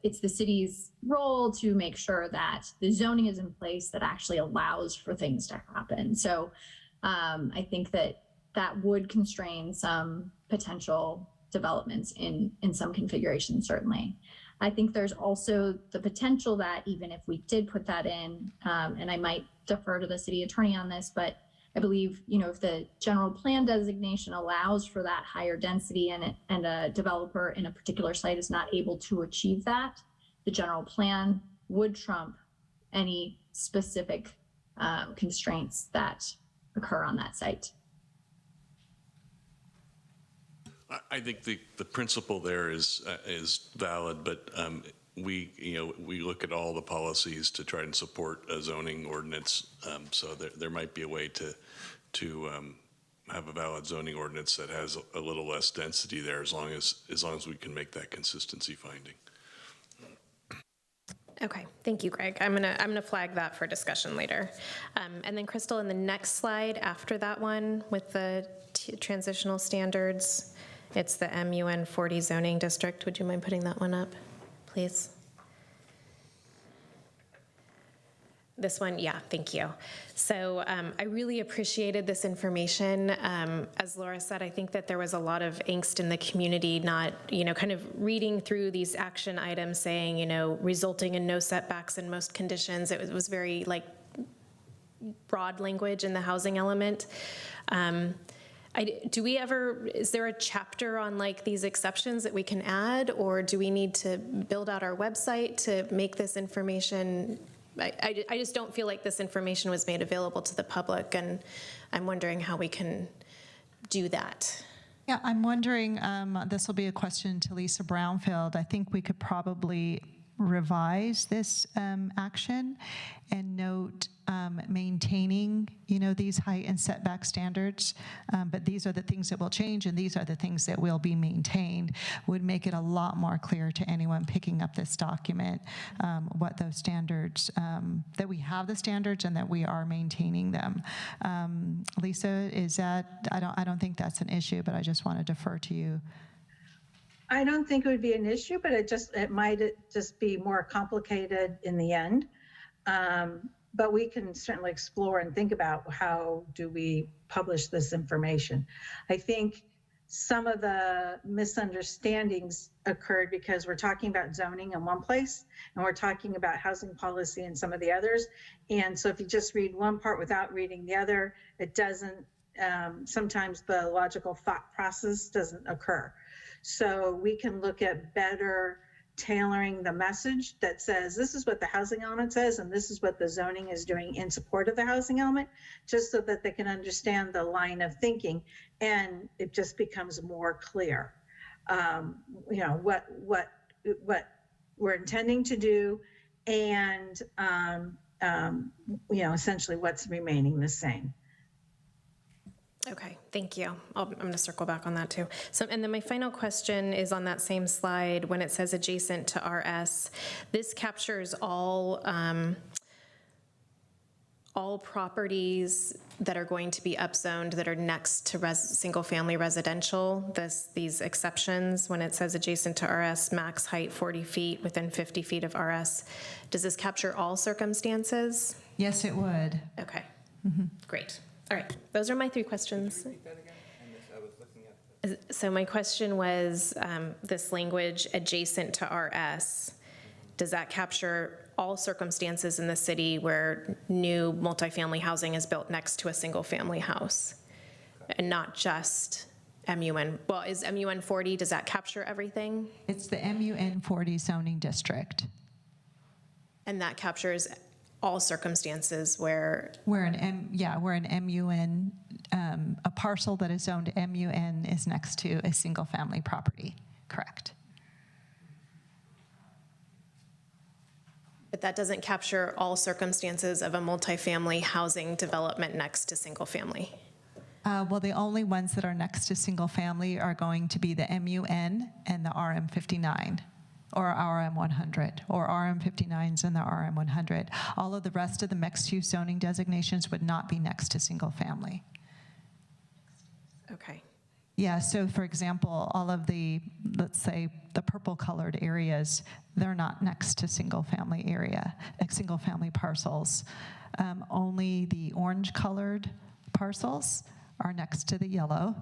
it's the city's role to make sure that the zoning is in place that actually allows for things to happen. So I think that would constrain some potential developments in some configurations, certainly. I think there's also the potential that even if we did put that in, and I might defer to the city attorney on this, but I believe, if the general plan designation allows for that higher density and a developer in a particular site is not able to achieve that, the general plan would trump any specific constraints that occur on that site. I think the principle there is valid, but we look at all the policies to try and support a zoning ordinance. So there might be a way to have a valid zoning ordinance that has a little less density there, as long as we can make that consistency finding. Okay, thank you, Greg. I'm gonna flag that for discussion later. And then Crystal, in the next slide after that one with the transitional standards, it's the MUN 40 zoning district. Would you mind putting that one up, please? This one, yeah, thank you. So I really appreciated this information. As Laura said, I think that there was a lot of angst in the community, not, kind of reading through these action items saying, resulting in no setbacks in most conditions. It was very broad language in the housing element. Is there a chapter on these exceptions that we can add, or do we need to build out our website to make this information? I just don't feel like this information was made available to the public, and I'm wondering how we can do that. Yeah, I'm wondering, this will be a question to Lisa Brownfield. I think we could probably revise this action and note maintaining, these height and setback standards, but these are the things that will change and these are the things that will be maintained, would make it a lot more clear to anyone picking up this document what those standards, that we have the standards and that we are maintaining them. Lisa, is that, I don't think that's an issue, but I just want to defer to you. I don't think it would be an issue, but it might just be more complicated in the end. But we can certainly explore and think about how do we publish this information. I think some of the misunderstandings occurred because we're talking about zoning in one place and we're talking about housing policy in some of the others. And so if you just read one part without reading the other, it doesn't, sometimes the logical thought process doesn't occur. So we can look at better tailoring the message that says this is what the housing element says and this is what the zoning is doing in support of the housing element, just so that they can understand the line of thinking and it just becomes more clear. What we're intending to do and essentially what's remaining the same. Okay, thank you. I'm going to circle back on that too. So, and then my final question is on that same slide when it says adjacent to RS. This captures all properties that are going to be upzoned that are next to single-family residential. These exceptions, when it says adjacent to RS, max height 40 feet within 50 feet of RS. Does this capture all circumstances? Yes, it would. Okay, great. All right, those are my 3 questions. So my question was this language adjacent to RS, does that capture all circumstances in the city where new multifamily housing is built next to a single family house and not just MUN? Well, is MUN 40, does that capture everything? It's the MUN 40 zoning district. And that captures all circumstances where we're an MUN, a parcel that is zoned MUN is next to a single family property, correct? But that doesn't capture all circumstances of a multifamily housing development next to single family. Well, the only ones that are next to single family are going to be the MUN and the RM59. Or RM100, or RM59s and the RM100. All of the rest of the mixed-use zoning designations would not be next to single family. Okay. Yeah, so for example, all of the, let's say, the purple-colored areas, they're not next to single-family single-family parcels. Only the orange-colored parcels are next to the yellow,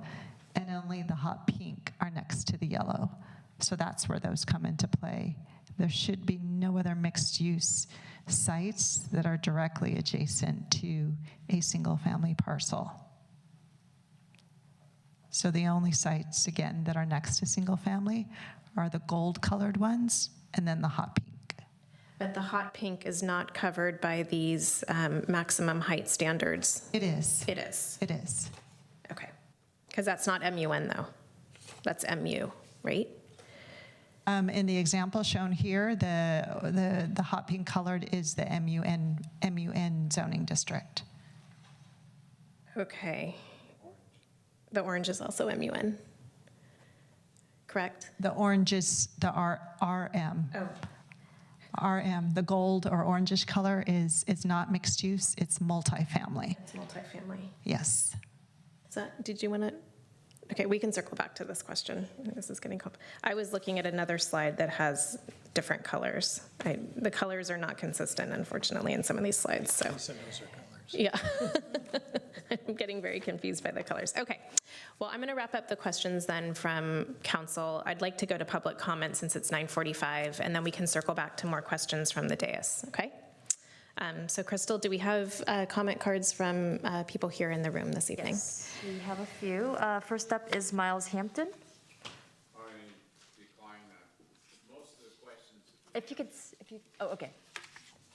and only the hot pink are next to the yellow. So that's where those come into play. There should be no other mixed-use sites that are directly adjacent to a single-family parcel. So the only sites, again, that are next to single-family are the gold-colored ones and then the hot pink. But the hot pink is not covered by these maximum height standards. It is. It is. It is. Okay. Because that's not MUN though. That's MU, right? In the example shown here, the hot pink colored is the MUN zoning district. Okay. The orange is also MUN. Correct? The orange is the RM. Oh. RM, the gold or orangish color is not mixed use, it's multifamily. It's multifamily. Yes. Did you want to? Okay, we can circle back to this question. This is getting I was looking at another slide that has different colors. The colors are not consistent, unfortunately, in some of these slides. So. Yeah. I'm getting very confused by the colors. Okay. Well, I'm going to wrap up the questions then from council. I'd like to go to public comment since it's 9:45, and then we can circle back to more questions from the dais. Okay? So Crystal, do we have comment cards from people here in the room this evening? Yes, we have a few. First up is Miles Hampton. I decline most of the questions. Oh, okay.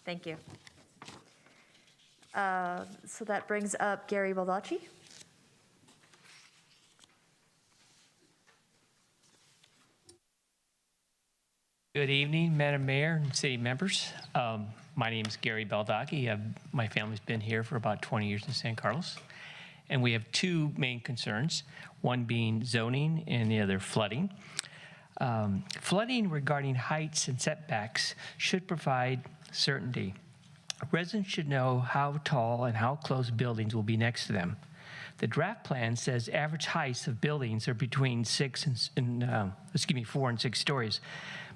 Thank you. So that brings up Gary Baldacci. Good evening, Madam Mayor and city members. My name is Gary Baldacci. My family's been here for about 20 years in San Carlos. And we have two main concerns, one being zoning and the other flooding. Flooding regarding heights and setbacks should provide certainty. Residents should know how tall and how close buildings will be next to them. The draft plan says average heights of buildings are between 4 and 6 stories,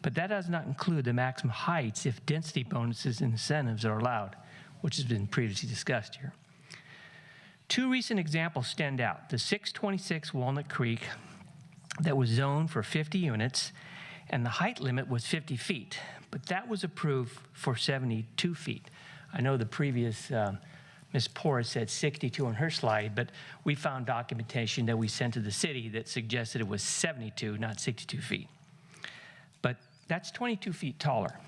but that does not include the maximum heights if density bonuses and incentives are allowed, which has been previously discussed here. Two recent examples stand out. The 626 Walnut Creek that was zoned for 50 units, and the height limit was 50 feet, but that was approved for 72 feet. I know the previous Ms. Porras said 62 on her slide, but we found documentation that we sent to the city that suggested it was 72, not 62 feet. But that's 22 feet taller.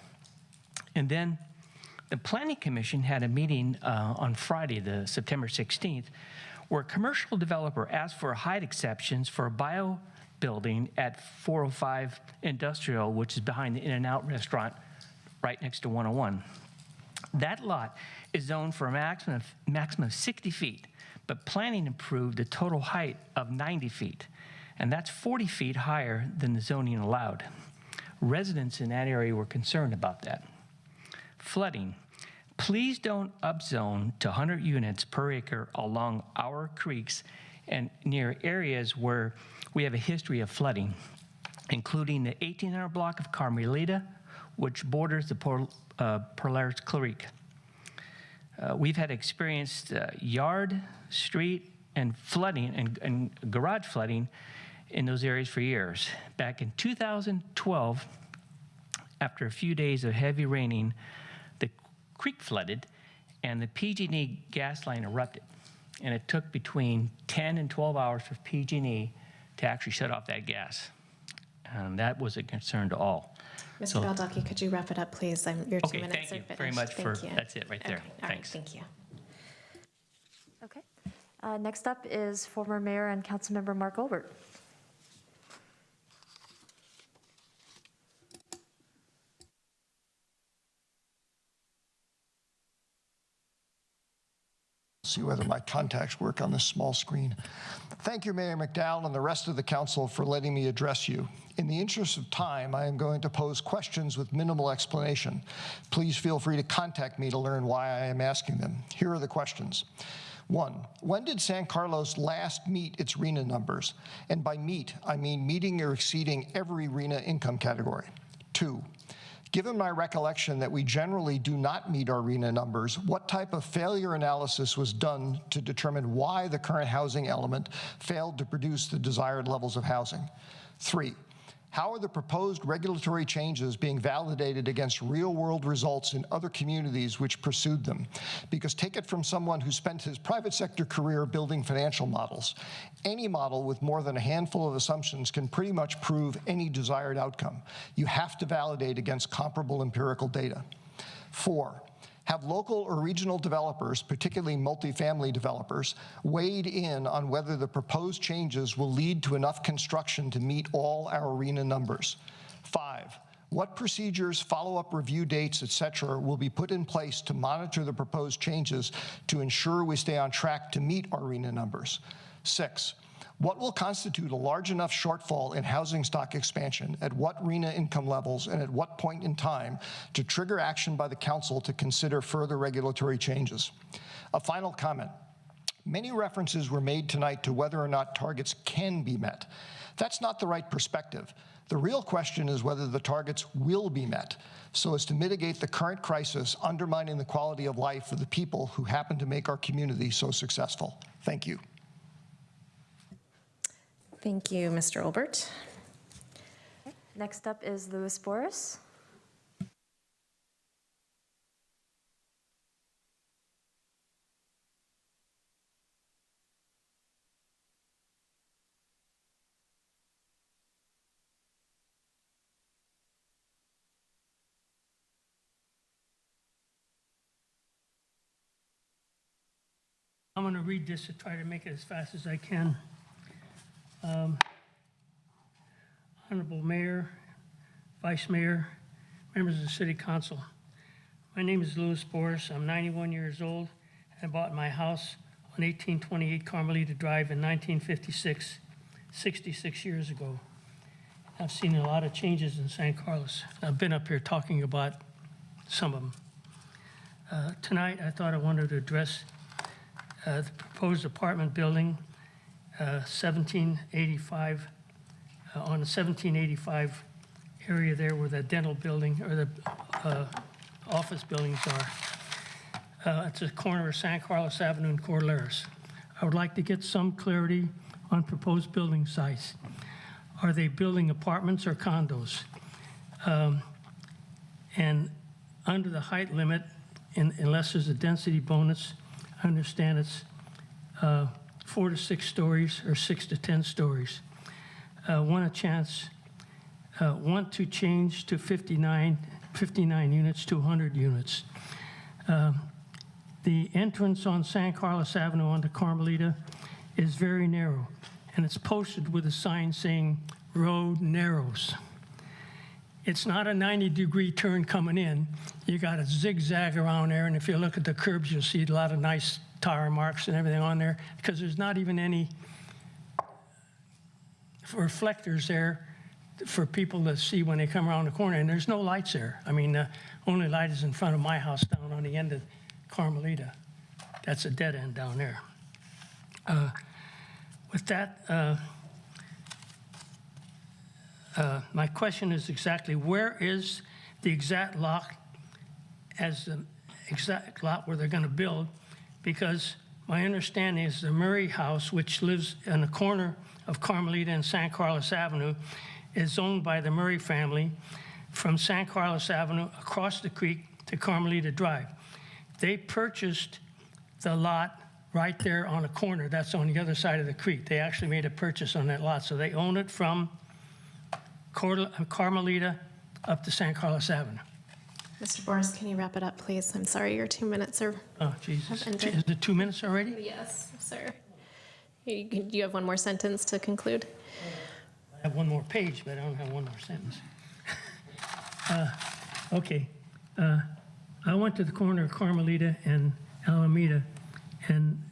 And then the Planning Commission had a meeting on Friday, the September 16th, where a commercial developer asked for height exceptions for a bio building at 405 Industrial, which is behind the In-N-Out restaurant right next to 101. That lot is zoned for a maximum of 60 feet, but planning approved a total height of 90 feet, and that's 40 feet higher than the zoning allowed. Residents in that area were concerned about that. Flooding. Please don't upzone to 100 units per acre along our creeks and near areas where we have a history of flooding, including the 1800 block of Carmelita, which borders the Polaris Creek. We've had experienced yard, street, and flooding and garage flooding in those areas for years. Back in 2012, after a few days of heavy raining, the creek flooded and the PG&E gas line erupted. And it took between 10 and 12 hours for PG&E to actually shut off that gas. And that was a concern to all. Mr. Baldacci, could you wrap it up, please? Your 2 minutes are finished. Thank you very much that's it right there. Okay. All right, Thanks. thank you. Okay. Next up is former Mayor and Councilmember Mark Olbert. See whether my contacts work on this small screen. Thank you, Mayor McDowell and the rest of the council for letting me address you. In the interest of time, I am going to pose questions with minimal explanation. Please feel free to contact me to learn why I am asking them. Here are the questions. 1, when did San Carlos last meet its RHNA numbers? And by meet, I mean meeting or exceeding every RHNA income category. 2, given my recollection that we generally do not meet our RHNA numbers, what type of failure analysis was done to determine why the current housing element failed to produce the desired levels of housing? 3, how are the proposed regulatory changes being validated against real-world results in other communities which pursued them? Because take it from someone who spent his private sector career building financial models. Any model with more than a handful of assumptions can pretty much prove any desired outcome. You have to validate against comparable empirical data. 4, have local or regional developers, particularly multifamily developers, weighed in on whether the proposed changes will lead to enough construction to meet all our arena numbers? 5, what procedures, follow-up review dates, et cetera, will be put in place to monitor the proposed changes to ensure we stay on track to meet our arena numbers? 6, what will constitute a large enough shortfall in housing stock expansion, at what RHNA income levels, and at what point in time to trigger action by the council to consider further regulatory changes? A final comment. Many references were made tonight to whether or not targets can be met. That's not the right perspective. The real question is whether the targets will be met so as to mitigate the current crisis undermining the quality of life of the people who happen to make our community so successful. Thank you. Thank you, Mr. Olbert. Next up is Louis Boris. I'm going to read this to try to make it as fast as I can. Honorable Mayor, Vice Mayor, members of the City Council. My name is Louis Boris. I'm 91 years old. I bought my house on 1828 Carmelita Drive in 1956, 66 years ago. I've seen a lot of changes in San Carlos. I've been up here talking about some of them. Tonight, I thought I wanted to address the proposed apartment building, 1785, on the 1785 area there where the dental building or the office buildings are. It's the corner of San Carlos Avenue and Cordilleras. I would like to get some clarity on proposed building sites. Are they building apartments or condos? And under the height limit, unless there's a density bonus, I understand it's 4 to 6 stories or 6 to 10 stories. Want to change to 59 units to 100 units. The entrance on San Carlos Avenue onto Carmelita is very narrow, and it's posted with a sign saying road narrows. It's not a 90-degree turn coming in. You got a zigzag around there, and if you look at the curbs, you'll see a lot of nice tire marks and everything on there, because there's not even any reflectors there for people to see when they come around the corner, and there's no lights there. I mean, the only light is in front of my house down on the end of Carmelita. That's a dead end down there. With that, my question is exactly where is the exact lot as the exact lot where they're going to build? Because my understanding is the Murray House, which lives in the corner of Carmelita and San Carlos Avenue, is owned by the Murray family from San Carlos Avenue across the creek to Carmelita Drive. They purchased the lot right there on the corner. That's on the other side of the creek. They actually made a purchase on that lot. So they own it from Carmelita up to San Carlos Avenue. Mr. Boris, can you wrap it up, please? I'm sorry, your 2 minutes are. Oh, Jesus. have ended. Is it 2 minutes already? Yes, sir. You have one more sentence to conclude? I have one more page, but I don't have one more sentence. Okay. I went to the corner of Carmelita and Alameda, and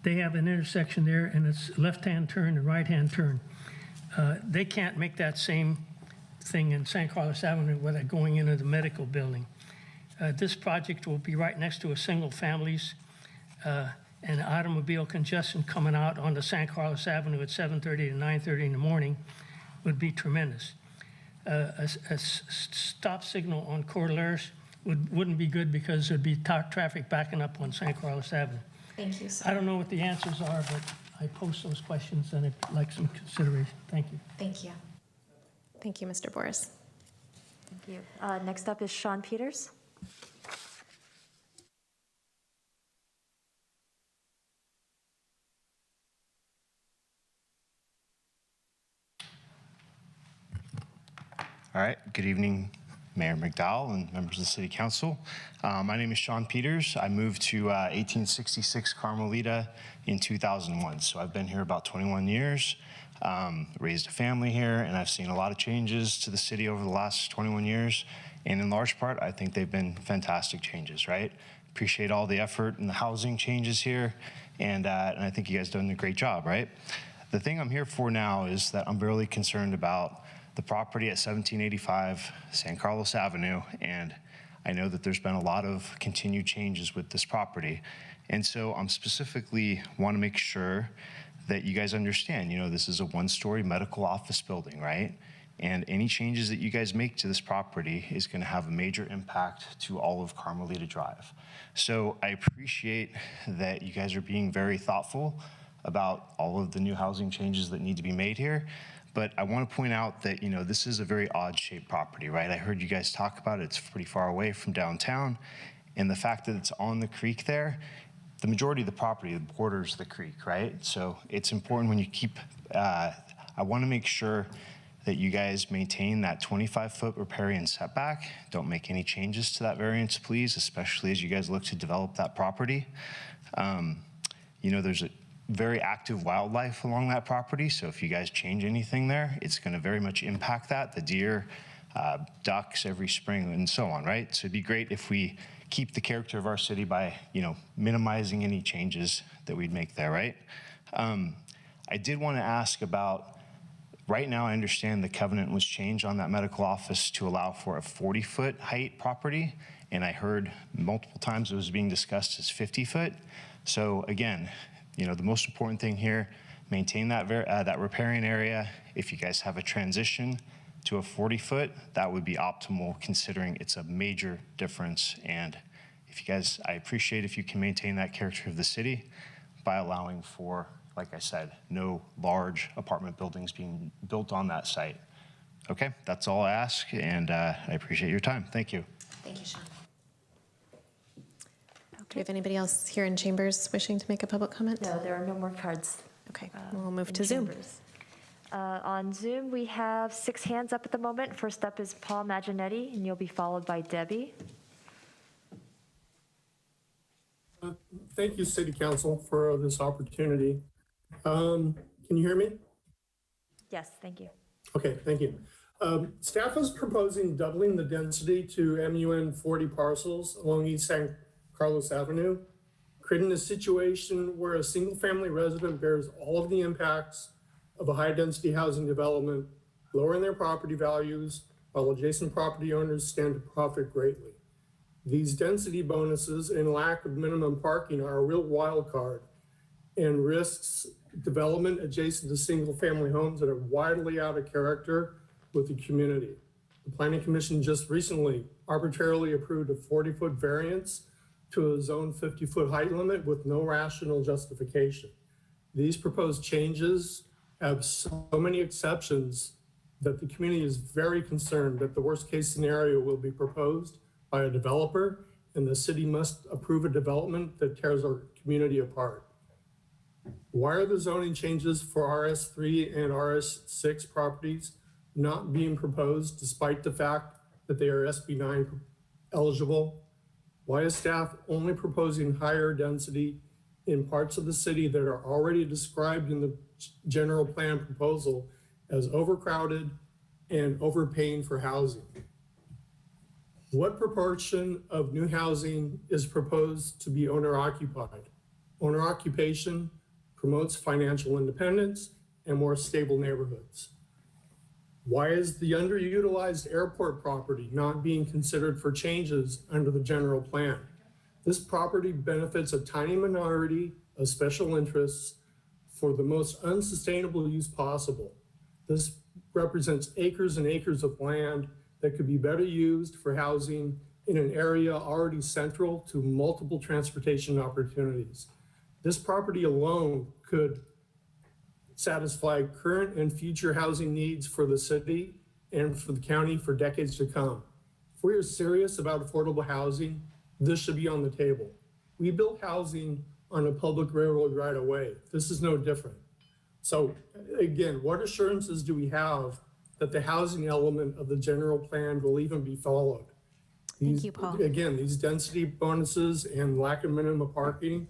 they have an intersection there, and it's left-hand turn and right-hand turn. They can't make that same thing in San Carlos Avenue without going into the medical building. This project will be right next to a single families and automobile congestion coming out onto San Carlos Avenue at 7:30 to 9:30 in the morning would be tremendous. A stop signal on Cordilleras wouldn't be good because there'd be traffic backing up on San Carlos Avenue. Thank you, sir. I don't know what the answers are, but I post those questions and I'd like some consideration. Thank you. Thank you. Thank you, Mr. Boris. Thank you. Next up is Sean Peters. All right, good evening, Mayor McDowell and members of the City Council. My name is Sean Peters. I moved to 1866 Carmelita in 2001, so I've been here about 21 years, raised a family here, and I've seen a lot of changes to the city over the last 21 years, and in large part, I think they've been fantastic changes, right? Appreciate all the effort and the housing changes here, and I think you guys done a great job, right? The thing I'm here for now is that I'm really concerned about the property at 1785 San Carlos Avenue, and I know that there's been a lot of continued changes with this property. And so I'm specifically want to make sure that you guys understand, you know, this is a one-story medical office building, right? And any changes that you guys make to this property is going to have a major impact to all of Carmelita Drive. So I appreciate that you guys are being very thoughtful about all of the new housing changes that need to be made here. But I want to point out that, you know, this is a very odd-shaped property, right? I heard you guys talk about it. It's pretty far away from downtown. And the fact that it's on the creek there, the majority of the property borders the creek, right? So it's important when you keep, I want to make sure that you guys maintain that 25-foot riparian setback. Don't make any changes to that variance, please, especially as you guys look to develop that property. You know, there's a very active wildlife along that property, so if you guys change anything there, it's going to very much impact that, the deer, ducks every spring and so on, right? So it'd be great if we keep the character of our city by, you know, minimizing any changes that we'd make there, right? I did want to ask about, right now I understand the covenant was changed on that medical office to allow for a 40-foot height property, and I heard multiple times it was being discussed as 50-foot. So again, you know, the most important thing here, maintain that that riparian area. If you guys have a transition to a 40-foot, that would be optimal considering it's a major difference. And if you guys, I appreciate if you can maintain that character of the city by allowing for, like I said, no large apartment buildings being built on that site. Okay, that's all I ask, and I appreciate your time. Thank you. Thank you, Sean. Do we have anybody else here in chambers wishing to make a public comment? No, there are no more cards. Okay, we'll move in to Zoom. chambers. On Zoom, we have 6 hands up at the moment. First up is Paul Maginetti, and you'll be followed by Debbie. Thank you, City Council, for this opportunity. Can you hear me? Yes, thank you. Okay, thank you. Staff is proposing doubling the density to MUN 40 parcels along East San Carlos Avenue, creating a situation where a single-family resident bears all of the impacts of a high-density housing development, lowering their property values, while adjacent property owners stand to profit greatly. These density bonuses and lack of minimum parking are a real wild card and risks development adjacent to single-family homes that are widely out of character with the community. The Planning Commission just recently arbitrarily approved a 40-foot variance to a zone 50-foot height limit with no rational justification. These proposed changes have so many exceptions that the community is very concerned that the worst-case scenario will be proposed by a developer, and the city must approve a development that tears our community apart. Why are the zoning changes for RS3 and RS6 properties not being proposed despite the fact that they are SB9 eligible? Why is staff only proposing higher density in parts of the city that are already described in the general plan proposal as overcrowded and overpaying for housing? What proportion of new housing is proposed to be owner occupied? Owner occupation promotes financial independence and more stable neighborhoods. Why is the underutilized airport property not being considered for changes under the general plan? This property benefits a tiny minority of special interests for the most unsustainable use possible. This represents acres and acres of land that could be better used for housing in an area already central to multiple transportation opportunities. This property alone could satisfy current and future housing needs for the city and for the county for decades to come. If we are serious about affordable housing, this should be on the table. We built housing on a public railroad right away. This is no different. So again, what assurances do we have that the housing element of the general plan will even be followed. Thank you, Paul. Again, these density bonuses and lack of minimum parking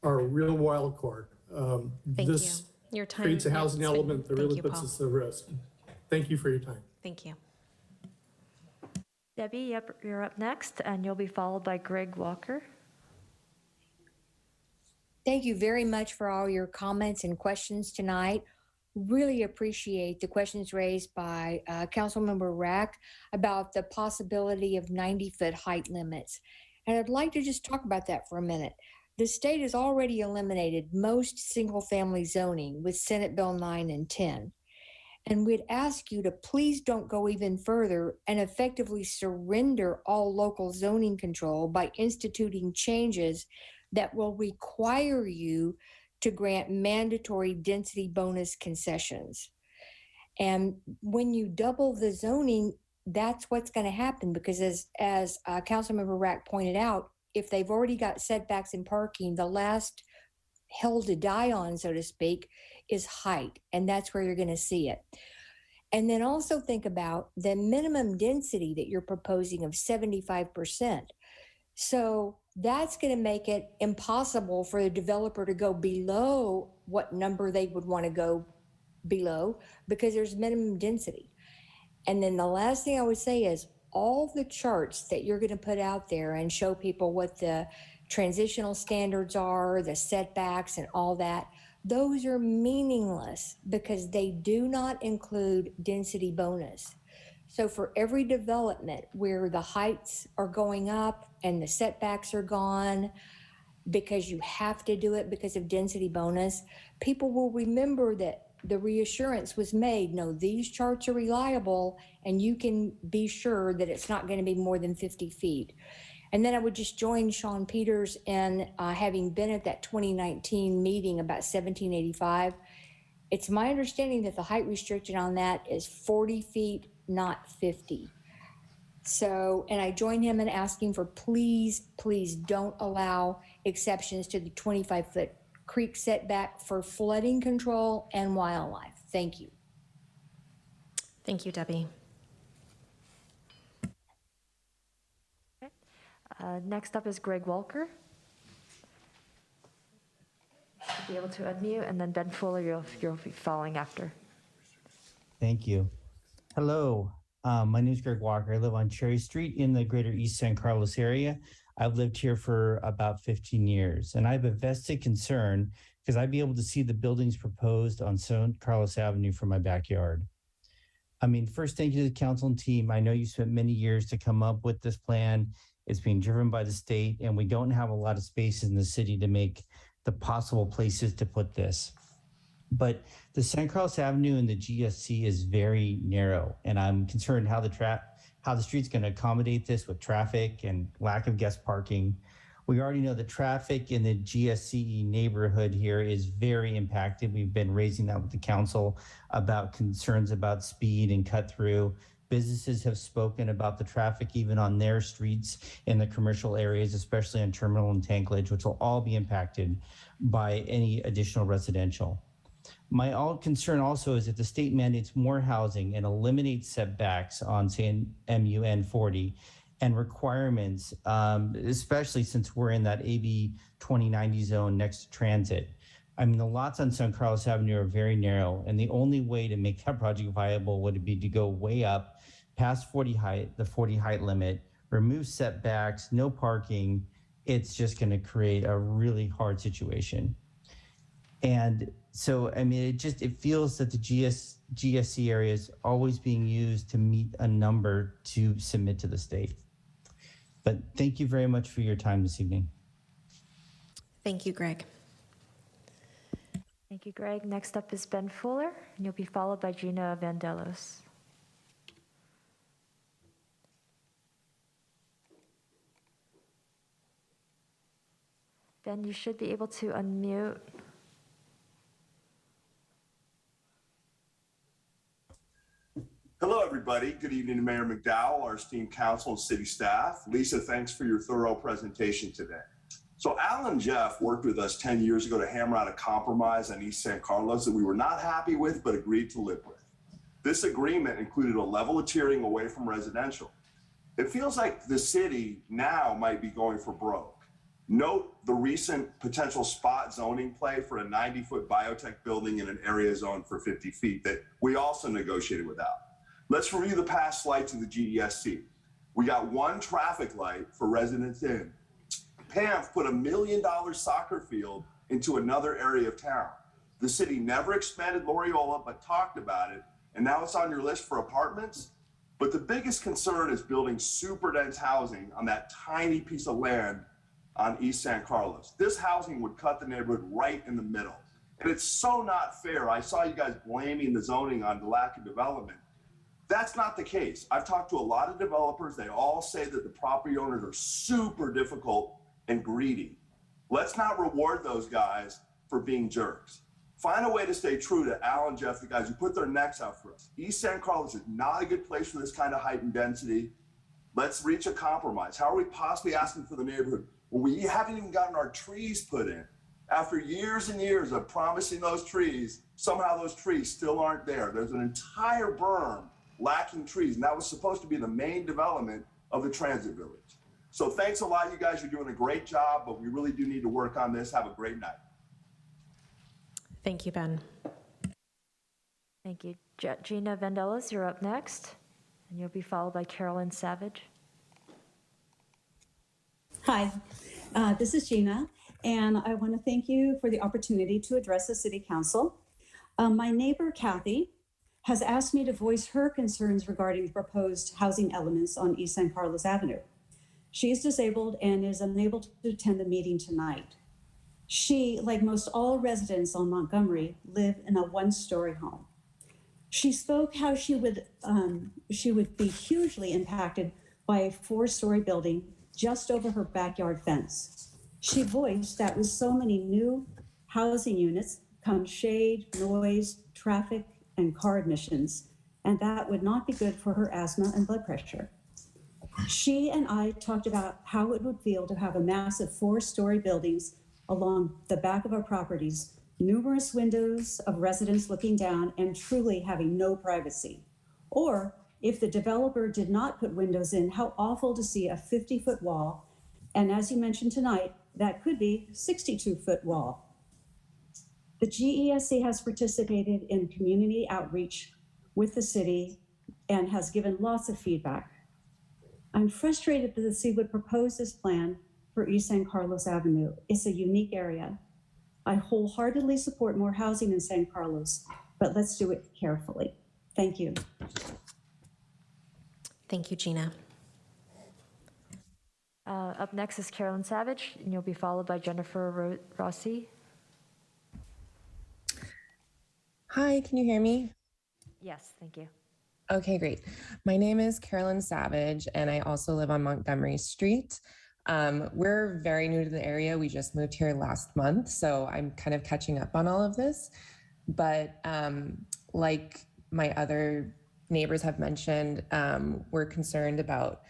are a real wild card. Thank This you. Your time. creates a housing has element that thank really you, puts Paul. us at risk. Thank you for your time. Thank you. Debbie, yep, you're up next, and you'll be followed by Greg Walker. Thank you very much for all your comments and questions tonight. Really appreciate the questions raised by Councilmember Rack about the possibility of 90-foot height limits. And I'd like to just talk about that for a minute. The state has already eliminated most single-family zoning with Senate Bill 9 and 10. And we'd ask you to please don't go even further and effectively surrender all local zoning control by instituting changes that will require you to grant mandatory density bonus concessions. And when you double the zoning, that's what's going to happen, because as Councilmember Rack pointed out, if they've already got setbacks in parking, the last hill to die on, so to speak, is height, and that's where you're going to see it. And then also think about the minimum density that you're proposing of 75%. So that's going to make it impossible for the developer to go below what number they would want to go below, because there's minimum density. And then the last thing I would say is all the charts that you're going to put out there and show people what the transitional standards are, the setbacks and all that, those are meaningless because they do not include density bonus. So for every development where the heights are going up and the setbacks are gone because you have to do it because of density bonus, people will remember that the reassurance was made, no, these charts are reliable and you can be sure that it's not going to be more than 50 feet. And then I would just join Sean Peters in having been at that 2019 meeting about 1785. It's my understanding that the height restriction on that is 40 feet, not 50. So, and I join him in asking for please don't allow exceptions to the 25-foot creek setback for flooding control and wildlife. Thank you. Thank you, Debbie. Next up is Greg Walker. You should be able to unmute, and then Ben Fuller, you'll be following after. Thank you. Hello, my name is Greg Walker. I live on Cherry Street in the greater East San Carlos area. I've lived here for about 15 years, and I have a vested concern because I'd be able to see the buildings proposed on San Carlos Avenue from my backyard. I mean, first, thank you to the council and team. I know you spent many years to come up with this plan. It's being driven by the state, and we don't have a lot of spaces in the city to make the possible places to put this. But the San Carlos Avenue and the GSC is very narrow, and I'm concerned how the street's going to accommodate this with traffic and lack of guest parking. We already know the traffic in the GSC neighborhood here is very impacted. We've been raising that with the council about concerns about speed and cut through. Businesses have spoken about the traffic even on their streets in the commercial areas, especially on Terminal and Tanklage, which will all be impacted by any additional residential. My concern also is that the state mandates more housing and eliminates setbacks on, say, MUN 40 and requirements, especially since we're in that AB 2090 zone next to transit. I mean, the lots on San Carlos Avenue are very narrow, and the only way to make that project viable would be to go way up past the 40 height limit, remove setbacks, no parking. It's just going to create a really hard situation. And so, I mean, it feels that the GSC area is always being used to meet a number to submit to the state. But thank you very much for your time this evening. Thank you, Greg. Thank you, Greg. Next up is Ben Fuller, and you'll be followed by Gina Vandelos. Ben, you should be able to unmute. Hello, everybody. Good evening to Mayor McDowell, our esteemed council and city staff. Lisa, thanks for your thorough presentation today. So Al and Jeff worked with us 10 years ago to hammer out a compromise on East San Carlos that we were not happy with, but agreed to live with. This agreement included a level of tiering away from residential. It feels like the city now might be going for broke. Note the recent potential spot zoning play for a 90-foot biotech building in an area zone for 50 feet that we also negotiated without. Let's review the past slights of the GDSC. We got one traffic light for residents in. PAMF put $1 million soccer field into another area of town. The city never expanded Loreola, but talked about it, and now it's on your list for apartments. But the biggest concern is building super dense housing on that tiny piece of land on East San Carlos. This housing would cut the neighborhood right in the middle. And it's so not fair. I saw you guys blaming the zoning on the lack of development. That's not the case. I've talked to a lot of developers. They all say that the property owners are super difficult and greedy. Let's not reward those guys for being jerks. Find a way to stay true to Al and Jeff, the guys who put their necks out for us. East San Carlos is not a good place for this kind of height and density. Let's reach a compromise. How are we possibly asking for the neighborhood when we haven't even gotten our trees put in? After years and years of promising those trees, somehow those trees still aren't there. There's an entire berm lacking trees, and that was supposed to be the main development of the transit village. So thanks a lot, you guys. You're doing a great job, but we really do need to work on this. Have a great night. Thank you, Ben. Thank you. Gina Vandellas, you're up next, and you'll be followed by Carolyn Savage. Hi, this is Gina, and I want to thank you for the opportunity to address the City Council. My neighbor, Kathy, has asked me to voice her concerns regarding the proposed housing elements on East San Carlos Avenue. She's disabled and is unable to attend the meeting tonight. She, like most all residents on Montgomery, live in a one-story home. She spoke how she would be hugely impacted by a four-story building just over her backyard fence. She voiced that with so many new housing units come shade, noise, traffic, and car emissions, and that would not be good for her asthma and blood pressure. She and I talked about how it would feel to have a massive four-story buildings along the back of our properties, numerous windows of residents looking down and truly having no privacy. Or if the developer did not put windows in, how awful to see a 50-foot wall, and as you mentioned tonight, that could be 62-foot wall. The GESC has participated in community outreach with the city and has given lots of feedback. I'm frustrated that the city would propose this plan for East San Carlos Avenue. It's a unique area. I wholeheartedly support more housing in San Carlos, but let's do it carefully. Thank you. Thank you, Gina. Up next is Carolyn Savage, and you'll be followed by Jennifer Rossi. Hi, can you hear me? Yes, thank you. Okay, great. My name is Carolyn Savage, and I also live on Montgomery Street. We're very new to the area. We just moved here last month, so I'm kind of catching up on all of this. But like my other neighbors have mentioned, we're concerned about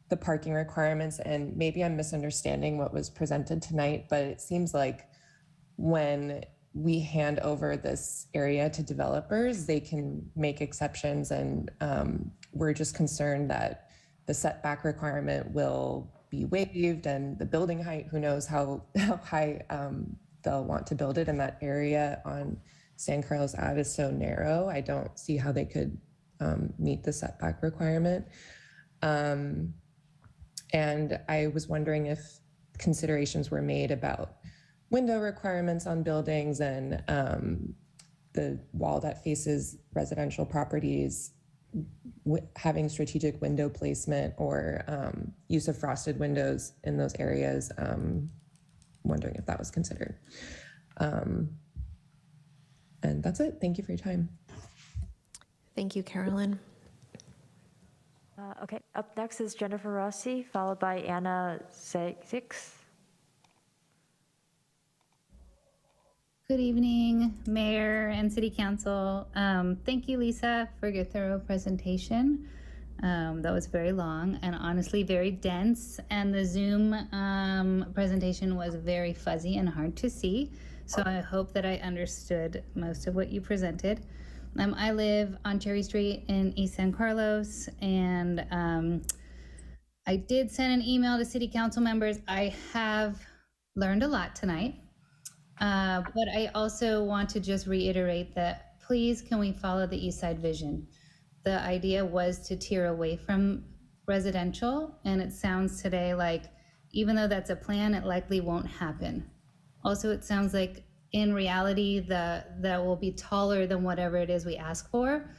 the parking requirements, and maybe I'm misunderstanding what was presented tonight, but it seems like when we hand over this area to developers, they can make exceptions, and we're just concerned that the setback requirement will be waived, and the building height, who knows how high they'll want to build it in that area on San Carlos Ave is so narrow. I don't see how they could meet the setback requirement. And I was wondering if considerations were made about window requirements on buildings and the wall that faces residential properties having strategic window placement or use of frosted windows in those areas. Wondering if that was considered. And that's it. Thank you for your time. Thank you, Carolyn. Okay, up next is Jennifer Rossi, followed by Anna Six. Good evening, Mayor and City Council. Thank you, Lisa, for your thorough presentation. That was very long and honestly very dense, and the Zoom presentation was very fuzzy and hard to see. So I hope that I understood most of what you presented. I live on Cherry Street in East San Carlos, and I did send an email to city council members. I have learned a lot tonight, but I also want to just reiterate that please, can we follow the East Side vision? The idea was to tear away from residential, and it sounds today like even though that's a plan, it likely won't happen. Also, it sounds like in reality that will be taller than whatever it is we ask for,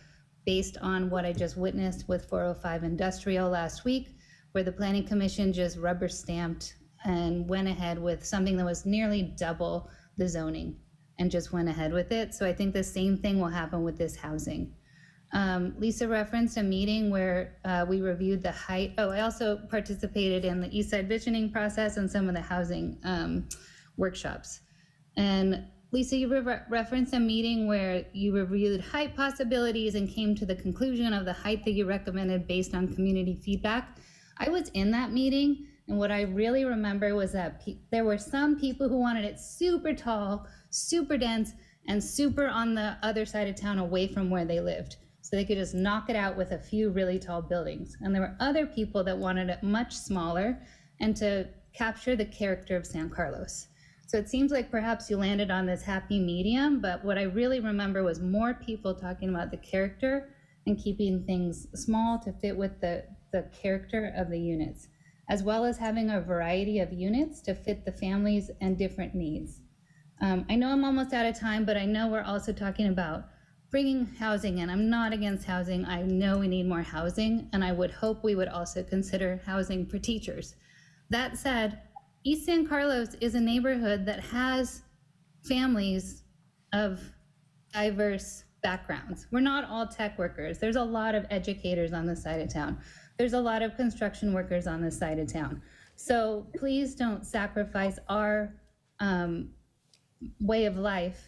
based on what I just witnessed with 405 Industrial last week, where the Planning Commission just rubber stamped and went ahead with something that was nearly double the zoning and just went ahead with it. So I think the same thing will happen with this housing. Lisa referenced a meeting where we reviewed the height. Oh, I also participated in the East Side visioning process and some of the housing workshops. And Lisa, you referenced a meeting where you reviewed height possibilities and came to the conclusion of the height that you recommended based on community feedback. I was in that meeting, and what I really remember was that there were some people who wanted it super tall, super dense, and super on the other side of town away from where they lived, so they could just knock it out with a few really tall buildings. And there were other people that wanted it much smaller and to capture the character of San Carlos. So it seems like perhaps you landed on this happy medium, but what I really remember was more people talking about the character and keeping things small to fit with the character of the units, as well as having a variety of units to fit the families and different needs. I know I'm almost out of time, but I know we're also talking about bringing housing in. I'm not against housing. I know we need more housing, and I would hope we would also consider housing for teachers. That said, East San Carlos is a neighborhood that has families of diverse backgrounds. We're not all tech workers. There's a lot of educators on this side of town. There's a lot of construction workers on this side of town. So please don't sacrifice our way of life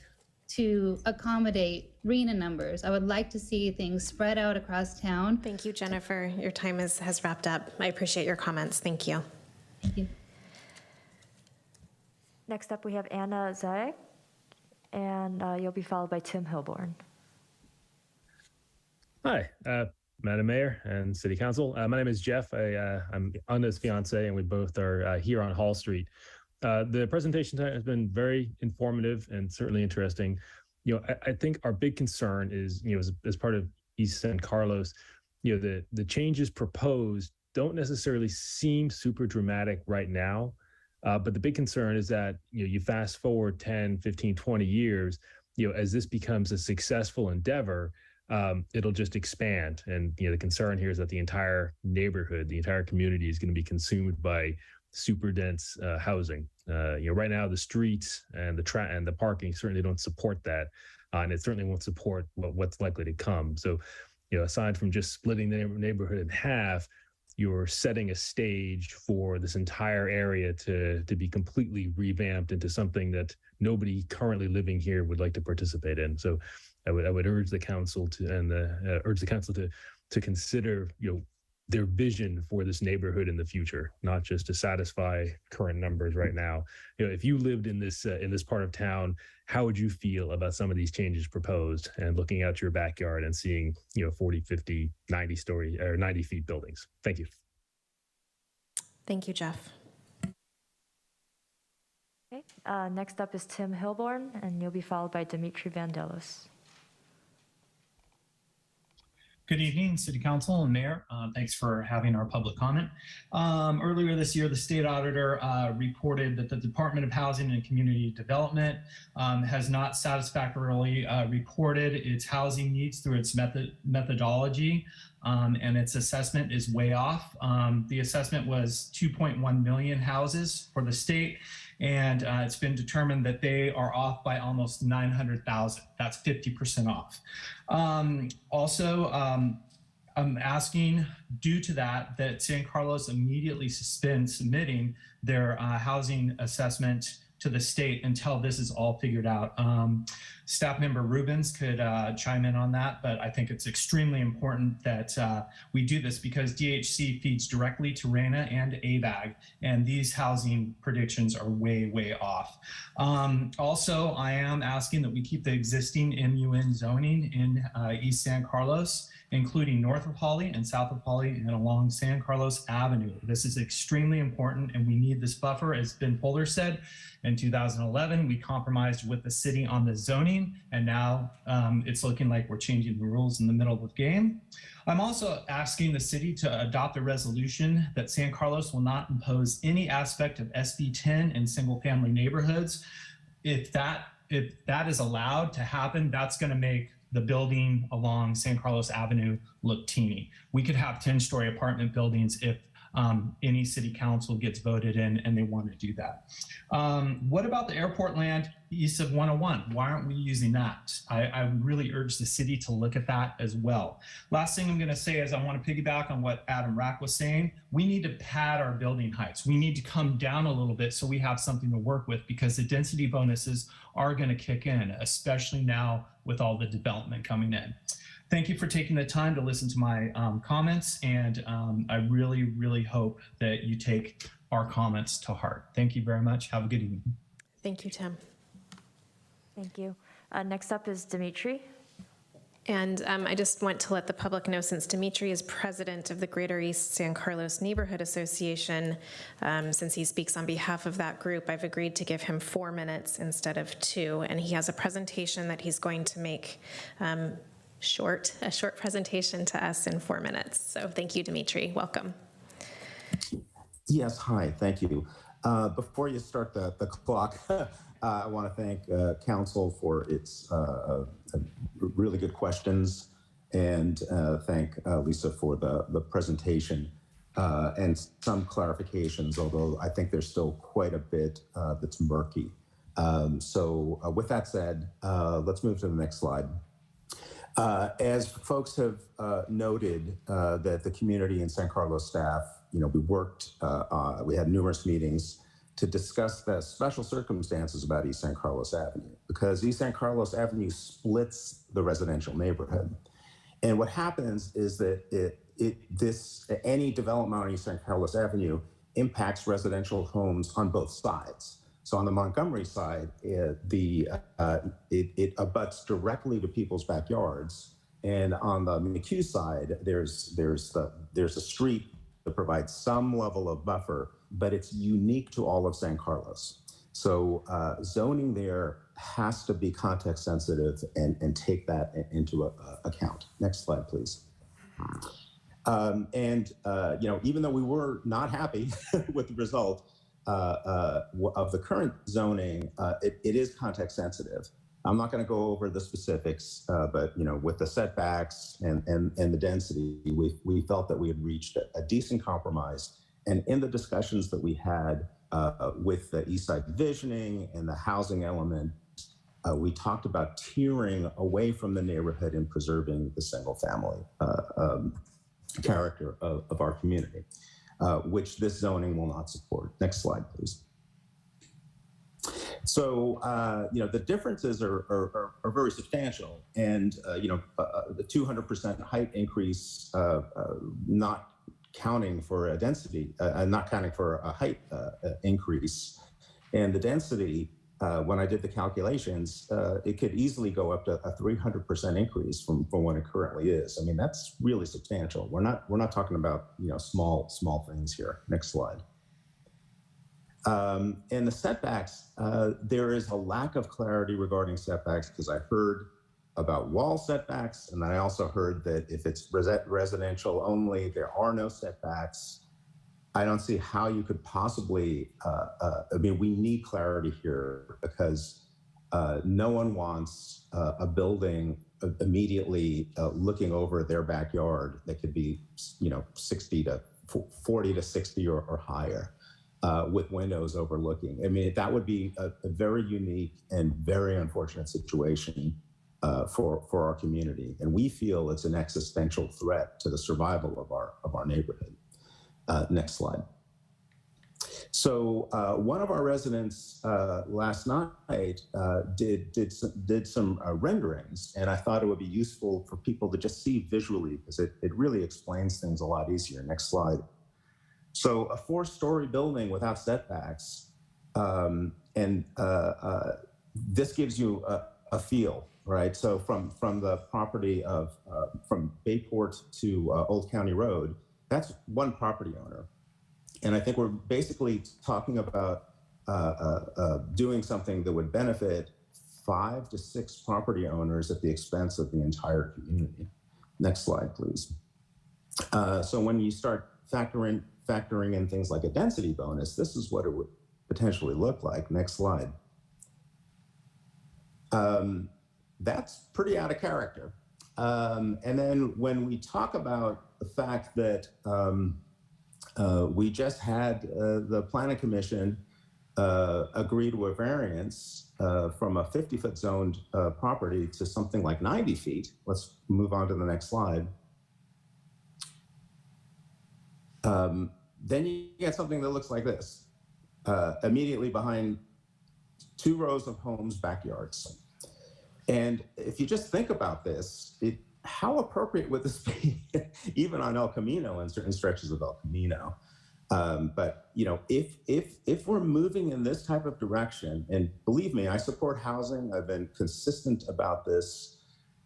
to accommodate RHNA numbers. I would like to see things spread out across town. Thank you, Jennifer. Your time has wrapped up. I appreciate your comments. Thank you. Thank you. Next up, we have Anna Zayek, and you'll be followed by Tim Hilborn. Hi, Madam Mayor and City Council. My name is Jeff. I'm Anna's fiance, and we both are here on Hall Street. The presentation tonight has been very informative and certainly interesting. I think our big concern is, as part of East San Carlos, the changes proposed don't necessarily seem super dramatic right now. But the big concern is that, you fast forward 10, 15, 20 years, as this becomes a successful endeavor, it'll just expand. And, the concern here is that the entire neighborhood, the entire community is going to be consumed by super dense housing. Right now, the streets and the parking certainly don't support that. And it certainly won't support what's likely to come. So, aside from just splitting the neighborhood in half, you're setting a stage for this entire area to be completely revamped into something that nobody currently living here would like to participate in. So I would urge the council to consider, their vision for this neighborhood in the future, not just to satisfy current numbers right now. If you lived in this part of town, how would you feel about some of these changes proposed and looking out your backyard and seeing, 40, 50, 90 feet buildings? Thank you. Thank you, Jeff. Okay. Next up is Tim Hilborn, and you'll be followed by Dimitri Vandelos. Good evening, City Council and Mayor. Thanks for having our public comment. Earlier this year, the state auditor reported that the Department of Housing and Community Development has not satisfactorily reported its housing needs through its methodology, and its assessment is way off. The assessment was 2.1 million houses for the state, and it's been determined that they are off by almost 900,000. That's 50% off. Also, I'm asking, due to that San Carlos immediately suspend submitting their housing assessment to the state until this is all figured out. Staff member Rubens could chime in on that, but I think it's extremely important that we do this because DHC feeds directly to RENA and ABAG, and these housing predictions are way, way off. Also, I am asking that we keep the existing MUN zoning in East San Carlos, including north of Holly and south of Holly and along San Carlos Avenue. This is extremely important, and we need this buffer. As Ben Poehler said, in 2011, we compromised with the city on the zoning, and now it's looking like we're changing the rules in the middle of the game. I'm also asking the city to adopt a resolution that San Carlos will not impose any aspect of SB 10 in single-family neighborhoods. If that is allowed to happen, that's going to make the building along San Carlos Avenue look teeny. We could have 10-story apartment buildings if any city council gets voted in and they want to do that. What about the airport land east of 101? Why aren't we using that? I really urge the city to look at that as well. Last thing I'm going to say is I want to piggyback on what Adam Rack was saying. We need to pad our building heights. We need to come down a little bit so we have something to work with, because the density bonuses are going to kick in, especially now with all the development coming in. Thank you for taking the time to listen to my comments, and I really, really hope that you take our comments to heart. Thank you very much. Have a good evening. Thank you, Tim. Thank you. Next up is Dimitri. And I just want to let the public know, since Dimitri is president of the Greater East San Carlos Neighborhood Association, since he speaks on behalf of that group, I've agreed to give him 4 minutes instead of 2. And he has a presentation that he's going to make a short presentation to us in 4 minutes. So thank you, Dimitri. Welcome. Yes, hi, thank you. Before you start the clock, I want to thank Council for its really good questions, and thank Lisa for the presentation and some clarifications, although I think there's still quite a bit that's murky. So with that said, let's move to the next slide. As folks have noted, that the community and San Carlos staff, we had numerous meetings to discuss the special circumstances about East San Carlos Avenue, because East San Carlos Avenue splits the residential neighborhood. And what happens is that any development on East San Carlos Avenue impacts residential homes on both sides. So on the Montgomery side, it abuts directly to people's backyards, and on the McHugh side, there's a street that provides some level of buffer, but it's unique to all of San Carlos. So zoning there has to be context sensitive and take that into account. Next slide, please. Even though we were not happy with the result of the current zoning, it is context sensitive. I'm not going to go over the specifics, but with the setbacks and the density, we felt that we had reached a decent compromise. And in the discussions that we had with the East Side Visioning and the housing element, we talked about tiering away from the neighborhood and preserving the single family character of our community, which this zoning will not support. Next slide, please. So, the differences are very substantial, and, the 200% height increase, not counting for a density, not counting for a height increase, and the density, when I did the calculations, it could easily go up to a 300% increase from what it currently is. I mean, that's really substantial. We're not talking about, small things here. Next slide. And the setbacks, there is a lack of clarity regarding setbacks, because I heard about wall setbacks, and then I also heard that if it's residential only, there are no setbacks. I don't see how you could possibly, we need clarity here, because no one wants a building immediately looking over their backyard that could be, 40 to 60 or higher. With windows overlooking. I mean, that would be a very unique and very unfortunate situation for our community. And we feel it's an existential threat to the survival of our neighborhood. Next slide. So one of our residents last night did some renderings, and I thought it would be useful for people to just see visually because it really explains things a lot easier. Next slide. So a 4-story building without setbacks, and this gives you a feel, right? So from the property of from Bayport to Old County Road, that's one property owner. And I think we're basically talking about doing something that would benefit 5 to 6 property owners at the expense of the entire community. Next slide, please. So when you start factoring in things like a density bonus, this is what it would potentially look like. Next slide. That's pretty out of character. And then when we talk about the fact that we just had the Planning Commission agree to a variance from a 50-foot zoned property to something like 90 feet. Let's move on to the next slide. Then you get something that looks like this, immediately behind 2 rows of homes' backyards. And if you just think about this, how appropriate would this be, even on El Camino and certain stretches of El Camino? But you know, if we're moving in this type of direction, and believe me, I support housing. I've been consistent about this.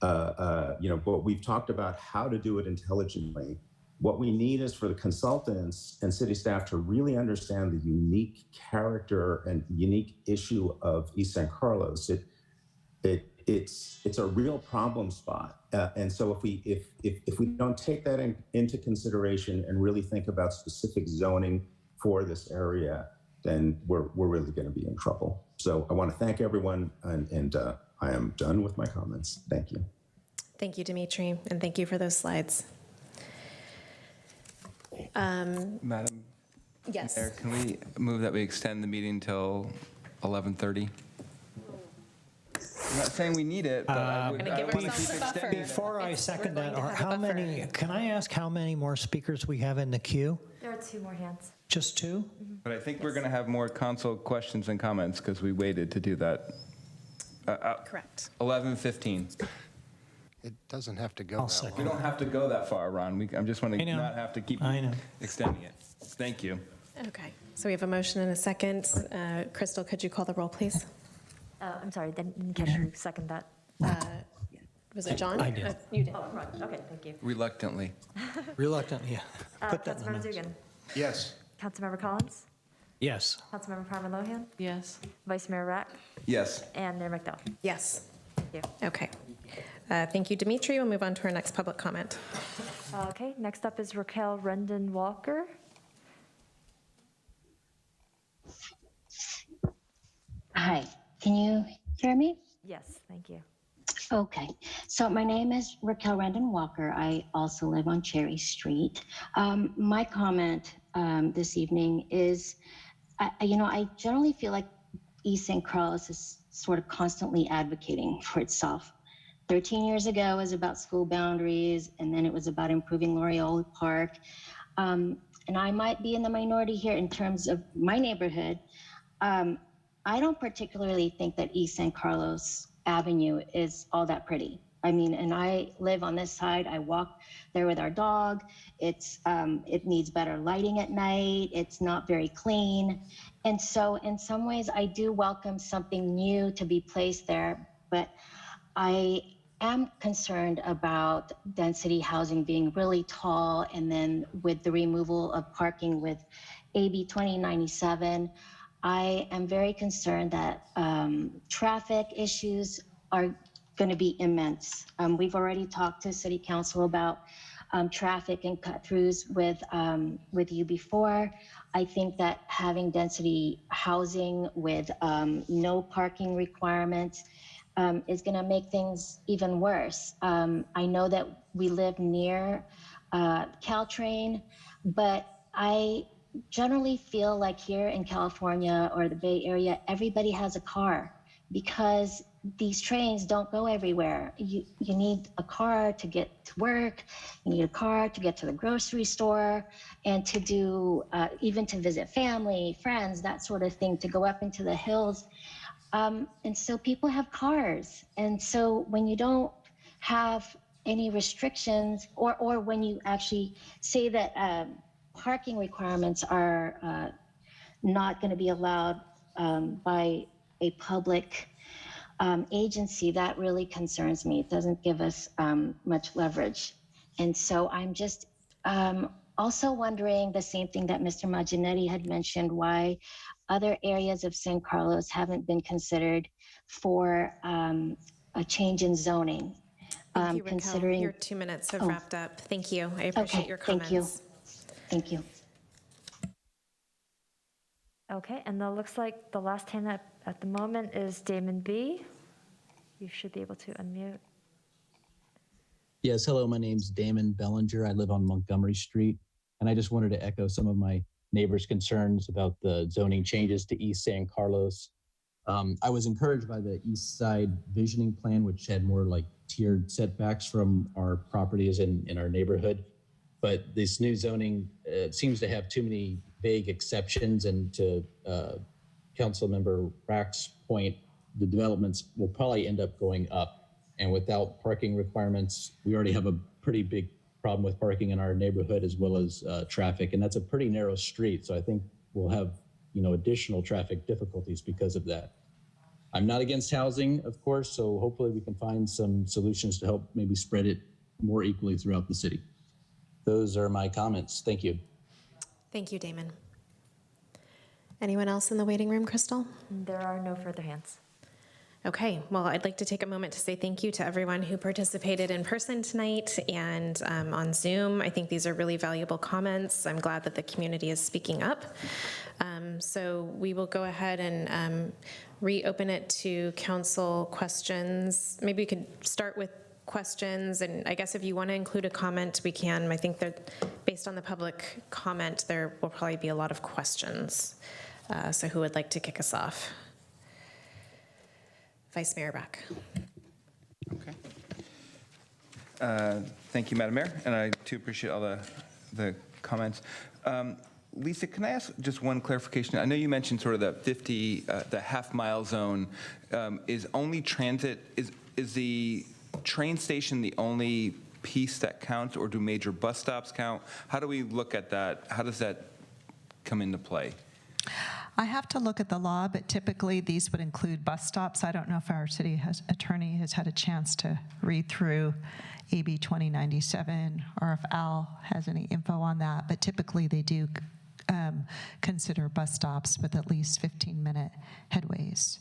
You know, but we've talked about how to do it intelligently. What we need is for the consultants and city staff to really understand the unique character and unique issue of East San Carlos. It's a real problem spot, and so if we don't take that into consideration and really think about specific zoning for this area, then we're really going to be in trouble. So I want to thank everyone, and I am done with my comments. Thank you. Thank you, Dimitri, and thank you for those slides. Madam Yes. Mayor, can we move that we extend the meeting till 11:30? I'm not saying we need it, but I want to keep extending it. Before I second that, can I ask how many more speakers we have in the queue? There are 2 more hands. Just 2? But I think we're going to have more council questions and comments because we waited to do that. Correct. 11:15. It doesn't have to go that long. We don't have to go that far, Ron. I just want to not have to keep extending it. Thank you. Okay. So we have a motion and a second. Crystal, could you call the roll, please? I'm sorry, didn't catch you second that. Was it John? I did. You did. Oh, right. Okay, thank you. Reluctantly. Reluctantly, yeah. Put that in the Councilmember minutes. Dugan. Yes. Councilmember Collins. Yes. Councilmember Parman Lohan. Yes. Vice Mayor Rack. Yes. And Mayor McDowell. Yes. Thank you. Okay. Thank you, Dimitri. We'll move on to our next public comment. Okay, next up is Raquel Rendon Walker. Hi, can you hear me? Yes, thank you. Okay, so my name is Raquel Rendon Walker. I also live on Cherry Street. My comment this evening is, I generally feel like East San Carlos is sort of constantly advocating for itself. 13 years ago, it was about school boundaries, and then it was about improving Loyola Park. And I might be in the minority here in terms of my neighborhood. I don't particularly think that East San Carlos Avenue is all that pretty. I mean, and I live on this side. I walk there with our dog. It needs better lighting at night. It's not very clean. And so in some ways, I do welcome something new to be placed there, but I am concerned about density housing being really tall, and then with the removal of parking with AB 2097, I am very concerned that traffic issues are going to be immense. We've already talked to City Council about traffic and cut-throughs with you before. I think that having density housing with no parking requirements is going to make things even worse. I know that we live near Caltrain, but I generally feel like here in California or the Bay Area, everybody has a car because these trains don't go everywhere. You need a car to get to work. You need a car to get to the grocery store and to do, even to visit family, friends, that sort of thing, to go up into the hills. And so people have cars. And so when you don't have any restrictions, or when you actually say that parking requirements are not going to be allowed by a public agency, that really concerns me. It doesn't give us much leverage. And so I'm just also wondering the same thing that Mr. Magginetti had mentioned, why other areas of San Carlos haven't been considered for a change in zoning. Thank you, Raquel. Considering Your 2 minutes have wrapped up. Thank you. I appreciate your comments. Thank you. Okay, and it looks like the last hand up at the moment is Damon B. You should be able to unmute. Yes, hello, my name's Damon Bellinger. I live on Montgomery Street, and I just wanted to echo some of my neighbors' concerns about the zoning changes to East San Carlos. I was encouraged by the East Side Visioning Plan, which had more like tiered setbacks from our properties in our neighborhood. But this new zoning seems to have too many vague exceptions, and to Councilmember Rack's point, the developments will probably end up going up. And without parking requirements, we already have a pretty big problem with parking in our neighborhood as well as traffic. And that's a pretty narrow street. So I think we'll have, additional traffic difficulties because of that. I'm not against housing, of course, so hopefully we can find some solutions to help maybe spread it more equally throughout the city. Those are my comments. Thank you. Thank you, Damon. Anyone else in the waiting room, Crystal? There are no further hands. Okay, well, I'd like to take a moment to say thank you to everyone who participated in person tonight and on Zoom. I think these are really valuable comments. I'm glad that the community is speaking up. So we will go ahead and reopen it to council questions. Maybe we could start with questions, and I guess if you want to include a comment, we can. I think that based on the public comment, there will probably be a lot of questions. So who would like to kick us off? Vice Mayor Rack. Okay. Thank you, Madam Mayor, and I too appreciate all the comments. Lisa, can I ask just one clarification? I know you mentioned sort of the half-mile zone. Is only transit, is the train station the only piece that counts, or do major bus stops count? How do we look at that? How does that come into play? I have to look at the law, but typically these would include bus stops. I don't know if our city attorney has had a chance to read through AB 2097 or if Al has any info on that, but typically they do consider bus stops with at least 15-minute headways.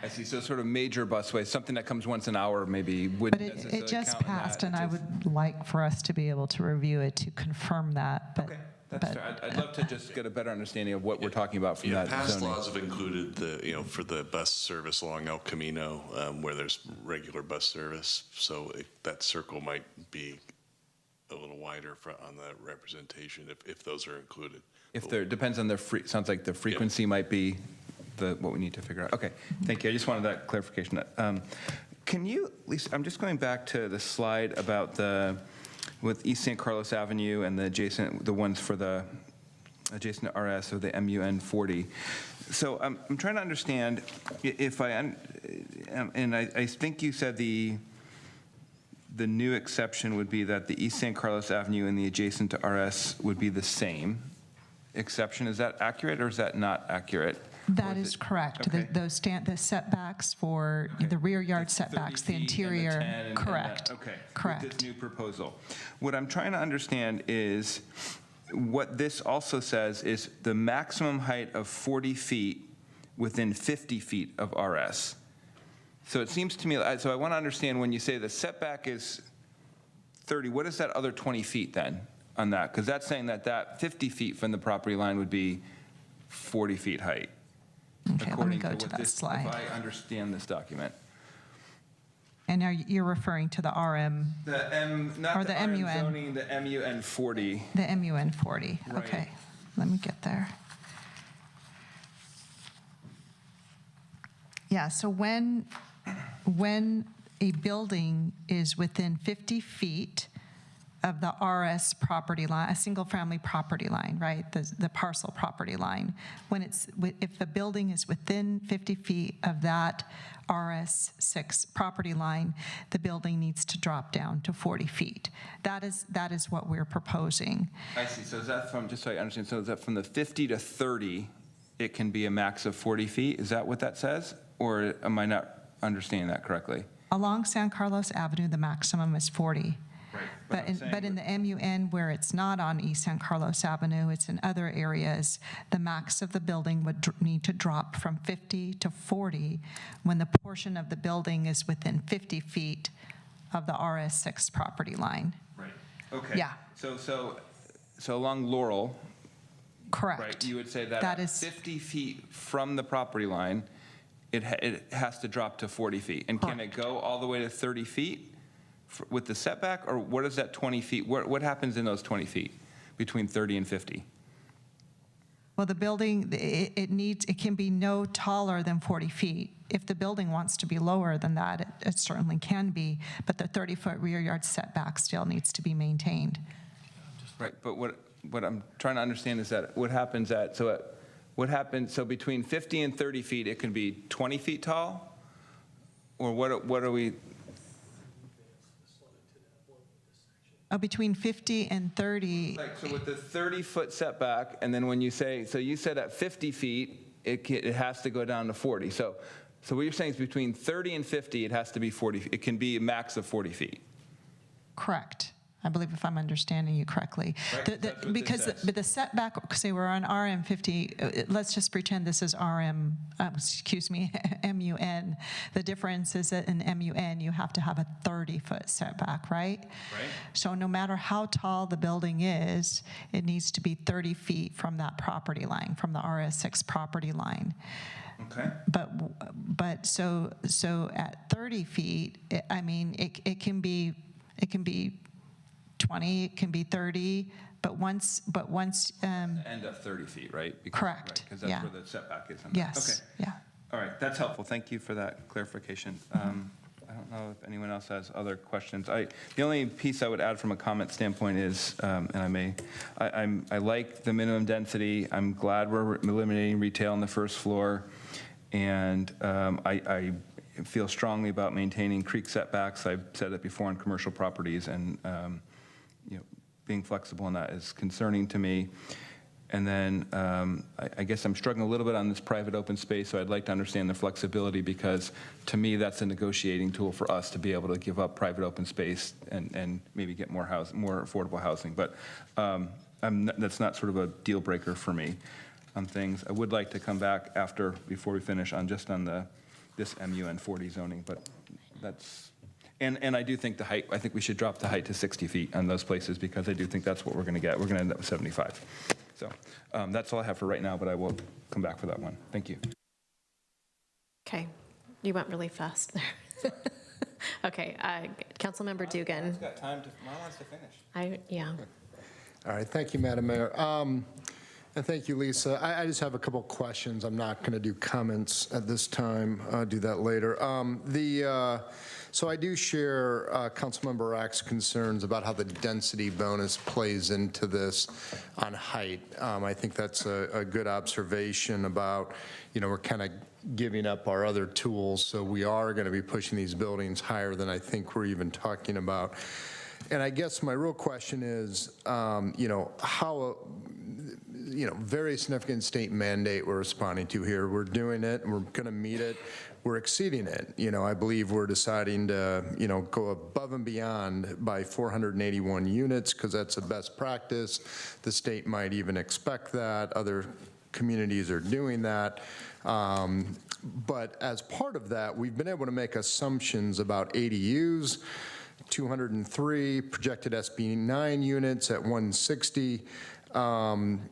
I see. So sort of major busways, something that comes once an hour maybe wouldn't necessarily It just count in passed, that. and I would like for us to be able to review it to confirm that. But, okay. That's fair. I'd love to just get a better understanding of what we're talking about from that past zoning. laws have included for the bus service along El Camino, where there's regular bus service. So that circle might be a little wider on the representation if those are included. If there depends on the sounds like the frequency might be what we need to figure out. Okay, thank you. I just wanted that clarification. Can you, Lisa? I'm just going back to the slide about with East San Carlos Avenue and the ones for the adjacent to RS, or the MUN 40. So I'm trying to understand if I think you said the new exception would be that the East San Carlos Avenue and the adjacent to RS would be the same exception. Is that accurate or is that not accurate? That is correct. Okay. The setbacks for the rear yard setbacks, the interior, correct. Okay. Correct. With this new proposal. What I'm trying to understand is what this also says is the maximum height of 40 feet within 50 feet of RS. So it seems to me, so I want to understand when you say the setback is 30, what is that other 20 feet then on that? Because that's saying that 50 feet from the property line would be 40 feet height. Okay, let me go to that slide. If I understand this document. And you're referring to the RM? Not the RM MUN. zoning, the MUN 40. The MUN 40, Right. okay. Let me get there. Yeah, so when when a building is within 50 feet of the RS property line, a single-family property line, right? The parcel property line. If the building is within 50 feet of that RS6 property line, the building needs to drop down to 40 feet. That is what we're proposing. I see. So is that from, just so I understand, so is that from the 50 to 30, it can be a max of 40 feet? Is that what that says? Or am I not understanding that correctly? Along San Carlos Avenue, the maximum is 40. Right. But in the MUN, where it's not on East San Carlos Avenue, it's in other areas, the max of the building would need to drop from 50 to 40 when the portion of the building is within 50 feet of the RS6 property line. Right. Okay. Yeah. So along Laurel, correct. Right, you would say that, that at is 50 feet from the property line, it has to drop to 40 feet. And can it go all the way to 30 feet? With the setback, or what is that 20 feet? What happens in those 20 feet between 30 and 50? Well, the building, it can be no taller than 40 feet. If the building wants to be lower than that, it certainly can be, but the 30-foot rear yard setback still needs to be maintained. Right, but what I'm trying to understand is that what happens so between 50 and 30 feet, it can be 20 feet tall? Or what are we? Between 50 and 30. So with the 30-foot setback, and then when you say, so you said at 50 feet, it has to go down to 40. So what you're saying is between 30 and 50, it has to be 40. It can be a max of 40 feet. Correct. I believe if I'm understanding you correctly. Right, because the setback, say we're on RM 50, let's just pretend this is MUN. The difference is that in MUN, you have to have a 30-foot setback, right? Right. So no matter how tall the building is, it needs to be 30 feet from that property line, from the RS6 property line. Okay. But so at 30 feet, it can be 20, it can be 30, but once end up 30 feet, right? Correct. Because that's where the setback is. Yes. Okay. Yeah. All right, that's helpful. Thank you for that clarification. I don't know if anyone else has other questions. The only piece I would add from a comment standpoint is, and I like the minimum density. I'm glad we're eliminating retail on the first floor, and I feel strongly about maintaining creek setbacks. I've said that before on commercial properties, and being flexible in that is concerning to me. And then I guess I'm struggling a little bit on this private open space, so I'd like to understand the flexibility, because to me that's a negotiating tool for us to be able to give up private open space and maybe get more affordable housing. But that's not sort of a deal breaker for me on things. I would like to come back before we finish on this MUN 40 zoning, but that's. And I do think I think we should drop the height to 60 feet on those places, because I do think that's what we're going to get. We're going to end up with 75. So that's all I have for right now, but I will come back for that one. Thank you. Okay, you went really fast there. Okay, Councilmember Dugan. Marlon's got time Marlon wants to finish. Yeah. All right, thank you, Madam Mayor. And thank you, Lisa. I just have a couple questions. I'm not going to do comments at this time. I'll do that later. So I do share Councilmember Rack's concerns about how the density bonus plays into this on height. I think that's a good observation about, we're kind of giving up our other tools, so we are going to be pushing these buildings higher than I think we're even talking about. And I guess my real question is, how very significant state mandate we're responding to here. We're doing it, we're going to meet it, we're exceeding it. I believe we're deciding to, go above and beyond by 481 units, because that's the best practice. The state might even expect that. Other communities are doing that. But as part of that, we've been able to make assumptions about ADUs, 203, projected SB 9 units at 160. And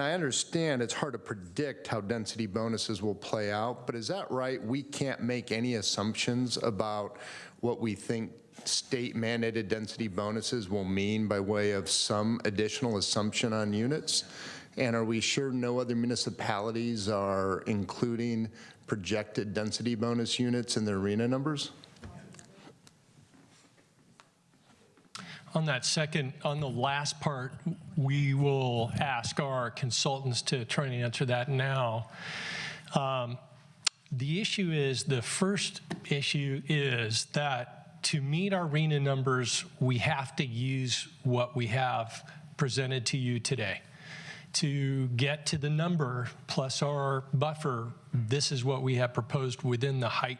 I understand it's hard to predict how density bonuses will play out, but is that right? We can't make any assumptions about what we think state mandated density bonuses will mean by way of some additional assumption on units? And are we sure no other municipalities are including projected density bonus units in their RHNA numbers? On the last part, we will ask our consultants to try and answer that now. The issue is, the first issue is that to meet our RHNA numbers, we have to use what we have presented to you today. To get to the number plus our buffer, this is what we have proposed within the height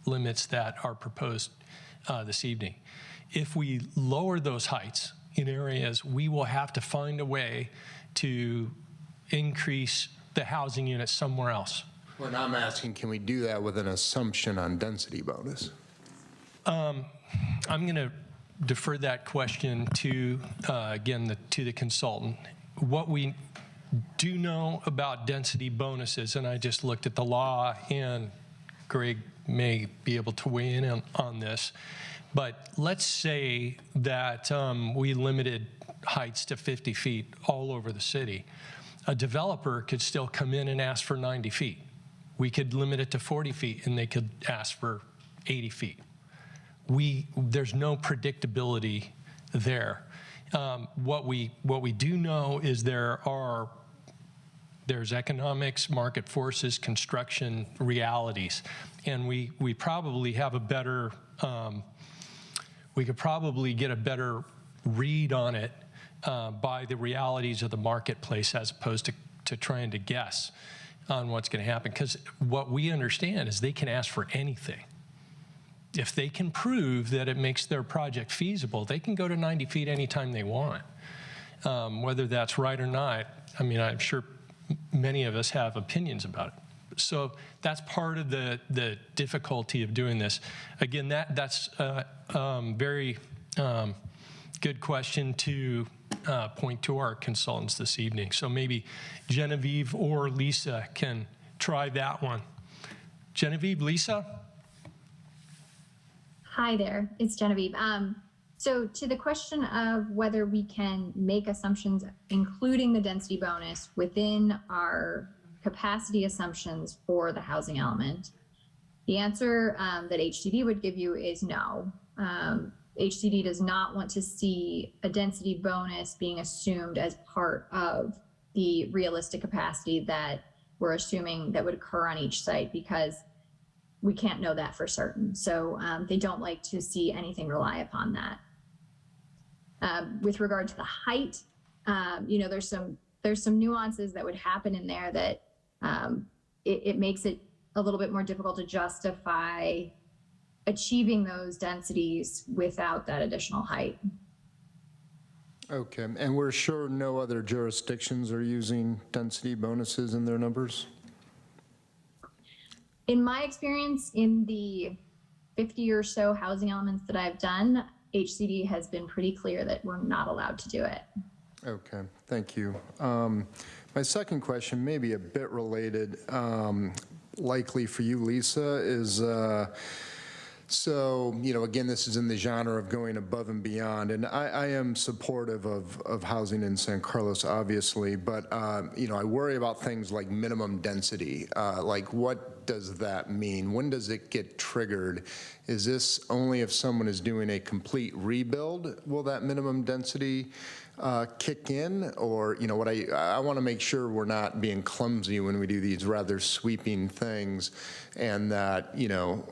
limits that are proposed this evening. If we lower those heights in areas, we will have to find a way to increase the housing units somewhere else. Well, I'm asking, can we do that with an assumption on density bonus? I'm going to defer that question to, again, to the consultant. What we do know about density bonuses, and I just looked at the law, and Greg may be able to weigh in on this, but let's say that we limited heights to 50 feet all over the city. A developer could still come in and ask for 90 feet. We could limit it to 40 feet, and they could ask for 80 feet. There's no predictability there. What we do know is there's economics, market forces, construction realities, and we probably have a better we could probably get a better read on it by the realities of the marketplace, as opposed to trying to guess on what's going to happen. Because what we understand is they can ask for anything. If they can prove that it makes their project feasible, they can go to 90 feet anytime they want. Whether that's right or not, I mean, I'm sure many of us have opinions about it. So that's part of the difficulty of doing this. Again, that's a very good question to point to our consultants this evening. So maybe Genevieve or Lisa can try that one. Genevieve, Lisa? Hi there, it's Genevieve. So to the question of whether we can make assumptions, including the density bonus, within our capacity assumptions for the housing element, the answer that HCD would give you is no. HCD does not want to see a density bonus being assumed as part of the realistic capacity that we're assuming that would occur on each site, because we can't know that for certain. So they don't like to see anything rely upon that. With regard to the height, you know, there's some nuances that would happen in there that it makes it a little bit more difficult to justify achieving those densities without that additional height. Okay, and we're sure no other jurisdictions are using density bonuses in their numbers? In my experience, in the 50 or so housing elements that I've done, HCD has been pretty clear that we're not allowed to do it. Okay, thank you. My second question, may be a bit related, likely for you, Lisa, is so, you know, again, this is in the genre of going above and beyond, and I am supportive of housing in San Carlos, obviously, but, you know, I worry about things like minimum density. Like, what does that mean? When does it get triggered? Is this only if someone is doing a complete rebuild, will that minimum density kick in? Or, you know, what I want to make sure we're not being clumsy when we do these rather sweeping things, and that, you know,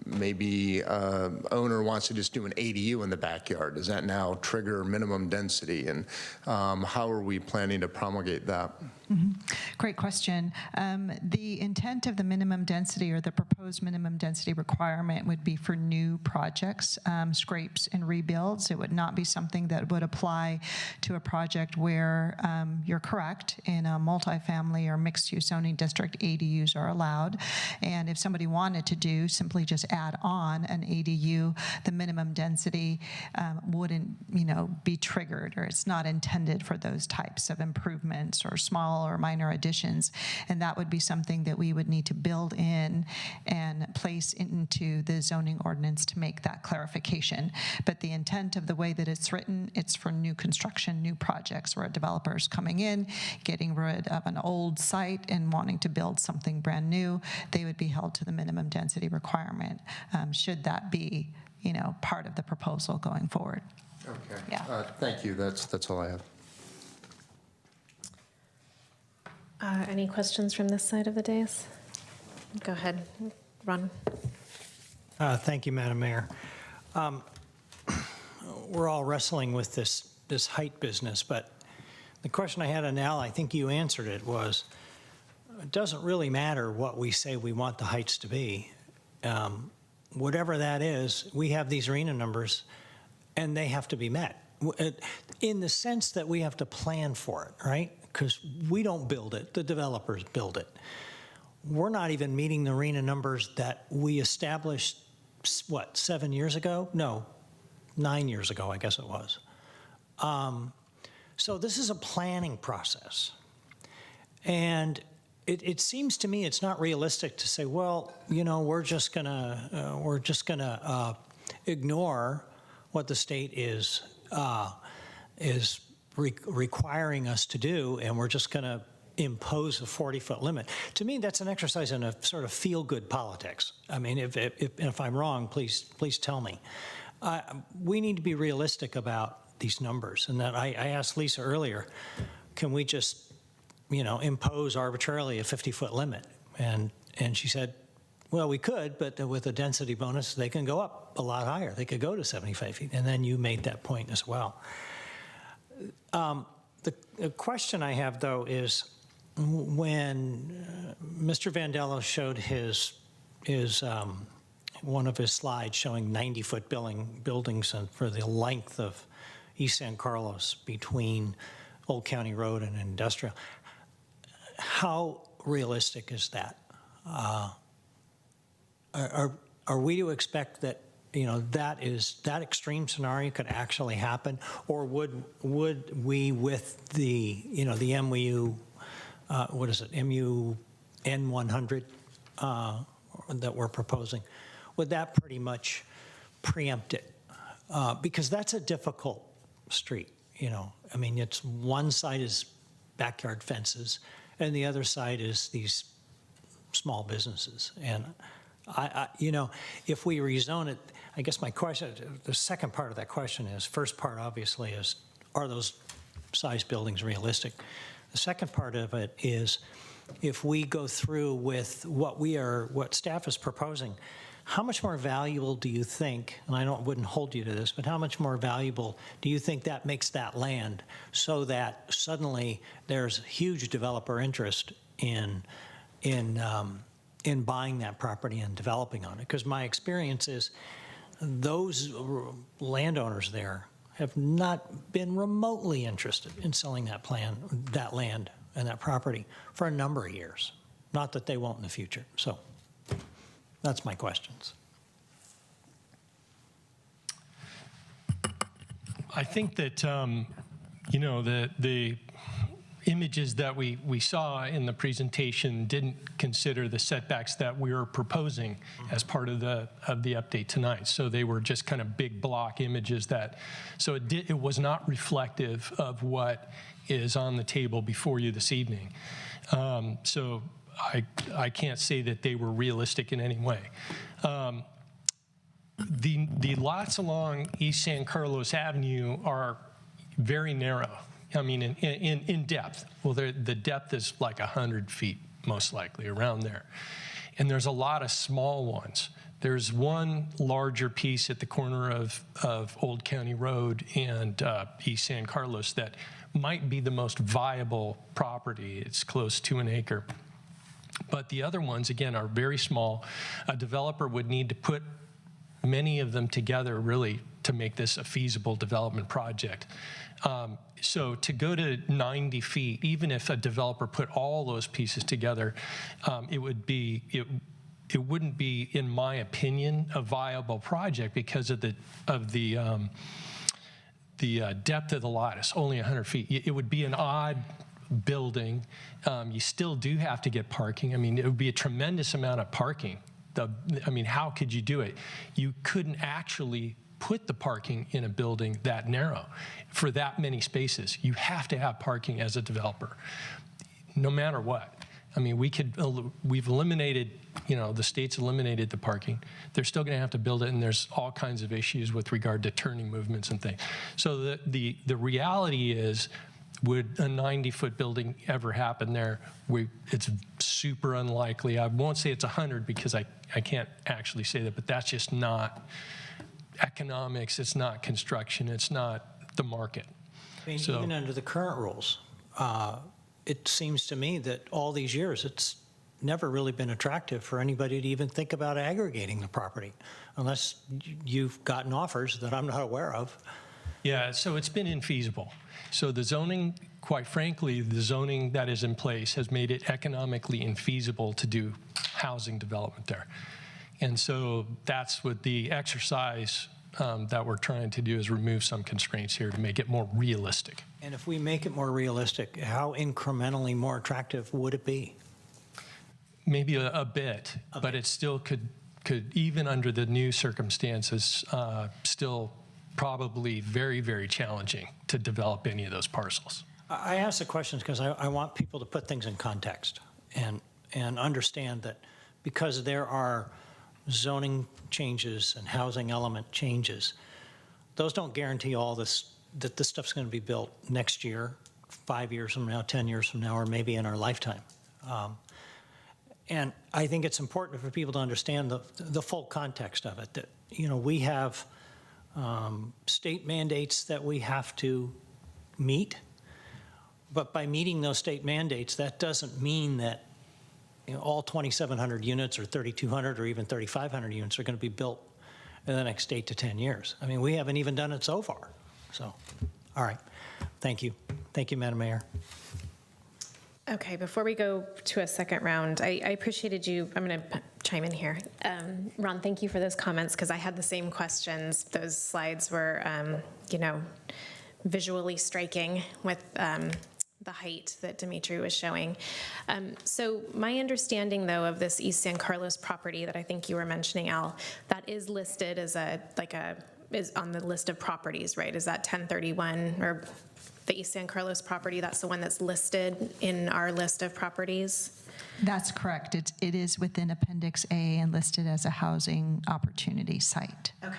maybe owner wants to just do an ADU in the backyard. Does that now trigger minimum density? And how are we planning to promulgate that? Mm-hmm. Great question. The intent of the minimum density, or the proposed minimum density requirement, would be for new projects, scrapes and rebuilds. It would not be something that would apply to a project where you're correct, in a multifamily or mixed-use zoning district, ADUs are allowed. And if somebody wanted to do simply just add on an ADU, the minimum density wouldn't, you know, be triggered, or it's not intended for those types of improvements or small or minor additions. And that would be something that we would need to build in and place into the zoning ordinance to make that clarification. But the intent of the way that it's written, it's for on new construction, new projects where developers coming in, getting rid of an old site and wanting to build something brand new, they would be held to the minimum density requirement, should that be, part of the proposal going forward. Okay. Yeah. Thank you. That's all I have. Any questions from this side of the dais? Go ahead, Ron. Thank you, Madam Mayor. We're all wrestling with this height business, but the question I had on Al, I think you answered it, was it doesn't really matter what we say we want the heights to be. Whatever that is, we have these arena numbers, and they have to be met in the sense that we have to plan for it, right? Because we don't build it, the developers build it. We're not even meeting the arena numbers that we established, 7 years ago? No, 9 years ago, I guess it was. So this is a planning process. And it seems to me it's not realistic to say, well, we're just gonna ignore what the state is requiring us to do, and we're just going to impose a 40-foot limit. To me, that's an exercise in a sort of feel-good politics. I mean, if I'm wrong, please tell me. We need to be realistic about these numbers, and that I asked Lisa earlier, can we just, impose arbitrarily a 50-foot limit? And she said, well, we could, but with a density bonus, they can go up a lot higher. They could go to 75 feet, and then you made that point as well. The question I have, though, is when Mr. Vandello showed his one of his slides showing 90-foot buildings and for the length of East San Carlos between Old County Road and Industrial, how realistic is that? Are we to expect that that extreme scenario could actually happen, or would we, with the the MU MU N100 that we're proposing, would that pretty much preempt it? Because that's a difficult street. I mean, it's one side is backyard fences, and the other side is these small businesses. And if we rezone it, I guess my question, the second part of that question is, first part obviously is, are those size buildings realistic? The second part of it is, if we go through with what staff is proposing, how much more valuable do you think, and I wouldn't hold you to this, but how much more valuable do you think that makes that land, so that suddenly there's huge developer interest in buying that property and developing on it? Because my experience is those landowners there have not been remotely interested in selling that land and that property for a number of years. Not that they won't in the future. So that's my questions. I think that, the images that we saw in the presentation didn't consider the setbacks that we were proposing as part of the update tonight. So they were just kind of big block images so it was not reflective of what is on the table before you this evening. So I can't say that they were realistic in any way. The lots along East San Carlos Avenue are very narrow. I mean, in depth. Well, the depth is like 100 feet, most likely, around there. And there's a lot of small ones. There's one larger piece at the corner of Old County Road and East San Carlos that might be the most viable property. It's close to an acre. But the other ones, again, are very small. A developer would need to put many of them together, really, to make this a feasible development project. So to go to 90 feet, even if a developer put all those pieces together, it wouldn't be, in my opinion, a viable project because of the depth of the lot. It's only 100 feet. It would be an odd building. You still do have to get parking. I mean, it would be a tremendous amount of parking. How could you do it? You couldn't actually put the parking in a building that narrow for that many spaces. You have to have parking as a developer, no matter what. I mean, we've eliminated, the state's eliminated the parking. They're still going to have to build it, and there's all kinds of issues with regard to turning movements and things. So the reality is, would a 90-foot building ever happen there? It's super unlikely. I won't say it's 100 because I can't actually say that, but that's just not economics. It's not construction. It's not the market. I mean, even under the current rules, it seems to me that all these years, it's never really been attractive for anybody to even think about aggregating the property, unless you've gotten offers that I'm not aware of. Yeah, so it's been infeasible. So the zoning, quite frankly, the zoning that is in place has made it economically infeasible to do housing development there. And so that's what the exercise that we're trying to do, is remove some constraints here to make it more realistic. And if we make it more realistic, how incrementally more attractive would it be? Maybe a bit, but it still could even under the new circumstances, still probably very, very challenging to develop any of those parcels. I ask the questions because I want people to put things in context and understand that because there are zoning changes and housing element changes, those don't guarantee all this, that this stuff's going to be built next year, 5 years from now, 10 years from now, or maybe in our lifetime. And I think it's important for people to understand the full context of it, that, we have state mandates that we have to meet, but by meeting those state mandates, that doesn't mean that all 2,700 units or 3,200 or even 3,500 units are going to be built in the next 8 to 10 years. I mean, we haven't even done it so far. So, all right. Thank you. Thank you, Madam Mayor. Okay, before we go to a second round, I appreciated you. I'm going to chime in here. Ron, thank you for those comments, because I had the same questions. Those slides were, visually striking with the height that Dimitri was showing. So my understanding, though, of this East San Carlos property that I think you were mentioning, Al, that is listed as is on the list of properties, right? Is that 1031 or the East San Carlos property? That's the one that's listed in our list of properties? That's correct. It is within Appendix A and listed as a housing opportunity site. Okay.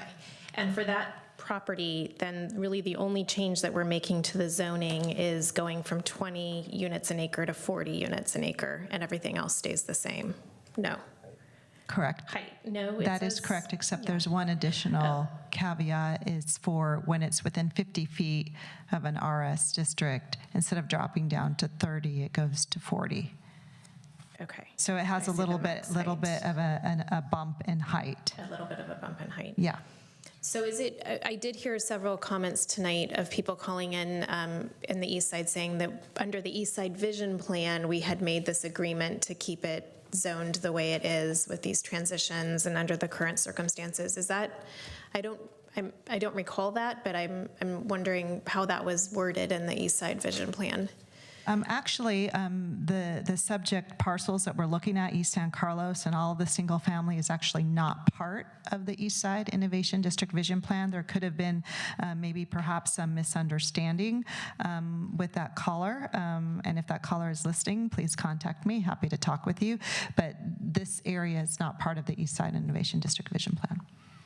And for that property, then really the only change that we're making to the zoning is going from 20 units an acre to 40 units an acre, and everything else stays the same? No. Correct. Height, no. That is correct, except there's one additional caveat, is for when it's within 50 feet of an RS district, instead of dropping down to 30, it goes to 40. Okay. So it has a little bit of a bump in height. A little bit of a bump in height. Yeah. So is it, I did hear several comments tonight of people calling in the East Side saying that under the East Side Vision Plan, we had made this agreement to keep it zoned the way it is with these transitions and under the current circumstances. Is that, I don't recall that, but I'm wondering how that was worded in the East Side Vision Plan. Actually, the subject parcels that we're looking at, East San Carlos and all of the single family, is actually not part of the East Side Innovation District Vision Plan. There could have been maybe perhaps some misunderstanding with that caller. And if that caller is listening, please contact me. Happy to talk with you. But this area is not part of the East Side Innovation District Vision Plan.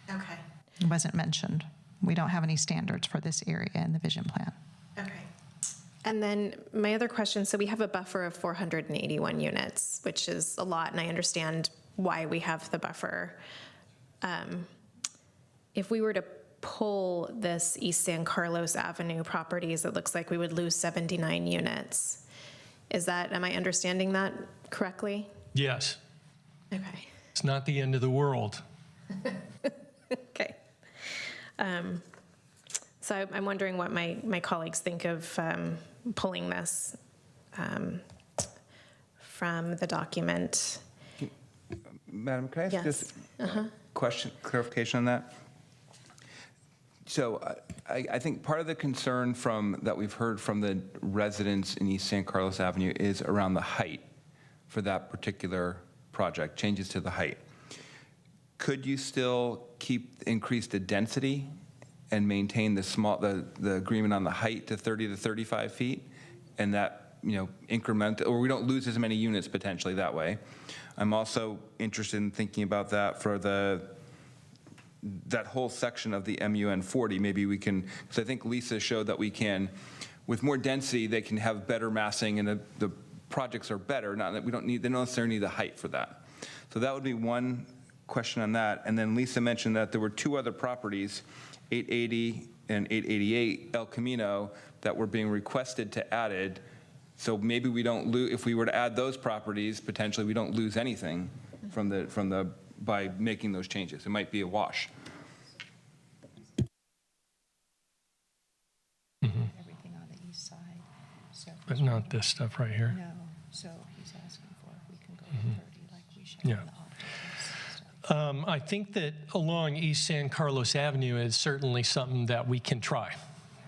Okay. It wasn't mentioned. We don't have any standards for this area in the vision plan. Okay. And then my other question, so we have a buffer of 481 units, which is a lot, and I understand why we have the buffer. If we were to pull this East San Carlos Avenue properties, it looks like we would lose 79 units. Am I understanding that correctly? Yes. Okay. It's not the end of the world. Okay. So I'm wondering what my colleagues think of pulling this from the document. Madam, can I ask Yes. just Uh-huh. clarification on that? So I think part of the concern that we've heard from the residents in East San Carlos Avenue is around the height for that particular project, changes to the height. Could you still increase the density and maintain the agreement on the height to 30 to 35 feet, and that, increment, or we don't lose as many units potentially that way. I'm also interested in thinking about that for that whole section of the MUN 40. Maybe we can, because I think Lisa showed that we can, with more density, they can have better massing, and the projects are better. Not that they don't necessarily need the height for that. So that would be one question on that. And then Lisa mentioned that there were two other properties, 880 and 888 El Camino, that were being requested to added. So maybe we don't lose, if we were to add those properties, potentially we don't lose anything by making those changes. It might be a wash. Everything on the east side. So But not this stuff right here. no, so he's asking for, we can go to 30 like we should. Yeah. I think that along East San Carlos Avenue is certainly something that we can try.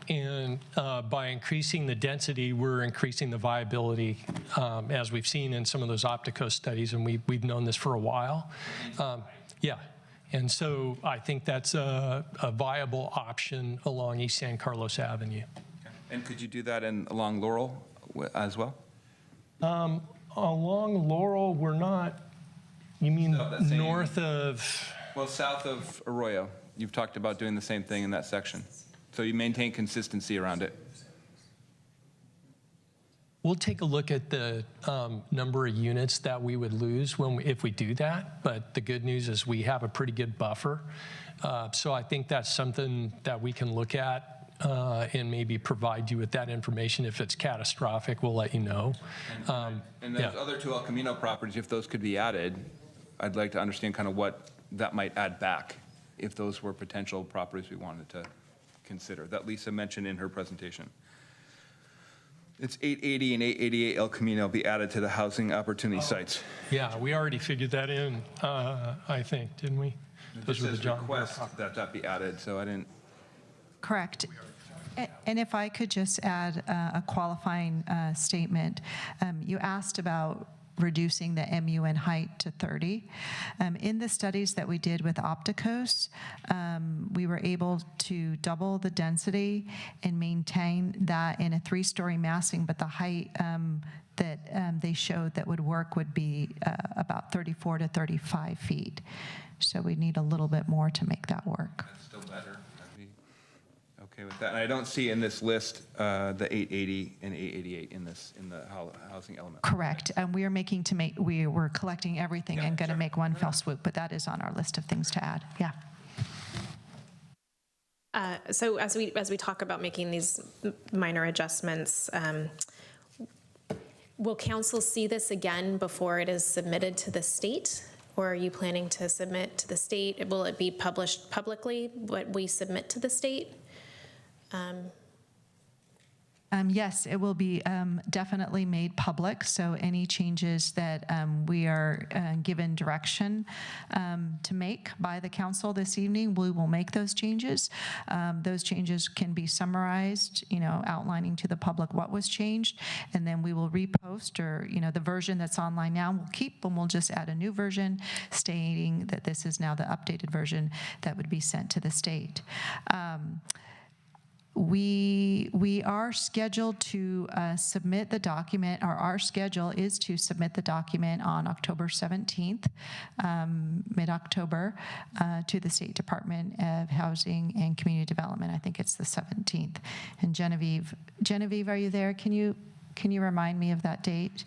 And by increasing the density, we're increasing the viability, as we've seen in some of those Optico studies, and we've known this for a while. Yeah, and so I think that's a viable option along East San Carlos Avenue. And could you do that along Laurel as well? Along Laurel, we're not, you mean north of? Well, south of Arroyo. You've talked about doing the same thing in that section. So you maintain consistency around it. We'll take a look at the number of units that we would lose if we do that. But the good news is we have a pretty good buffer. So I think that's something that we can look at and maybe provide you with that information. If it's catastrophic, we'll let you know. And those other two El Camino properties, if those could be added, I'd like to understand kind of what that might add back if those were potential properties we wanted to consider, that Lisa mentioned in her presentation. It's 880 and 888 El Camino be added to the housing opportunity sites. Yeah, we already figured that in, I think, didn't we? Those were the John request that be added, so I didn't. Correct. And if I could just add a qualifying statement. You asked about reducing the MUN height to 30. In the studies that we did with Opticos, we were able to double the density and maintain that in a 3-story massing, but the height that they showed that would work would be about 34 to 35 feet. So we need a little bit more to make that work. That's still better. I'd be okay with that. And I don't see in this list the 880 and 888 in the housing element. Correct. And we are we were collecting everything and going to make one fell swoop, but that is on our list of things to add. Yeah. So as we talk about making these minor adjustments, will council see this again before it is submitted to the state? Or are you planning to submit to the state? Will it be published publicly, what we submit to the state? Yes, it will be definitely made public. So any changes that we are given direction to make by the council this evening, we will make those changes. Those changes can be summarized, outlining to the public what was changed, and then we will repost, or the version that's online now we'll keep, and we'll just add a new version stating that this is now the updated version that would be sent to the state. We are scheduled to submit the document, or our schedule is to submit the document on October 17th, mid-October, to the State Department of Housing and Community Development. I think it's the 17th. And Genevieve, are you there? Can you remind me of that date?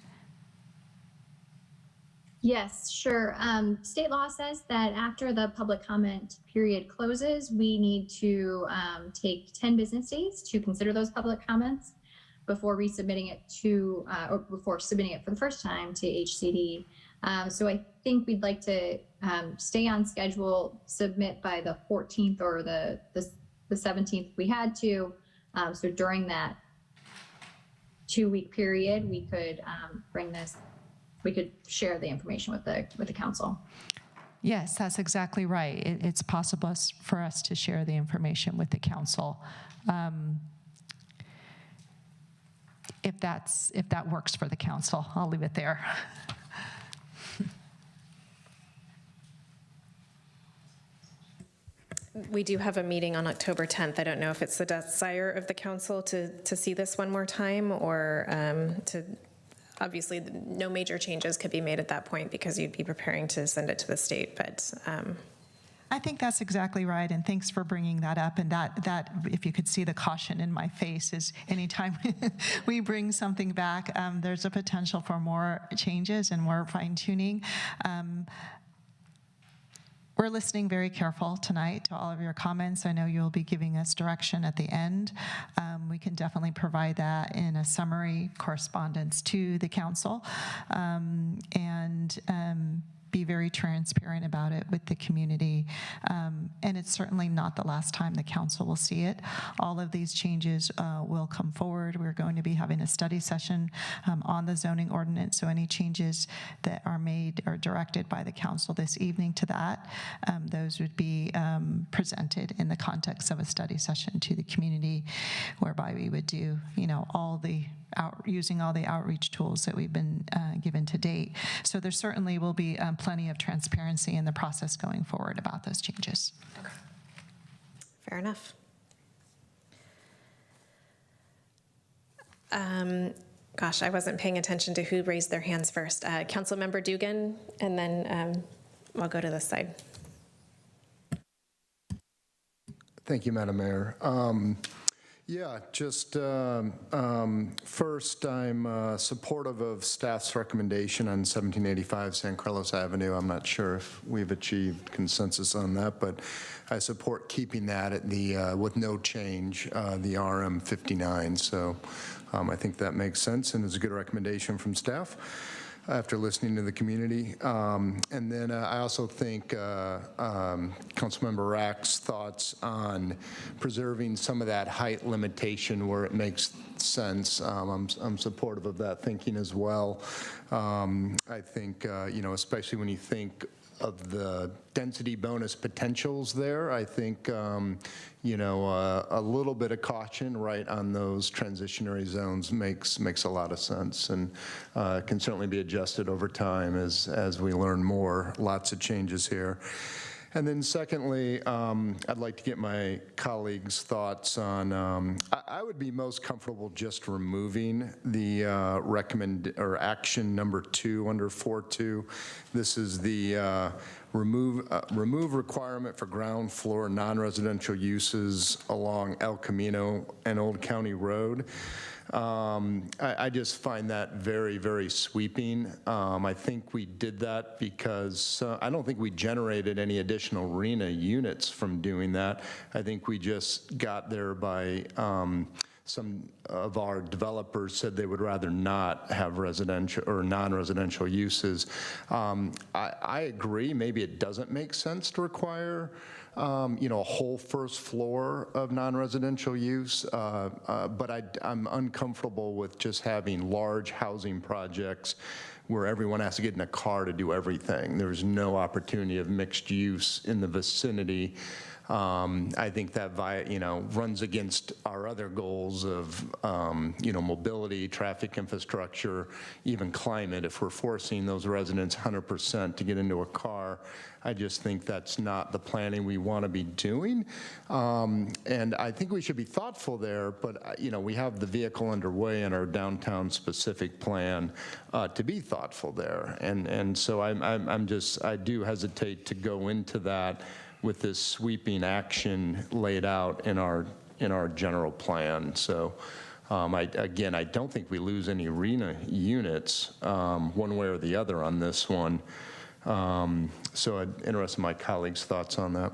Yes, sure. State law says that after the public comment period closes, we need to take 10 business days to consider those public comments before resubmitting it or before submitting it for the first time to HCD. So I think we'd like to stay on schedule, submit by the 14th or the 17th if we had to. So during that 2-week period, we could we could share the information with the council. Yes, that's exactly right. It's possible for us to share the information with the council. If that works for the council, I'll leave it there. We do have a meeting on October 10th. I don't know if it's the desire of the council to see this one more time, or obviously no major changes could be made at that point because you'd be preparing to send it to the state, but. I think that's exactly right, and thanks for bringing that up. And that if you could see the caution in my face, is anytime we bring something back, there's a potential for more changes and more fine-tuning. We're listening very careful tonight to all of your comments. I know you'll be giving us direction at the end. We can definitely provide that in a summary correspondence to the council, and be very transparent about it with the community. And it's certainly not the last time the council will see it. All of these changes will come forward. We're going to be having a study session on the zoning ordinance, so any changes that are made or directed by the council this evening to that, those would be presented in the context of a study session to the community, whereby we would do, using all the outreach tools that we've been given to date. So there certainly will be plenty of transparency in the process going forward about those changes. Okay. Fair enough. Gosh, I wasn't paying attention to who raised their hands first. Councilmember Dugan, and then I'll go to this side. Thank you, Madam Mayor. Yeah, just first, I'm supportive of staff's recommendation on 1785 San Carlos Avenue. I'm not sure if we've achieved consensus on that, but I support keeping that at the with no change, the RM 59. So I think that makes sense and is a good recommendation from staff after listening to the community. And then I also think Councilmember Rack's thoughts on preserving some of that height limitation where it makes sense. I'm supportive of that thinking as well. I think, especially when you think of the density bonus potentials there, I think, a little bit of caution right on those transitionary zones makes a lot of sense, and can certainly be adjusted over time as we learn more. Lots of changes here. And then secondly, I'd like to get my colleagues' thoughts on, I would be most comfortable just removing the action number 2 under 4.2. This is the remove requirement for ground floor non-residential uses along El Camino and Old County Road. I just find that very, very sweeping. I think we did that because I don't think we generated any additional RHNA units from doing that. I think we just got there by some of our developers said they would rather not have residential or non-residential uses. I agree, maybe it doesn't make sense to require a whole first floor of non-residential use, but I'm uncomfortable with just having large housing projects where everyone has to get in a car to do everything. There's no opportunity of mixed use in the vicinity. I think that runs against our other goals of mobility, traffic infrastructure, even climate. If we're forcing those residents 100% to get into a car, I just think that's not the planning we want to be doing. And I think we should be thoughtful there, but we have the vehicle underway in our downtown specific plan to be thoughtful there. And so I do hesitate to go into that with this sweeping action laid out in our general plan. So I don't think we lose any RHNA units one way or the other on this one. So I'm interested in my colleagues' thoughts on that.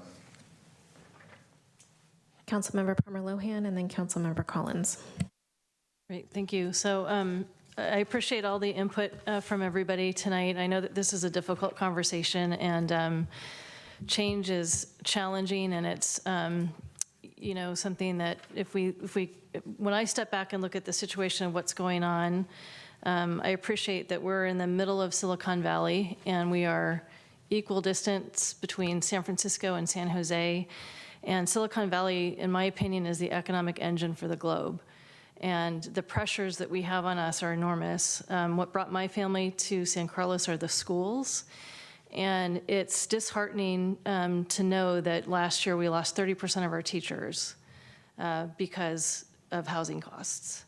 Councilmember Palmer-Lohan and then Councilmember Collins. Great, thank you. So I appreciate all the input from everybody tonight. I know that this is a difficult conversation, and change is challenging, and it's something that when I step back and look at the situation of what's going on, I appreciate that we're in the middle of Silicon Valley, and we are equal distance between San Francisco and San Jose. And Silicon Valley, in my opinion, is the economic engine for the globe. And the pressures that we have on us are enormous. What brought my family to San Carlos are the schools. And it's disheartening to know that last year we lost 30% of our teachers because of housing costs.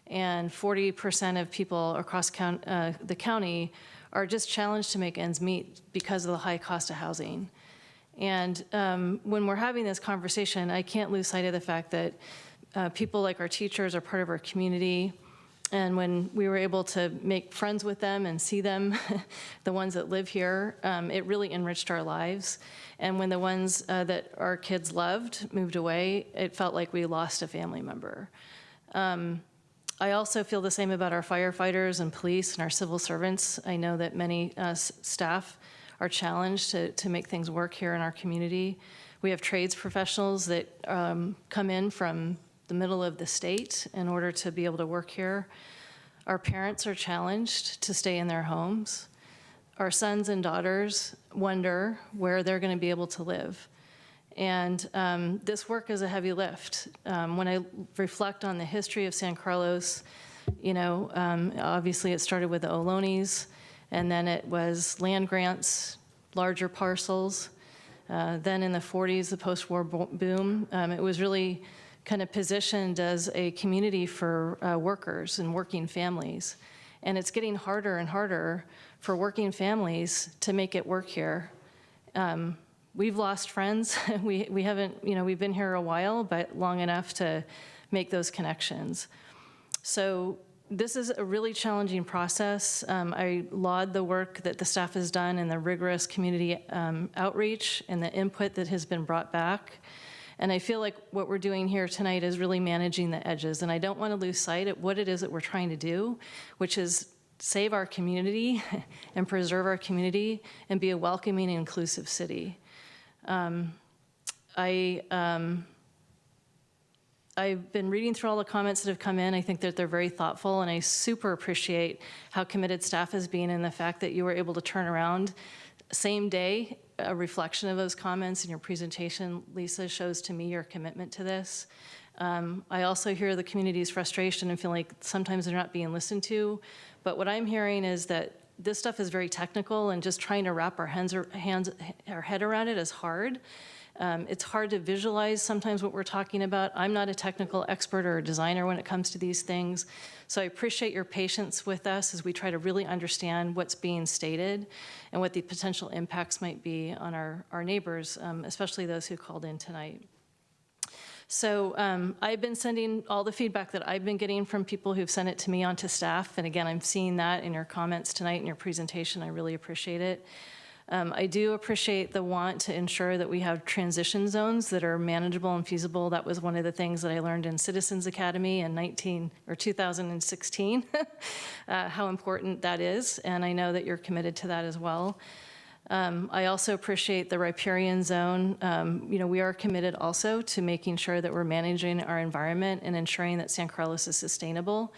And 40% of people across the county are just challenged to make ends meet because of the high cost of housing. And when we're having this conversation, I can't lose sight of the fact that people like our teachers are part of our community. And when we were able to make friends with them and see them, the ones that live here, it really enriched our lives. And when the ones that our kids loved moved away, it felt like we lost a family member. I also feel the same about our firefighters and police and our civil servants. I know that many staff are challenged to make things work here in our community. We have trades professionals that come in from the middle of the state in order to be able to work here. Our parents are challenged to stay in their homes. Our sons and daughters wonder where they're going to be able to live. And this work is a heavy lift. When I reflect on the history of San Carlos, obviously it started with the Ohlonys, and then it was land grants, larger parcels. Then in the 40s, the post-war boom, it was really kind of positioned as a community for workers and working families. And it's getting harder and harder for working families to make it work here. We've lost friends. We haven't, we've been here a while, but long enough to make those connections. So this is a really challenging process. I laud the work that the staff has done and the rigorous community outreach and the input that has been brought back. And I feel like what we're doing here tonight is really managing the edges. And I don't want to lose sight of what it is that we're trying to do, which is save our community and preserve our community and be a welcoming and inclusive city. I've been reading through all the comments that have come in. I think that they're very thoughtful, and I super appreciate how committed staff has been and the fact that you were able to turn around same day. A reflection of those comments in your presentation, Lisa, shows to me your commitment to this. I also hear the community's frustration and feel like sometimes they're not being listened to. But what I'm hearing is that this stuff is very technical, and just trying to wrap our head around it is hard. It's hard to visualize sometimes what we're talking about. I'm not a technical expert or a designer when it comes to these things. So I appreciate your patience with us as we try to really understand what's being stated and what the potential impacts might be on our neighbors, especially those who called in tonight. So I've been sending all the feedback that I've been getting from people who've sent it to me onto staff. And again, I'm seeing that in your comments tonight in your presentation. I really appreciate it. I do appreciate the want to ensure that we have transition zones that are manageable and feasible. That was one of the things that I learned in Citizens Academy in 2016, how important that is. And I know that you're committed to that as well. I also appreciate the riparian zone. We are committed also to making sure that we're managing our environment and ensuring that San Carlos is sustainable.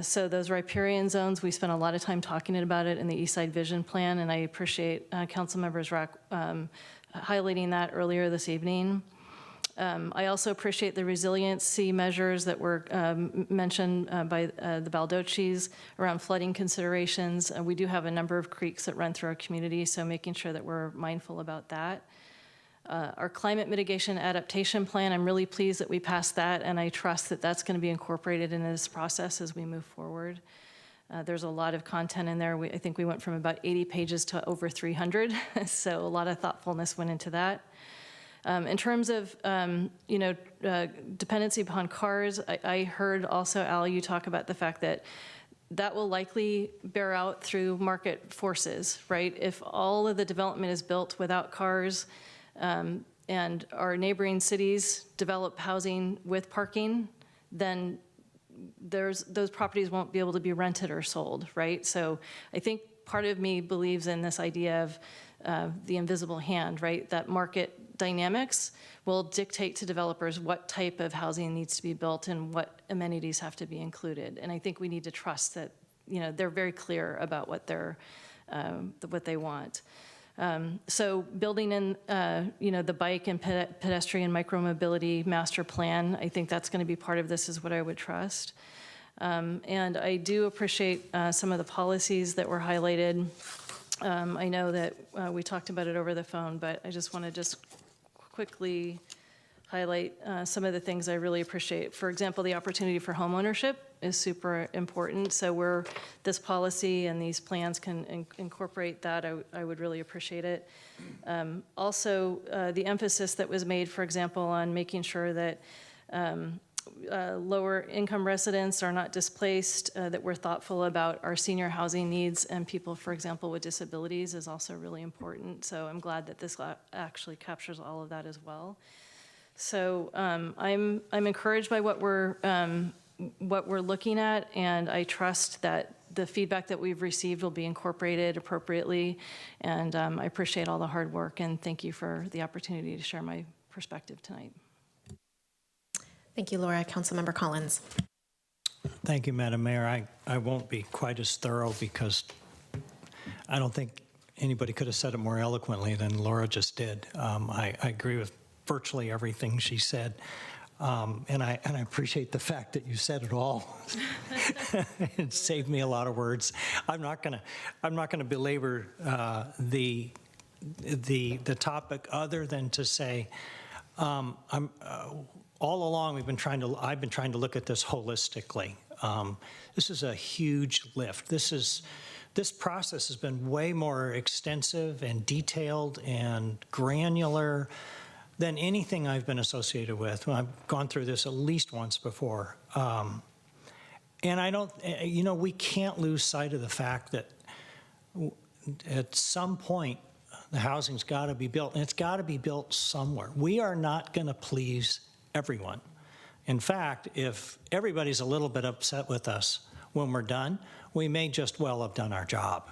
So those riparian zones, we spent a lot of time talking about it in the Eastside Vision Plan, and I appreciate Council Members highlighting that earlier this evening. I also appreciate the resiliency measures that were mentioned by the Baldoccis around flooding considerations. We do have a number of creeks that run through our community, so making sure that we're mindful about that. Our climate mitigation adaptation plan, I'm really pleased that we passed that, and I trust that that's going to be incorporated into this process as we move forward. There's a lot of content in there. I think we went from about 80 pages to over 300, so a lot of thoughtfulness went into that. In terms of dependency upon cars, I heard also, Al, you talk about the fact that that will likely bear out through market forces, right? If all of the development is built without cars, and our neighboring cities develop housing with parking, then those properties won't be able to be rented or sold, right? So I think part of me believes in this idea of the invisible hand, right? That market dynamics will dictate to developers what type of housing needs to be built and what amenities have to be included. And I think we need to trust that, they're very clear about what they want. So building in, the bike and pedestrian micromobility master plan, I think that's going to be part of this is what I would trust. And I do appreciate some of the policies that were highlighted. I know that we talked about it over the phone, but I just want to quickly highlight some of the things I really appreciate. For example, the opportunity for homeownership is super important. So this policy and these plans can incorporate that. I would really appreciate it. Also, the emphasis that was made, for example, on making sure that lower income residents are not displaced, that we're thoughtful about our senior housing needs and people, for example, with disabilities is also really important. So I'm glad that this actually captures all of that as well. So I'm encouraged by what we're looking at, and I trust that the feedback that we've received will be incorporated appropriately. And I appreciate all the hard work, and thank you for the opportunity to share my perspective tonight. Thank you, Laura. Councilmember Collins. Thank you, Madam Mayor. I won't be quite as thorough because I don't think anybody could have said it more eloquently than Laura just did. I agree with virtually everything she said. And I appreciate the fact that you said it all. It saved me a lot of words. I'm not gonna belabor the topic other than to say all along I've been trying to look at this holistically. This is a huge lift. This process has been way more extensive and detailed and granular than anything I've been associated with. I've gone through this at least once before. And I don't, we can't lose sight of the fact that at some point, the housing's got to be built, and it's got to be built somewhere. We are not going to please everyone. In fact, if everybody's a little bit upset with us when we're done, we may just well have done our job.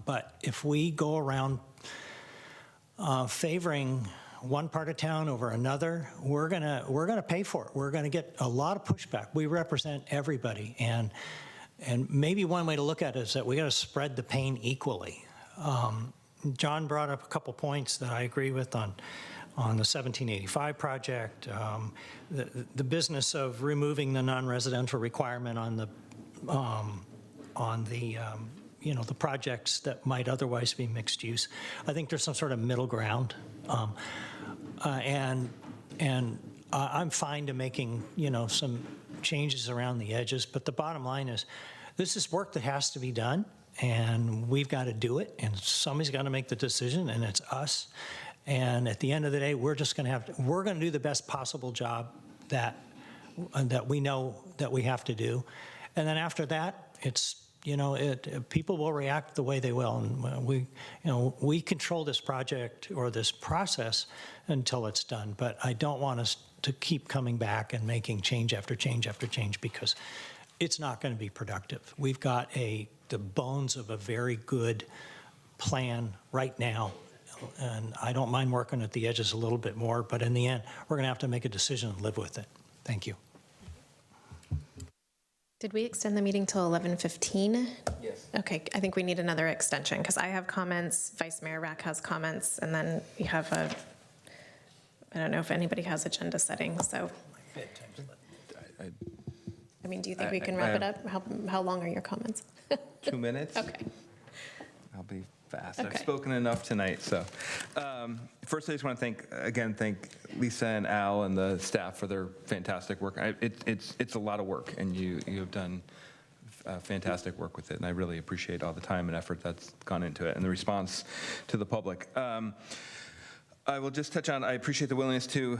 But if we go around favoring one part of town over another, we're gonna pay for it. We're gonna get a lot of pushback. We represent everybody, and maybe one way to look at it is that we got to spread the pain equally. John brought up a couple points that I agree with on the 1785 project, the business of removing the non-residential requirement on the projects that might otherwise be mixed use. I think there's some sort of middle ground. And I'm fine to making, some changes around the edges, but the bottom line is this is work that has to be done, and we've got to do it, and somebody's got to make the decision, and it's us. And at the end of the day, we're going to do the best possible job that we know that we have to do. And then after that, it's, people will react the way they will. And we control this project or this process until it's done. But I don't want us to keep coming back and making change after change after change, because it's not going to be productive. We've got the bones of a very good plan right now. And I don't mind working at the edges a little bit more, but in the end, we're going to have to make a decision and live with it. Thank you. Did we extend the meeting till 11:15? Yes. Okay, I think we need another extension because I have comments, Vice Mayor Rack has comments, and then we have I don't know if anybody has agenda settings, so. I mean, do you think we can wrap it up? How long are your comments? 2 minutes? Okay. I'll be fast. Okay. I've spoken enough tonight, so. First, I just want to thank Lisa and Al and the staff for their fantastic work. It's a lot of work, and you have done fantastic work with it, and I really appreciate all the time and effort that's gone into it and the response to the public. I will just touch on, I appreciate the willingness to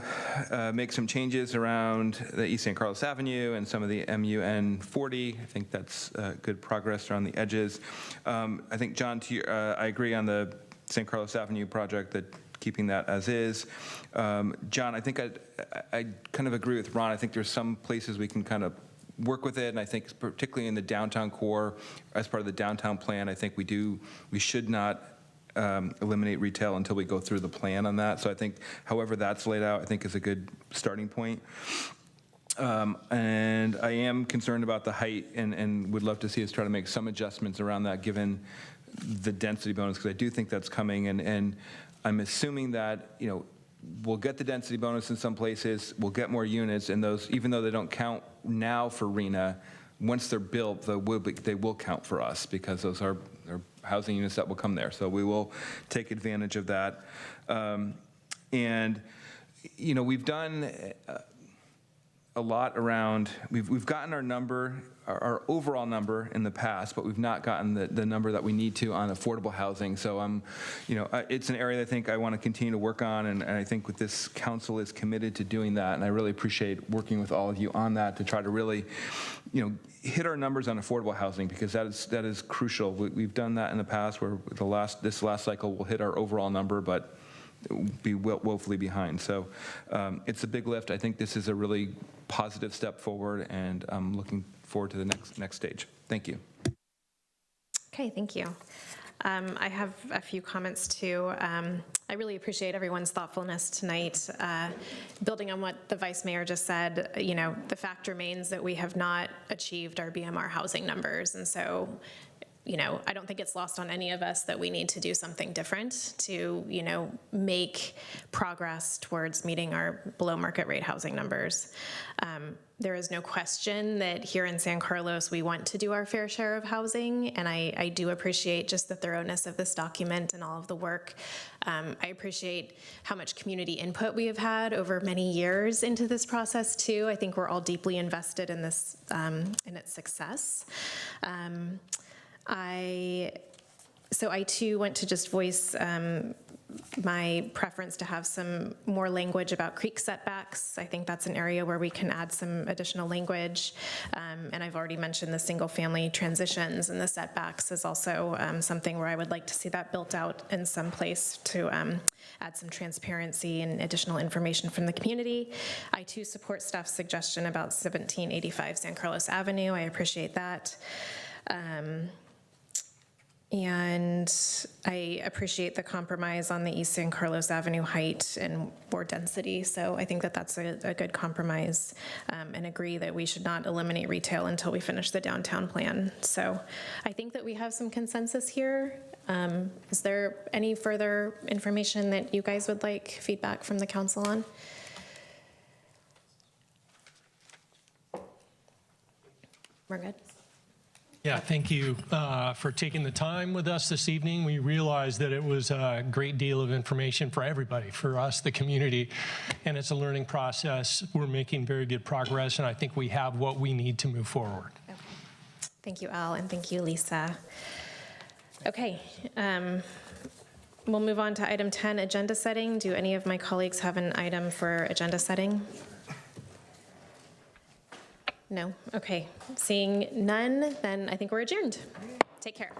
make some changes around the East San Carlos Avenue and some of the MUN 40. I think that's good progress around the edges. I think, John, I agree on the San Carlos Avenue project, that keeping that as is. John, I think I kind of agree with Ron. I think there's some places we can kind of work with it, and I think particularly in the downtown core, as part of the downtown plan, I think we should not eliminate retail until we go through the plan on that. So I think however that's laid out, I think is a good starting point. And I am concerned about the height and would love to see us try to make some adjustments around that given the density bonus, because I do think that's coming. And I'm assuming that, we'll get the density bonus in some places, we'll get more units, and those, even though they don't count now for RHNA, once they're built, they will count for us because those are housing units that will come there. So we will take advantage of that. And, you know, we've done a lot around, we've gotten our number, our overall number in the past, but we've not gotten the number that we need to on affordable housing. So you know, it's an area that I think I want to continue to work on, and I think with this council is committed to doing that, and I really appreciate working with all of you on that to try to really, you know, hit our numbers on affordable housing, because that is crucial. We've done that in the past where this last cycle we'll hit our overall number, but be woefully behind. So it's a big lift. I think this is a really positive step forward, and I'm looking forward to the next stage. Thank you. Okay, thank you. I have a few comments too. I really appreciate everyone's thoughtfulness tonight. Building on what the Vice Mayor just said, you know, the fact remains that we have not achieved our BMR housing numbers, and so, you know, I don't think it's lost on any of us that we need to do something different to, you know, make progress towards meeting our below market rate housing numbers. There is no question that here in San Carlos, we want to do our fair share of housing, and I do appreciate just the thoroughness of this document and all of the work. I appreciate how much community input we have had over many years into this process too. I think we're all deeply invested in this, in its success. So I too want to just voice my preference to have some more language about creek setbacks. I think that's an area where we can add some additional language. And I've already mentioned the single family transitions, and the setbacks is also something where I would like to see that built out in some place to add some transparency and additional information from the community. I too support staff's suggestion about 1785 San Carlos Avenue. I appreciate that. And I appreciate the compromise on the East San Carlos Avenue height and more density. So I think that that's a good compromise, and agree that we should not eliminate retail until we finish the downtown plan. So I think that we have some consensus here. Is there any further information that you guys would like feedback from the council on? We're good. Yeah, thank you for taking the time with us this evening. We realized that it was a great deal of information for everybody, for us, the community, and it's a learning process. We're making very good progress, and I think we have what we need to move forward. Okay. Thank you, Al, and thank you, Lisa. Okay, we'll move on to item 10, agenda setting. Do any of my colleagues have an item for agenda setting? No? Okay. Seeing none, then I think we're adjourned. Take care.